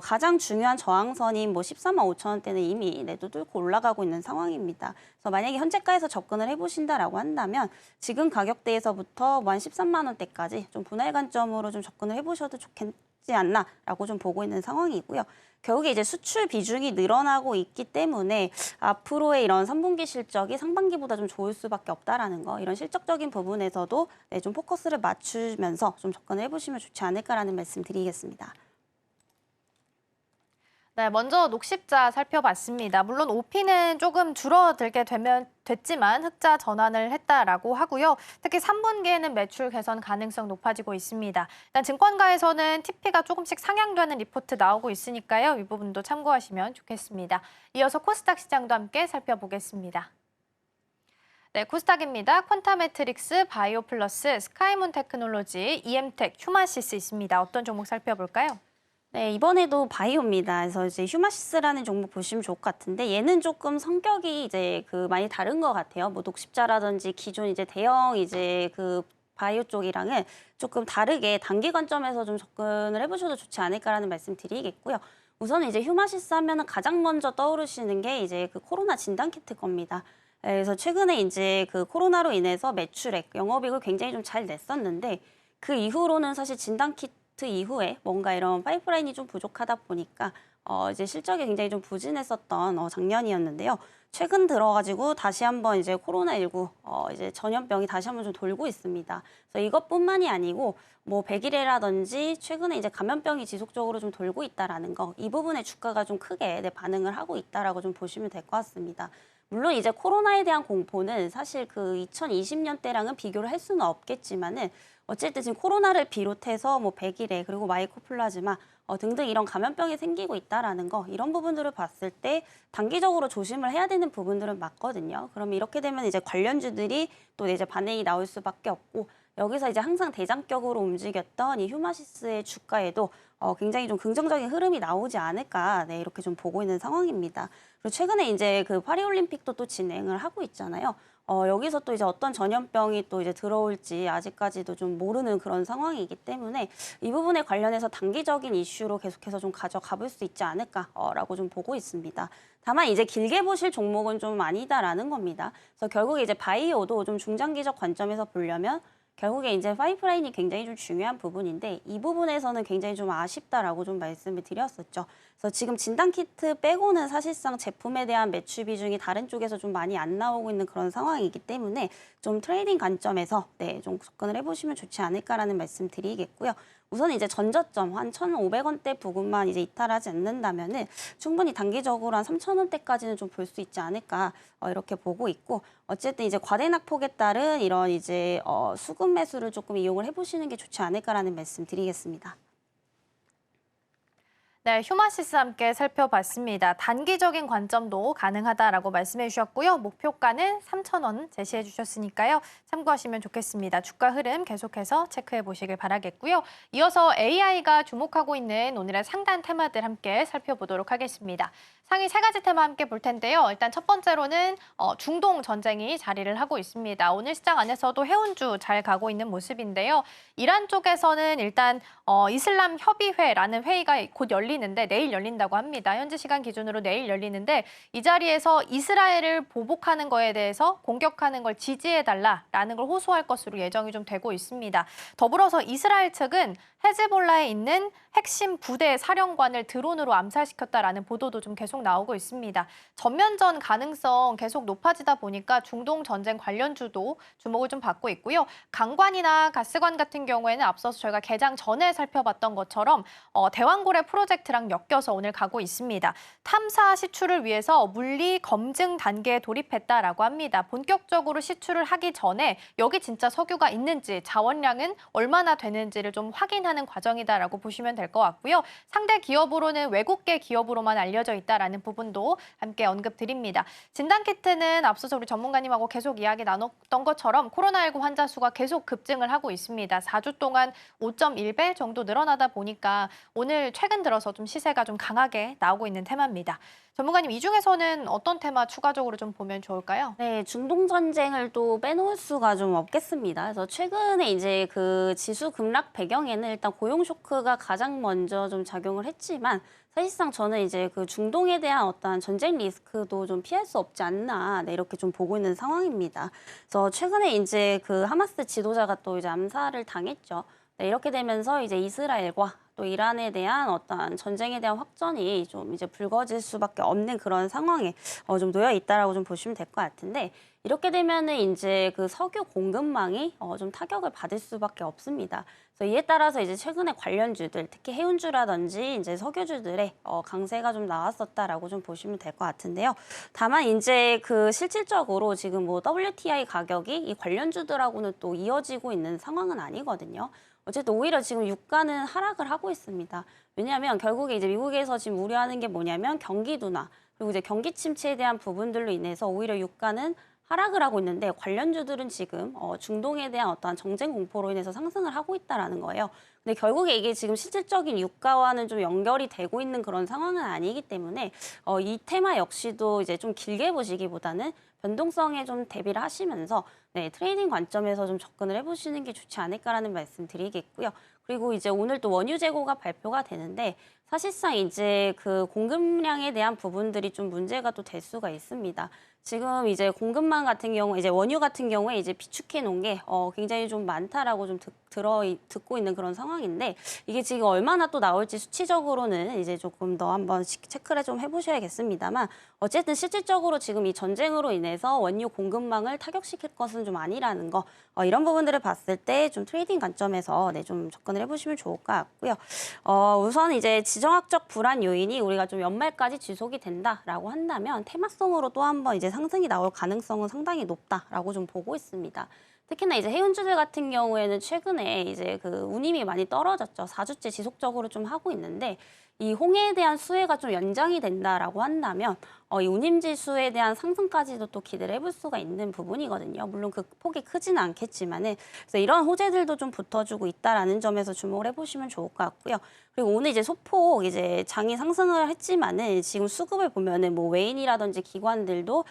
가장 중요한 저항선인 뭐 14만 5천 원대는 이미 내도 뚫고 올라가고 있는 상황입니다. 그래서 만약에 현재가에서 접근을 해보신다라고 한다면 지금 가격대에서부터 뭐 한 13만 원대까지 좀 분할 관점으로 좀 접근을 해보셔도 좋겠지 않나라고 좀 보고 있는 상황이고요. 결국에 이제 수출 비중이 늘어나고 있기 때문에 앞으로의 이런 3분기 실적이 상반기보다 좀 좋을 수밖에 없다라는 거, 이런 실적적인 부분에서도 좀 포커스를 맞추면서 좀 접근을 해보시면 좋지 않을까라는 말씀 드리겠습니다. 네, 먼저 녹십자 살펴봤습니다. 물론 OP는 조금 줄어들게 됐지만 흑자 전환을 했다라고 하고요. 특히 3분기에는 매출 개선 가능성 높아지고 있습니다. 일단 증권가에서는 TP가 조금씩 상향되는 리포트 나오고 있으니까요. 이 부분도 참고하시면 좋겠습니다. 이어서 코스닥 시장도 함께 살펴보겠습니다. 네, 코스닥입니다. 퀀타매트릭스, 바이오플러스, 스카이문 테크놀로지, EM텍, 휴마시스 있습니다. 어떤 종목 살펴볼까요? 네, 이번에도 바이오입니다. 그래서 이제 휴마시스라는 종목 보시면 좋을 것 같은데 얘는 조금 성격이 이제 많이 다른 것 같아요. 뭐 녹십자라든지 기존 이제 대형 이제 바이오 쪽이랑은 조금 다르게 단기 관점에서 좀 접근을 해보셔도 좋지 않을까라는 말씀 드리겠고요. 우선 이제 휴마시스 하면은 가장 먼저 떠오르시는 게 이제 코로나 진단키트 겁니다. 그래서 최근에 이제 코로나로 인해서 매출액, 영업이익을 굉장히 좀 잘 냈었는데 그 이후로는 사실 진단키트 이후에 뭔가 이런 파이프라인이 좀 부족하다 보니까 이제 실적이 굉장히 좀 부진했었던 작년이었는데요. 최근 들어가지고 다시 한번 이제 코로나19 이제 전염병이 다시 한번 좀 돌고 있습니다. 그래서 이것뿐만이 아니고 뭐 백일해라든지 최근에 이제 감염병이 지속적으로 좀 돌고 있다라는 거, 이 부분에 주가가 좀 크게 반응을 하고 있다라고 좀 보시면 될 것 같습니다. 물론 이제 코로나에 대한 공포는 사실 2020년 때랑은 비교를 할 수는 없겠지만은 어쨌든 지금 코로나를 비롯해서 뭐 백일해 그리고 마이코플라즈마 등등 이런 감염병이 생기고 있다라는 거, 이런 부분들을 봤을 때 단기적으로 조심을 해야 되는 부분들은 맞거든요. 그럼 이렇게 되면 이제 관련주들이 또 이제 반응이 나올 수밖에 없고, 여기서 이제 항상 대장격으로 움직였던 이 휴마시스의 주가에도 굉장히 좀 긍정적인 흐름이 나오지 않을까, 네, 이렇게 좀 보고 있는 상황입니다. 그리고 최근에 이제 파리올림픽도 또 진행을 하고 있잖아요. 여기서 또 이제 어떤 전염병이 또 이제 들어올지 아직까지도 좀 모르는 그런 상황이기 때문에 이 부분에 관련해서 단기적인 이슈로 계속해서 좀 가져가 볼 수 있지 않을까라고 좀 보고 있습니다. 다만 이제 길게 보실 종목은 좀 아니다라는 겁니다. 그래서 결국에 이제 바이오도 좀 중장기적 관점에서 보려면 결국에 이제 파이프라인이 굉장히 좀 중요한 부분인데 이 부분에서는 굉장히 좀 아쉽다라고 좀 말씀을 드렸었죠. 그래서 지금 진단키트 빼고는 사실상 제품에 대한 매출 비중이 다른 쪽에서 좀 많이 안 나오고 있는 그런 상황이기 때문에 좀 트레이딩 관점에서 좀 접근을 해보시면 좋지 않을까라는 말씀 드리겠고요. 우선 이제 전저점 한 1,500원대 부근만 이제 이탈하지 않는다면은 충분히 단기적으로 한 3,000원대까지는 좀 볼 수 있지 않을까 이렇게 보고 있고, 어쨌든 이제 과대낙폭에 따른 이런 이제 수급 매수를 조금 이용을 해보시는 게 좋지 않을까라는 말씀 드리겠습니다. 네, 휴마시스 함께 살펴봤습니다. 단기적인 관점도 가능하다라고 말씀해 주셨고요. 목표가는 3,000원 제시해 주셨으니까요. 참고하시면 좋겠습니다. 주가 흐름 계속해서 체크해 보시길 바라겠고요. 이어서 AI가 주목하고 있는 오늘의 상단 테마들 함께 살펴보도록 하겠습니다. 상위 3가지 테마 함께 볼 텐데요. 일단 첫 번째로는 중동 전쟁이 자리를 하고 있습니다. 오늘 시장 안에서도 해운주 잘 가고 있는 모습인데요. 이란 쪽에서는 일단 이슬람 협의회라는 회의가 곧 열리는데 내일 열린다고 합니다. 현지 시간 기준으로 내일 열리는데 이 자리에서 이스라엘을 보복하는 거에 대해서 공격하는 걸 지지해달라라는 걸 호소할 것으로 예정이 좀 되고 있습니다. 더불어서 이스라엘 측은 헤즈볼라에 있는 핵심 부대 사령관을 드론으로 암살시켰다라는 보도도 좀 계속 나오고 있습니다. 전면전 가능성 계속 높아지다 보니까 중동 전쟁 관련주도 주목을 좀 받고 있고요. 강관이나 가스관 같은 경우에는 앞서서 저희가 개장 전에 살펴봤던 것처럼 대왕고래 프로젝트랑 엮여서 오늘 가고 있습니다. 탐사 시추를 위해서 물리 검증 단계에 돌입했다라고 합니다. 본격적으로 시추를 하기 전에 여기 진짜 석유가 있는지 자원량은 얼마나 되는지를 좀 확인하는 과정이다라고 보시면 될 것 같고요. 상대 기업으로는 외국계 기업으로만 알려져 있다라는 부분도 함께 언급드립니다. 진단키트는 앞서서 우리 전문가님하고 계속 이야기 나눴던 것처럼 코로나19 환자 수가 계속 급증을 하고 있습니다. 4주 동안 5.1배 정도 늘어나다 보니까 오늘 최근 들어서 좀 시세가 좀 강하게 나오고 있는 테마입니다. 전문가님, 이 중에서는 어떤 테마 추가적으로 좀 보면 좋을까요? 네, 중동 전쟁을 또 빼놓을 수가 좀 없겠습니다. 그래서 최근에 이제 그 지수 급락 배경에는 일단 고용 쇼크가 가장 먼저 좀 작용을 했지만 사실상 저는 이제 그 중동에 대한 어떤 전쟁 리스크도 좀 피할 수 없지 않나, 네, 이렇게 좀 보고 있는 상황입니다. 그래서 최근에 이제 그 하마스 지도자가 또 이제 암살을 당했죠. 네, 이렇게 되면서 이제 이스라엘과 또 이란에 대한 어떤 전쟁에 대한 확전이 좀 이제 불거질 수밖에 없는 그런 상황에 좀 놓여 있다라고 좀 보시면 될 것 같은데, 이렇게 되면은 이제 그 석유 공급망이 좀 타격을 받을 수밖에 없습니다. 그래서 이에 따라서 이제 최근에 관련주들, 특히 해운주라든지 이제 석유주들의 강세가 좀 나왔었다라고 좀 보시면 될 것 같은데요. 다만 이제 그 실질적으로 지금 뭐 WTI 가격이 이 관련주들하고는 또 이어지고 있는 상황은 아니거든요. 어쨌든 오히려 지금 유가는 하락을 하고 있습니다. 왜냐하면 결국에 이제 미국에서 지금 우려하는 게 뭐냐면 경기 둔화, 그리고 이제 경기 침체에 대한 부분들로 인해서 오히려 유가는 하락을 하고 있는데 관련주들은 지금 중동에 대한 어떠한 정쟁 공포로 인해서 상승을 하고 있다라는 거예요. 근데 결국에 이게 지금 실질적인 유가와는 좀 연결이 되고 있는 그런 상황은 아니기 때문에 이 테마 역시도 이제 좀 길게 보시기보다는 변동성에 좀 대비를 하시면서 네, 트레이딩 관점에서 좀 접근을 해보시는 게 좋지 않을까라는 말씀 드리겠고요. 그리고 이제 오늘 또 원유 재고가 발표가 되는데 사실상 이제 그 공급량에 대한 부분들이 좀 문제가 또 될 수가 있습니다. 지금 이제 공급망 같은 경우, 이제 원유 같은 경우에 이제 비축해 놓은 게 굉장히 좀 많다라고 좀 듣고 있는 그런 상황인데, 이게 지금 얼마나 또 나올지 수치적으로는 이제 조금 더 한번 체크를 좀 해보셔야겠습니다만, 어쨌든 실질적으로 지금 이 전쟁으로 인해서 원유 공급망을 타격시킬 것은 좀 아니라는 거, 이런 부분들을 봤을 때 좀 트레이딩 관점에서 네, 좀 접근을 해보시면 좋을 것 같고요. 우선 이제 지정학적 불안 요인이 우리가 좀 연말까지 지속이 된다라고 한다면 테마성으로 또 한번 이제 상승이 나올 가능성은 상당히 높다라고 좀 보고 있습니다. 특히나 이제 해운주들 같은 경우에는 최근에 이제 그 운임이 많이 떨어졌죠. 4주째 지속적으로 좀 하고 있는데 이 홍해에 대한 수혜가 좀 연장이 된다라고 한다면 이 운임 지수에 대한 상승까지도 또 기대를 해볼 수가 있는 부분이거든요. 물론 그 폭이 크지는 않겠지만은 그래서 이런 호재들도 좀 붙어주고 있다라는 점에서 주목을 해보시면 좋을 것 같고요. 그리고 오늘 이제 소폭 이제 장이 상승을 했지만은 지금 수급을 보면은 뭐 외인이라든지 기관들도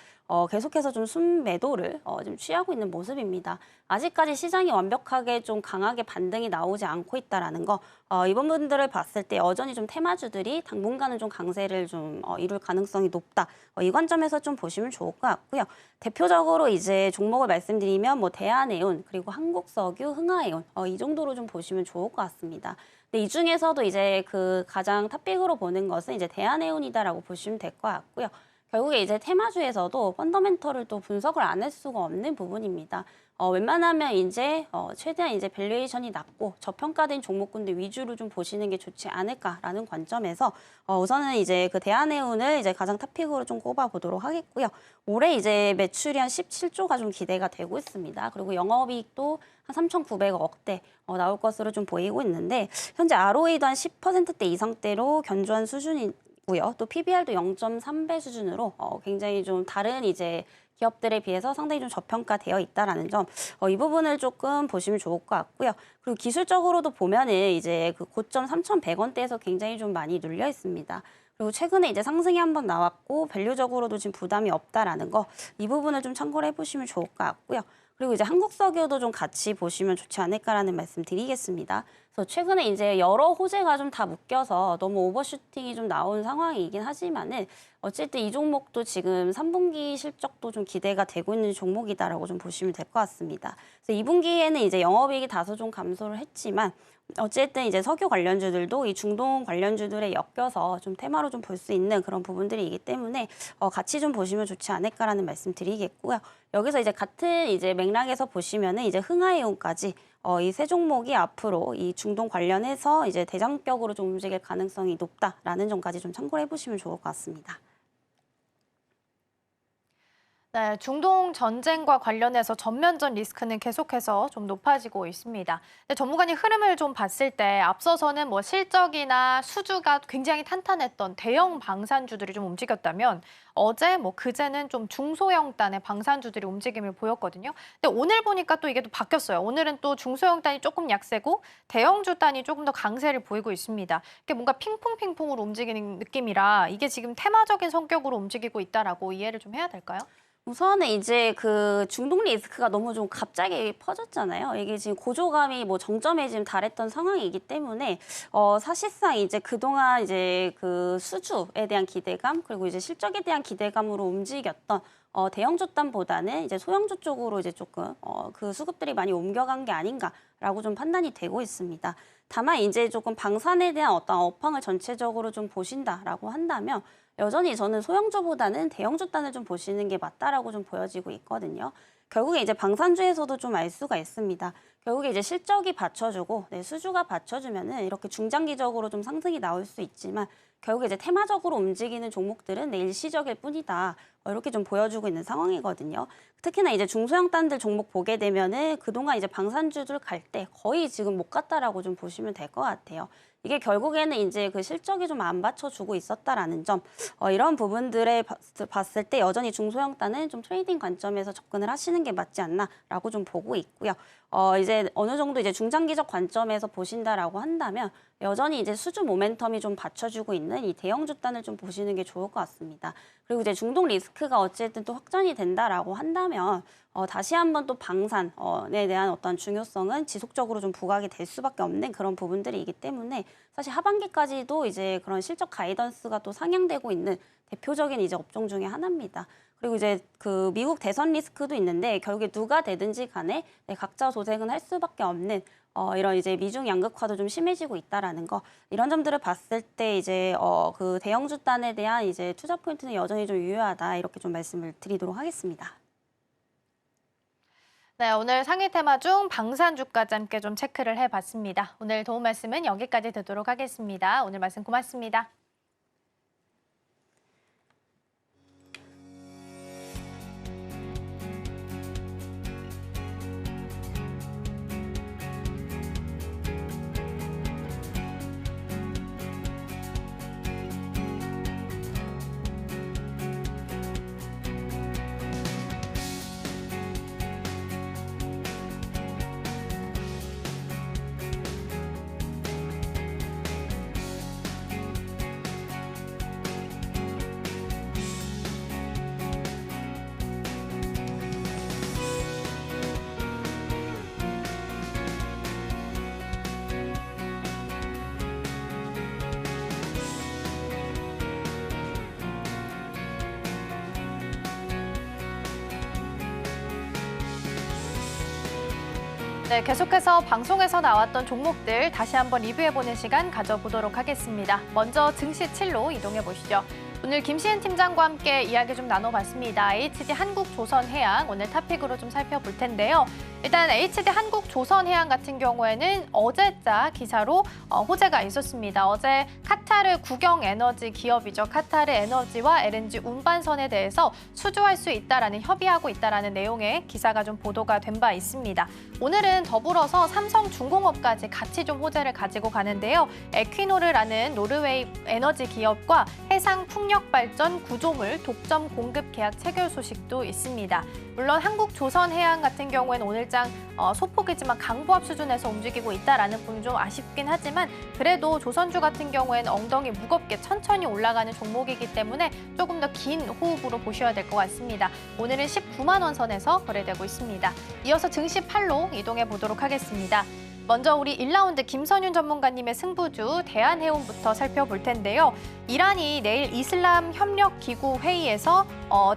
계속해서 좀 순매도를 좀 취하고 있는 모습입니다. 아직까지 시장이 완벽하게 좀 강하게 반등이 나오지 않고 있다라는 거, 이번 분들을 봤을 때 여전히 좀 테마주들이 당분간은 좀 강세를 좀 이룰 가능성이 높다. 이 관점에서 좀 보시면 좋을 것 같고요. 대표적으로 이제 종목을 말씀드리면 뭐 대한해운, 그리고 한국석유, 흥하해운 이 정도로 좀 보시면 좋을 것 같습니다. 근데 이 중에서도 이제 그 가장 탑픽으로 보는 것은 이제 대한해운이다라고 보시면 될 것 같고요. 결국에 이제 테마주에서도 펀더멘털을 또 분석을 안 할 수가 없는 부분입니다. 웬만하면 이제 최대한 이제 밸류에이션이 낮고 저평가된 종목군들 위주로 좀 보시는 게 좋지 않을까라는 관점에서 우선은 이제 그 대한해운을 이제 가장 탑픽으로 좀 꼽아보도록 하겠고요. 올해 이제 매출이 한 17조가 좀 기대가 되고 있습니다. 그리고 영업이익도 한 3,900억대 나올 것으로 좀 보이고 있는데 현재 ROA도 한 10%대 이상대로 견조한 수준이고요. 또 PBR도 0.3배 수준으로 굉장히 좀 다른 이제 기업들에 비해서 상당히 좀 저평가되어 있다라는 점, 이 부분을 조금 보시면 좋을 것 같고요. 그리고 기술적으로도 보면은 이제 그 고점 3,100원대에서 굉장히 좀 많이 눌려 있습니다. 그리고 최근에 이제 상승이 한번 나왔고 밸류적으로도 지금 부담이 없다라는 거, 이 부분을 좀 참고를 해보시면 좋을 것 같고요. 그리고 이제 한국석유도 좀 같이 보시면 좋지 않을까라는 말씀 드리겠습니다. 그래서 최근에 이제 여러 호재가 좀 다 묶여서 너무 오버슈팅이 좀 나온 상황이긴 하지만은 어쨌든 이 종목도 지금 3분기 실적도 좀 기대가 되고 있는 종목이다라고 좀 보시면 될 것 같습니다. 그래서 2분기에는 이제 영업이익이 다소 좀 감소를 했지만 어쨌든 이제 석유 관련주들도 이 중동 관련주들에 엮여서 좀 테마로 좀 볼 수 있는 그런 부분들이기 때문에 같이 좀 보시면 좋지 않을까라는 말씀 드리겠고요. 여기서 이제 같은 이제 맥락에서 보시면은 이제 흥하이온까지 이 세 종목이 앞으로 이 중동 관련해서 이제 대장격으로 좀 움직일 가능성이 높다라는 점까지 좀 참고를 해보시면 좋을 것 같습니다. 네, 중동 전쟁과 관련해서 전면전 리스크는 계속해서 좀 높아지고 있습니다. 근데 전문가님 흐름을 좀 봤을 때 앞서서는 뭐 실적이나 수주가 굉장히 탄탄했던 대형 방산주들이 좀 움직였다면 어제 뭐 그제는 좀 중소형 단의 방산주들이 움직임을 보였거든요. 근데 오늘 보니까 또 이게 또 바뀌었어요. 오늘은 또 중소형 단이 조금 약세고 대형주 단이 조금 더 강세를 보이고 있습니다. 이게 뭔가 핑퐁핑퐁으로 움직이는 느낌이라 이게 지금 테마적인 성격으로 움직이고 있다라고 이해를 좀 해야 될까요? 우선은 이제 그 중동 리스크가 너무 좀 갑자기 퍼졌잖아요. 이게 지금 고조감이 뭐 정점에 지금 달했던 상황이기 때문에 사실상 이제 그동안 이제 그 수주에 대한 기대감 그리고 이제 실적에 대한 기대감으로 움직였던 대형주 단보다는 이제 소형주 쪽으로 이제 조금 그 수급들이 많이 옮겨간 게 아닌가라고 좀 판단이 되고 있습니다. 다만 이제 조금 방산에 대한 어떤 업황을 전체적으로 좀 보신다라고 한다면 여전히 저는 소형주보다는 대형주 단을 좀 보시는 게 맞다라고 좀 보여지고 있거든요. 결국에 이제 방산주에서도 좀 알 수가 있습니다. 결국에 이제 실적이 받쳐주고 수주가 받쳐주면은 이렇게 중장기적으로 좀 상승이 나올 수 있지만 결국에 이제 테마적으로 움직이는 종목들은 일시적일 뿐이다. 이렇게 좀 보여주고 있는 상황이거든요. 특히나 이제 중소형 단들 종목 보게 되면은 그동안 이제 방산주들 갈 때 거의 지금 못 갔다라고 좀 보시면 될 것 같아요. 이게 결국에는 이제 그 실적이 좀 안 받쳐주고 있었다라는 점, 이런 부분들에 봤을 때 여전히 중소형 단은 좀 트레이딩 관점에서 접근을 하시는 게 맞지 않나라고 좀 보고 있고요. 이제 어느 정도 이제 중장기적 관점에서 보신다라고 한다면 여전히 이제 수주 모멘텀이 좀 받쳐주고 있는 이 대형주 단을 좀 보시는 게 좋을 것 같습니다. 그리고 이제 중동 리스크가 어쨌든 또 확전이 된다라고 한다면 다시 한번 또 방산에 대한 어떤 중요성은 지속적으로 좀 부각이 될 수밖에 없는 그런 부분들이기 때문에 사실 하반기까지도 이제 그런 실적 가이던스가 또 상향되고 있는 대표적인 이제 업종 중에 하나입니다. 그리고 이제 그 미국 대선 리스크도 있는데 결국에 누가 되든지 간에 각자 도생은 할 수밖에 없는 이런 이제 미중 양극화도 좀 심해지고 있다라는 거 이런 점들을 봤을 때 이제 그 대형주 단에 대한 이제 투자 포인트는 여전히 좀 유효하다 이렇게 좀 말씀을 드리도록 하겠습니다. 네, 오늘 상위 테마 중 방산주까지 함께 좀 체크를 해봤습니다. 오늘 도움 말씀은 여기까지 듣도록 하겠습니다. 오늘 말씀 고맙습니다. 네, 계속해서 방송에서 나왔던 종목들 다시 한번 리뷰해보는 시간 가져보도록 하겠습니다. 먼저 증시 7로 이동해보시죠. 오늘 김시은 팀장과 함께 이야기 좀 나눠봤습니다. HD 한국조선해양 오늘 탑픽으로 좀 살펴볼 텐데요. 일단 HD 한국조선해양 같은 경우에는 어제자 기사로 호재가 있었습니다. 어제 카타르 국영에너지 기업이죠. 카타르 에너지와 LNG 운반선에 대해서 수주할 수 있다라는 협의하고 있다라는 내용의 기사가 좀 보도가 된 바 있습니다. 오늘은 더불어서 삼성중공업까지 같이 좀 호재를 가지고 가는데요. 에퀴노르라는 노르웨이 에너지 기업과 해상풍력발전 구조물 독점 공급 계약 체결 소식도 있습니다. 물론 한국조선해양 같은 경우에는 오늘장 소폭이지만 강보합 수준에서 움직이고 있다라는 부분 좀 아쉽긴 하지만 그래도 조선주 같은 경우에는 엉덩이 무겁게 천천히 올라가는 종목이기 때문에 조금 더 긴 호흡으로 보셔야 될 것 같습니다. 오늘은 19만 원 선에서 거래되고 있습니다. 이어서 증시 8로 이동해 보도록 하겠습니다. 먼저 우리 1라운드 김선윤 전문가님의 승부주 대한해운부터 살펴볼 텐데요. 이란이 내일 이슬람 협력 기구 회의에서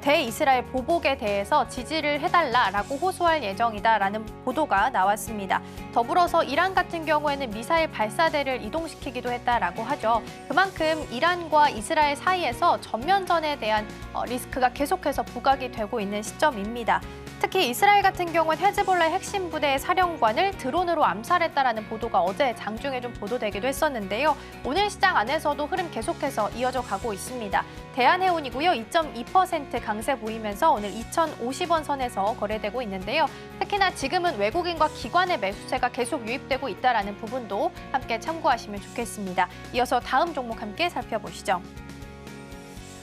대이스라엘 보복에 대해서 지지를 해달라라고 호소할 예정이다라는 보도가 나왔습니다. 더불어서 이란 같은 경우에는 미사일 발사대를 이동시키기도 했다라고 하죠. 그만큼 이란과 이스라엘 사이에서 전면전에 대한 리스크가 계속해서 부각이 되고 있는 시점입니다. 특히 이스라엘 같은 경우는 헤즈볼라의 핵심 부대의 사령관을 드론으로 암살했다라는 보도가 어제 장중에 좀 보도되기도 했었는데요. 오늘 시장 안에서도 흐름 계속해서 이어져 가고 있습니다. 대한해운이고요. 2.2% 강세 보이면서 오늘 2,050원 선에서 거래되고 있는데요. 특히나 지금은 외국인과 기관의 매수세가 계속 유입되고 있다는 부분도 함께 참고하시면 좋겠습니다. 이어서 다음 종목 함께 살펴보시죠.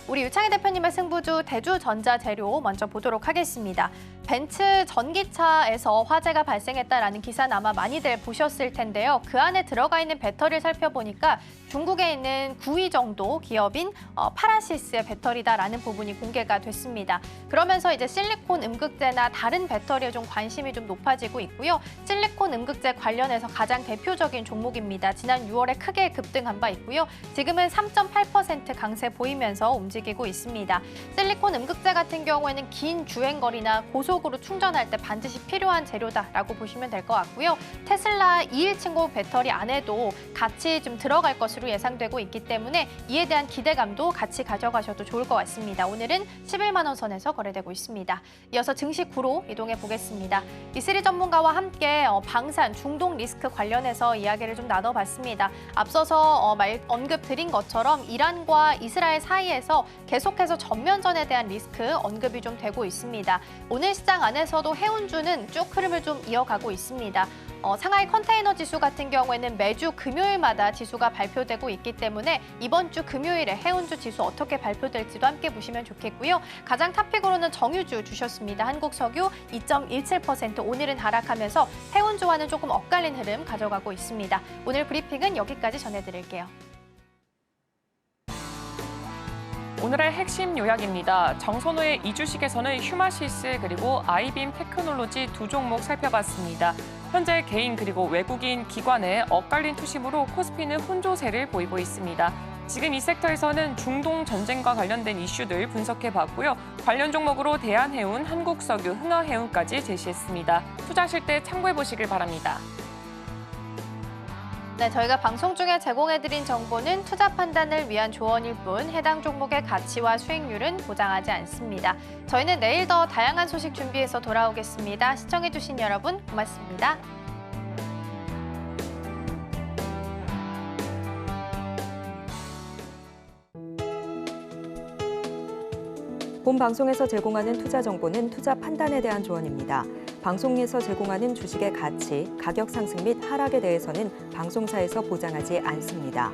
우리 유창희 대표님의 승부주 대주전자재료 먼저 보도록 하겠습니다. 벤츠 전기차에서 화재가 발생했다라는 기사는 아마 많이들 보셨을 텐데요. 그 안에 들어가 있는 배터리를 살펴보니까 중국에 있는 9위 정도 기업인 파라시스의 배터리다라는 부분이 공개가 됐습니다. 그러면서 이제 실리콘 음극재나 다른 배터리에 좀 관심이 좀 높아지고 있고요. 실리콘 음극재 관련해서 가장 대표적인 종목입니다. 지난 6월에 크게 급등한 바 있고요. 지금은 3.8% 강세 보이면서 움직이고 있습니다. 실리콘 음극재 같은 경우에는 긴 주행거리나 고속으로 충전할 때 반드시 필요한 재료다라고 보시면 될 것 같고요. 테슬라 2일층고 배터리 안에도 같이 좀 들어갈 것으로 예상되고 있기 때문에 이에 대한 기대감도 같이 가져가셔도 좋을 것 같습니다. 오늘은 11만 원 선에서 거래되고 있습니다. 이어서 증시 9로 이동해 보겠습니다. 이슬이 전문가와 함께 방산, 중동 리스크 관련해서 이야기를 좀 나눠봤습니다. 앞서서 언급 드린 것처럼 이란과 이스라엘 사이에서 계속해서 전면전에 대한 리스크 언급이 좀 되고 있습니다. 오늘 시장 안에서도 해운주는 쭉 흐름을 좀 이어가고 있습니다. 상하이 컨테이너 지수 같은 경우에는 매주 금요일마다 지수가 발표되고 있기 때문에 이번 주 금요일에 해운주 지수 어떻게 발표될지도 함께 보시면 좋겠고요. 가장 탑픽으로는 정유주 주셨습니다. 한국석유 2.17% 오늘은 하락하면서 해운주와는 조금 엇갈린 흐름 가져가고 있습니다. 오늘 브리핑은 여기까지 전해드릴게요. 오늘의 핵심 요약입니다. 정선우의 이주식에서는 휴마시스 그리고 아이빔 테크놀로지 두 종목 살펴봤습니다. 현재 개인 그리고 외국인 기관의 엇갈린 투심으로 코스피는 혼조세를 보이고 있습니다. 지금 이 섹터에서는 중동 전쟁과 관련된 이슈들 분석해봤고요. 관련 종목으로 대한해운, 한국석유, 흥하해운까지 제시했습니다. 투자하실 때 참고해보시길 바랍니다. 네, 저희가 방송 중에 제공해드린 정보는 투자 판단을 위한 조언일 뿐 해당 종목의 가치와 수익률은 보장하지 않습니다. 저희는 내일 더 다양한 소식 준비해서 돌아오겠습니다. 시청해주신 여러분 고맙습니다. 본 방송에서 제공하는 투자 정보는 투자 판단에 대한 조언입니다. 방송에서 제공하는 주식의 가치, 가격 상승 및 하락에 대해서는 방송사에서 보장하지 않습니다.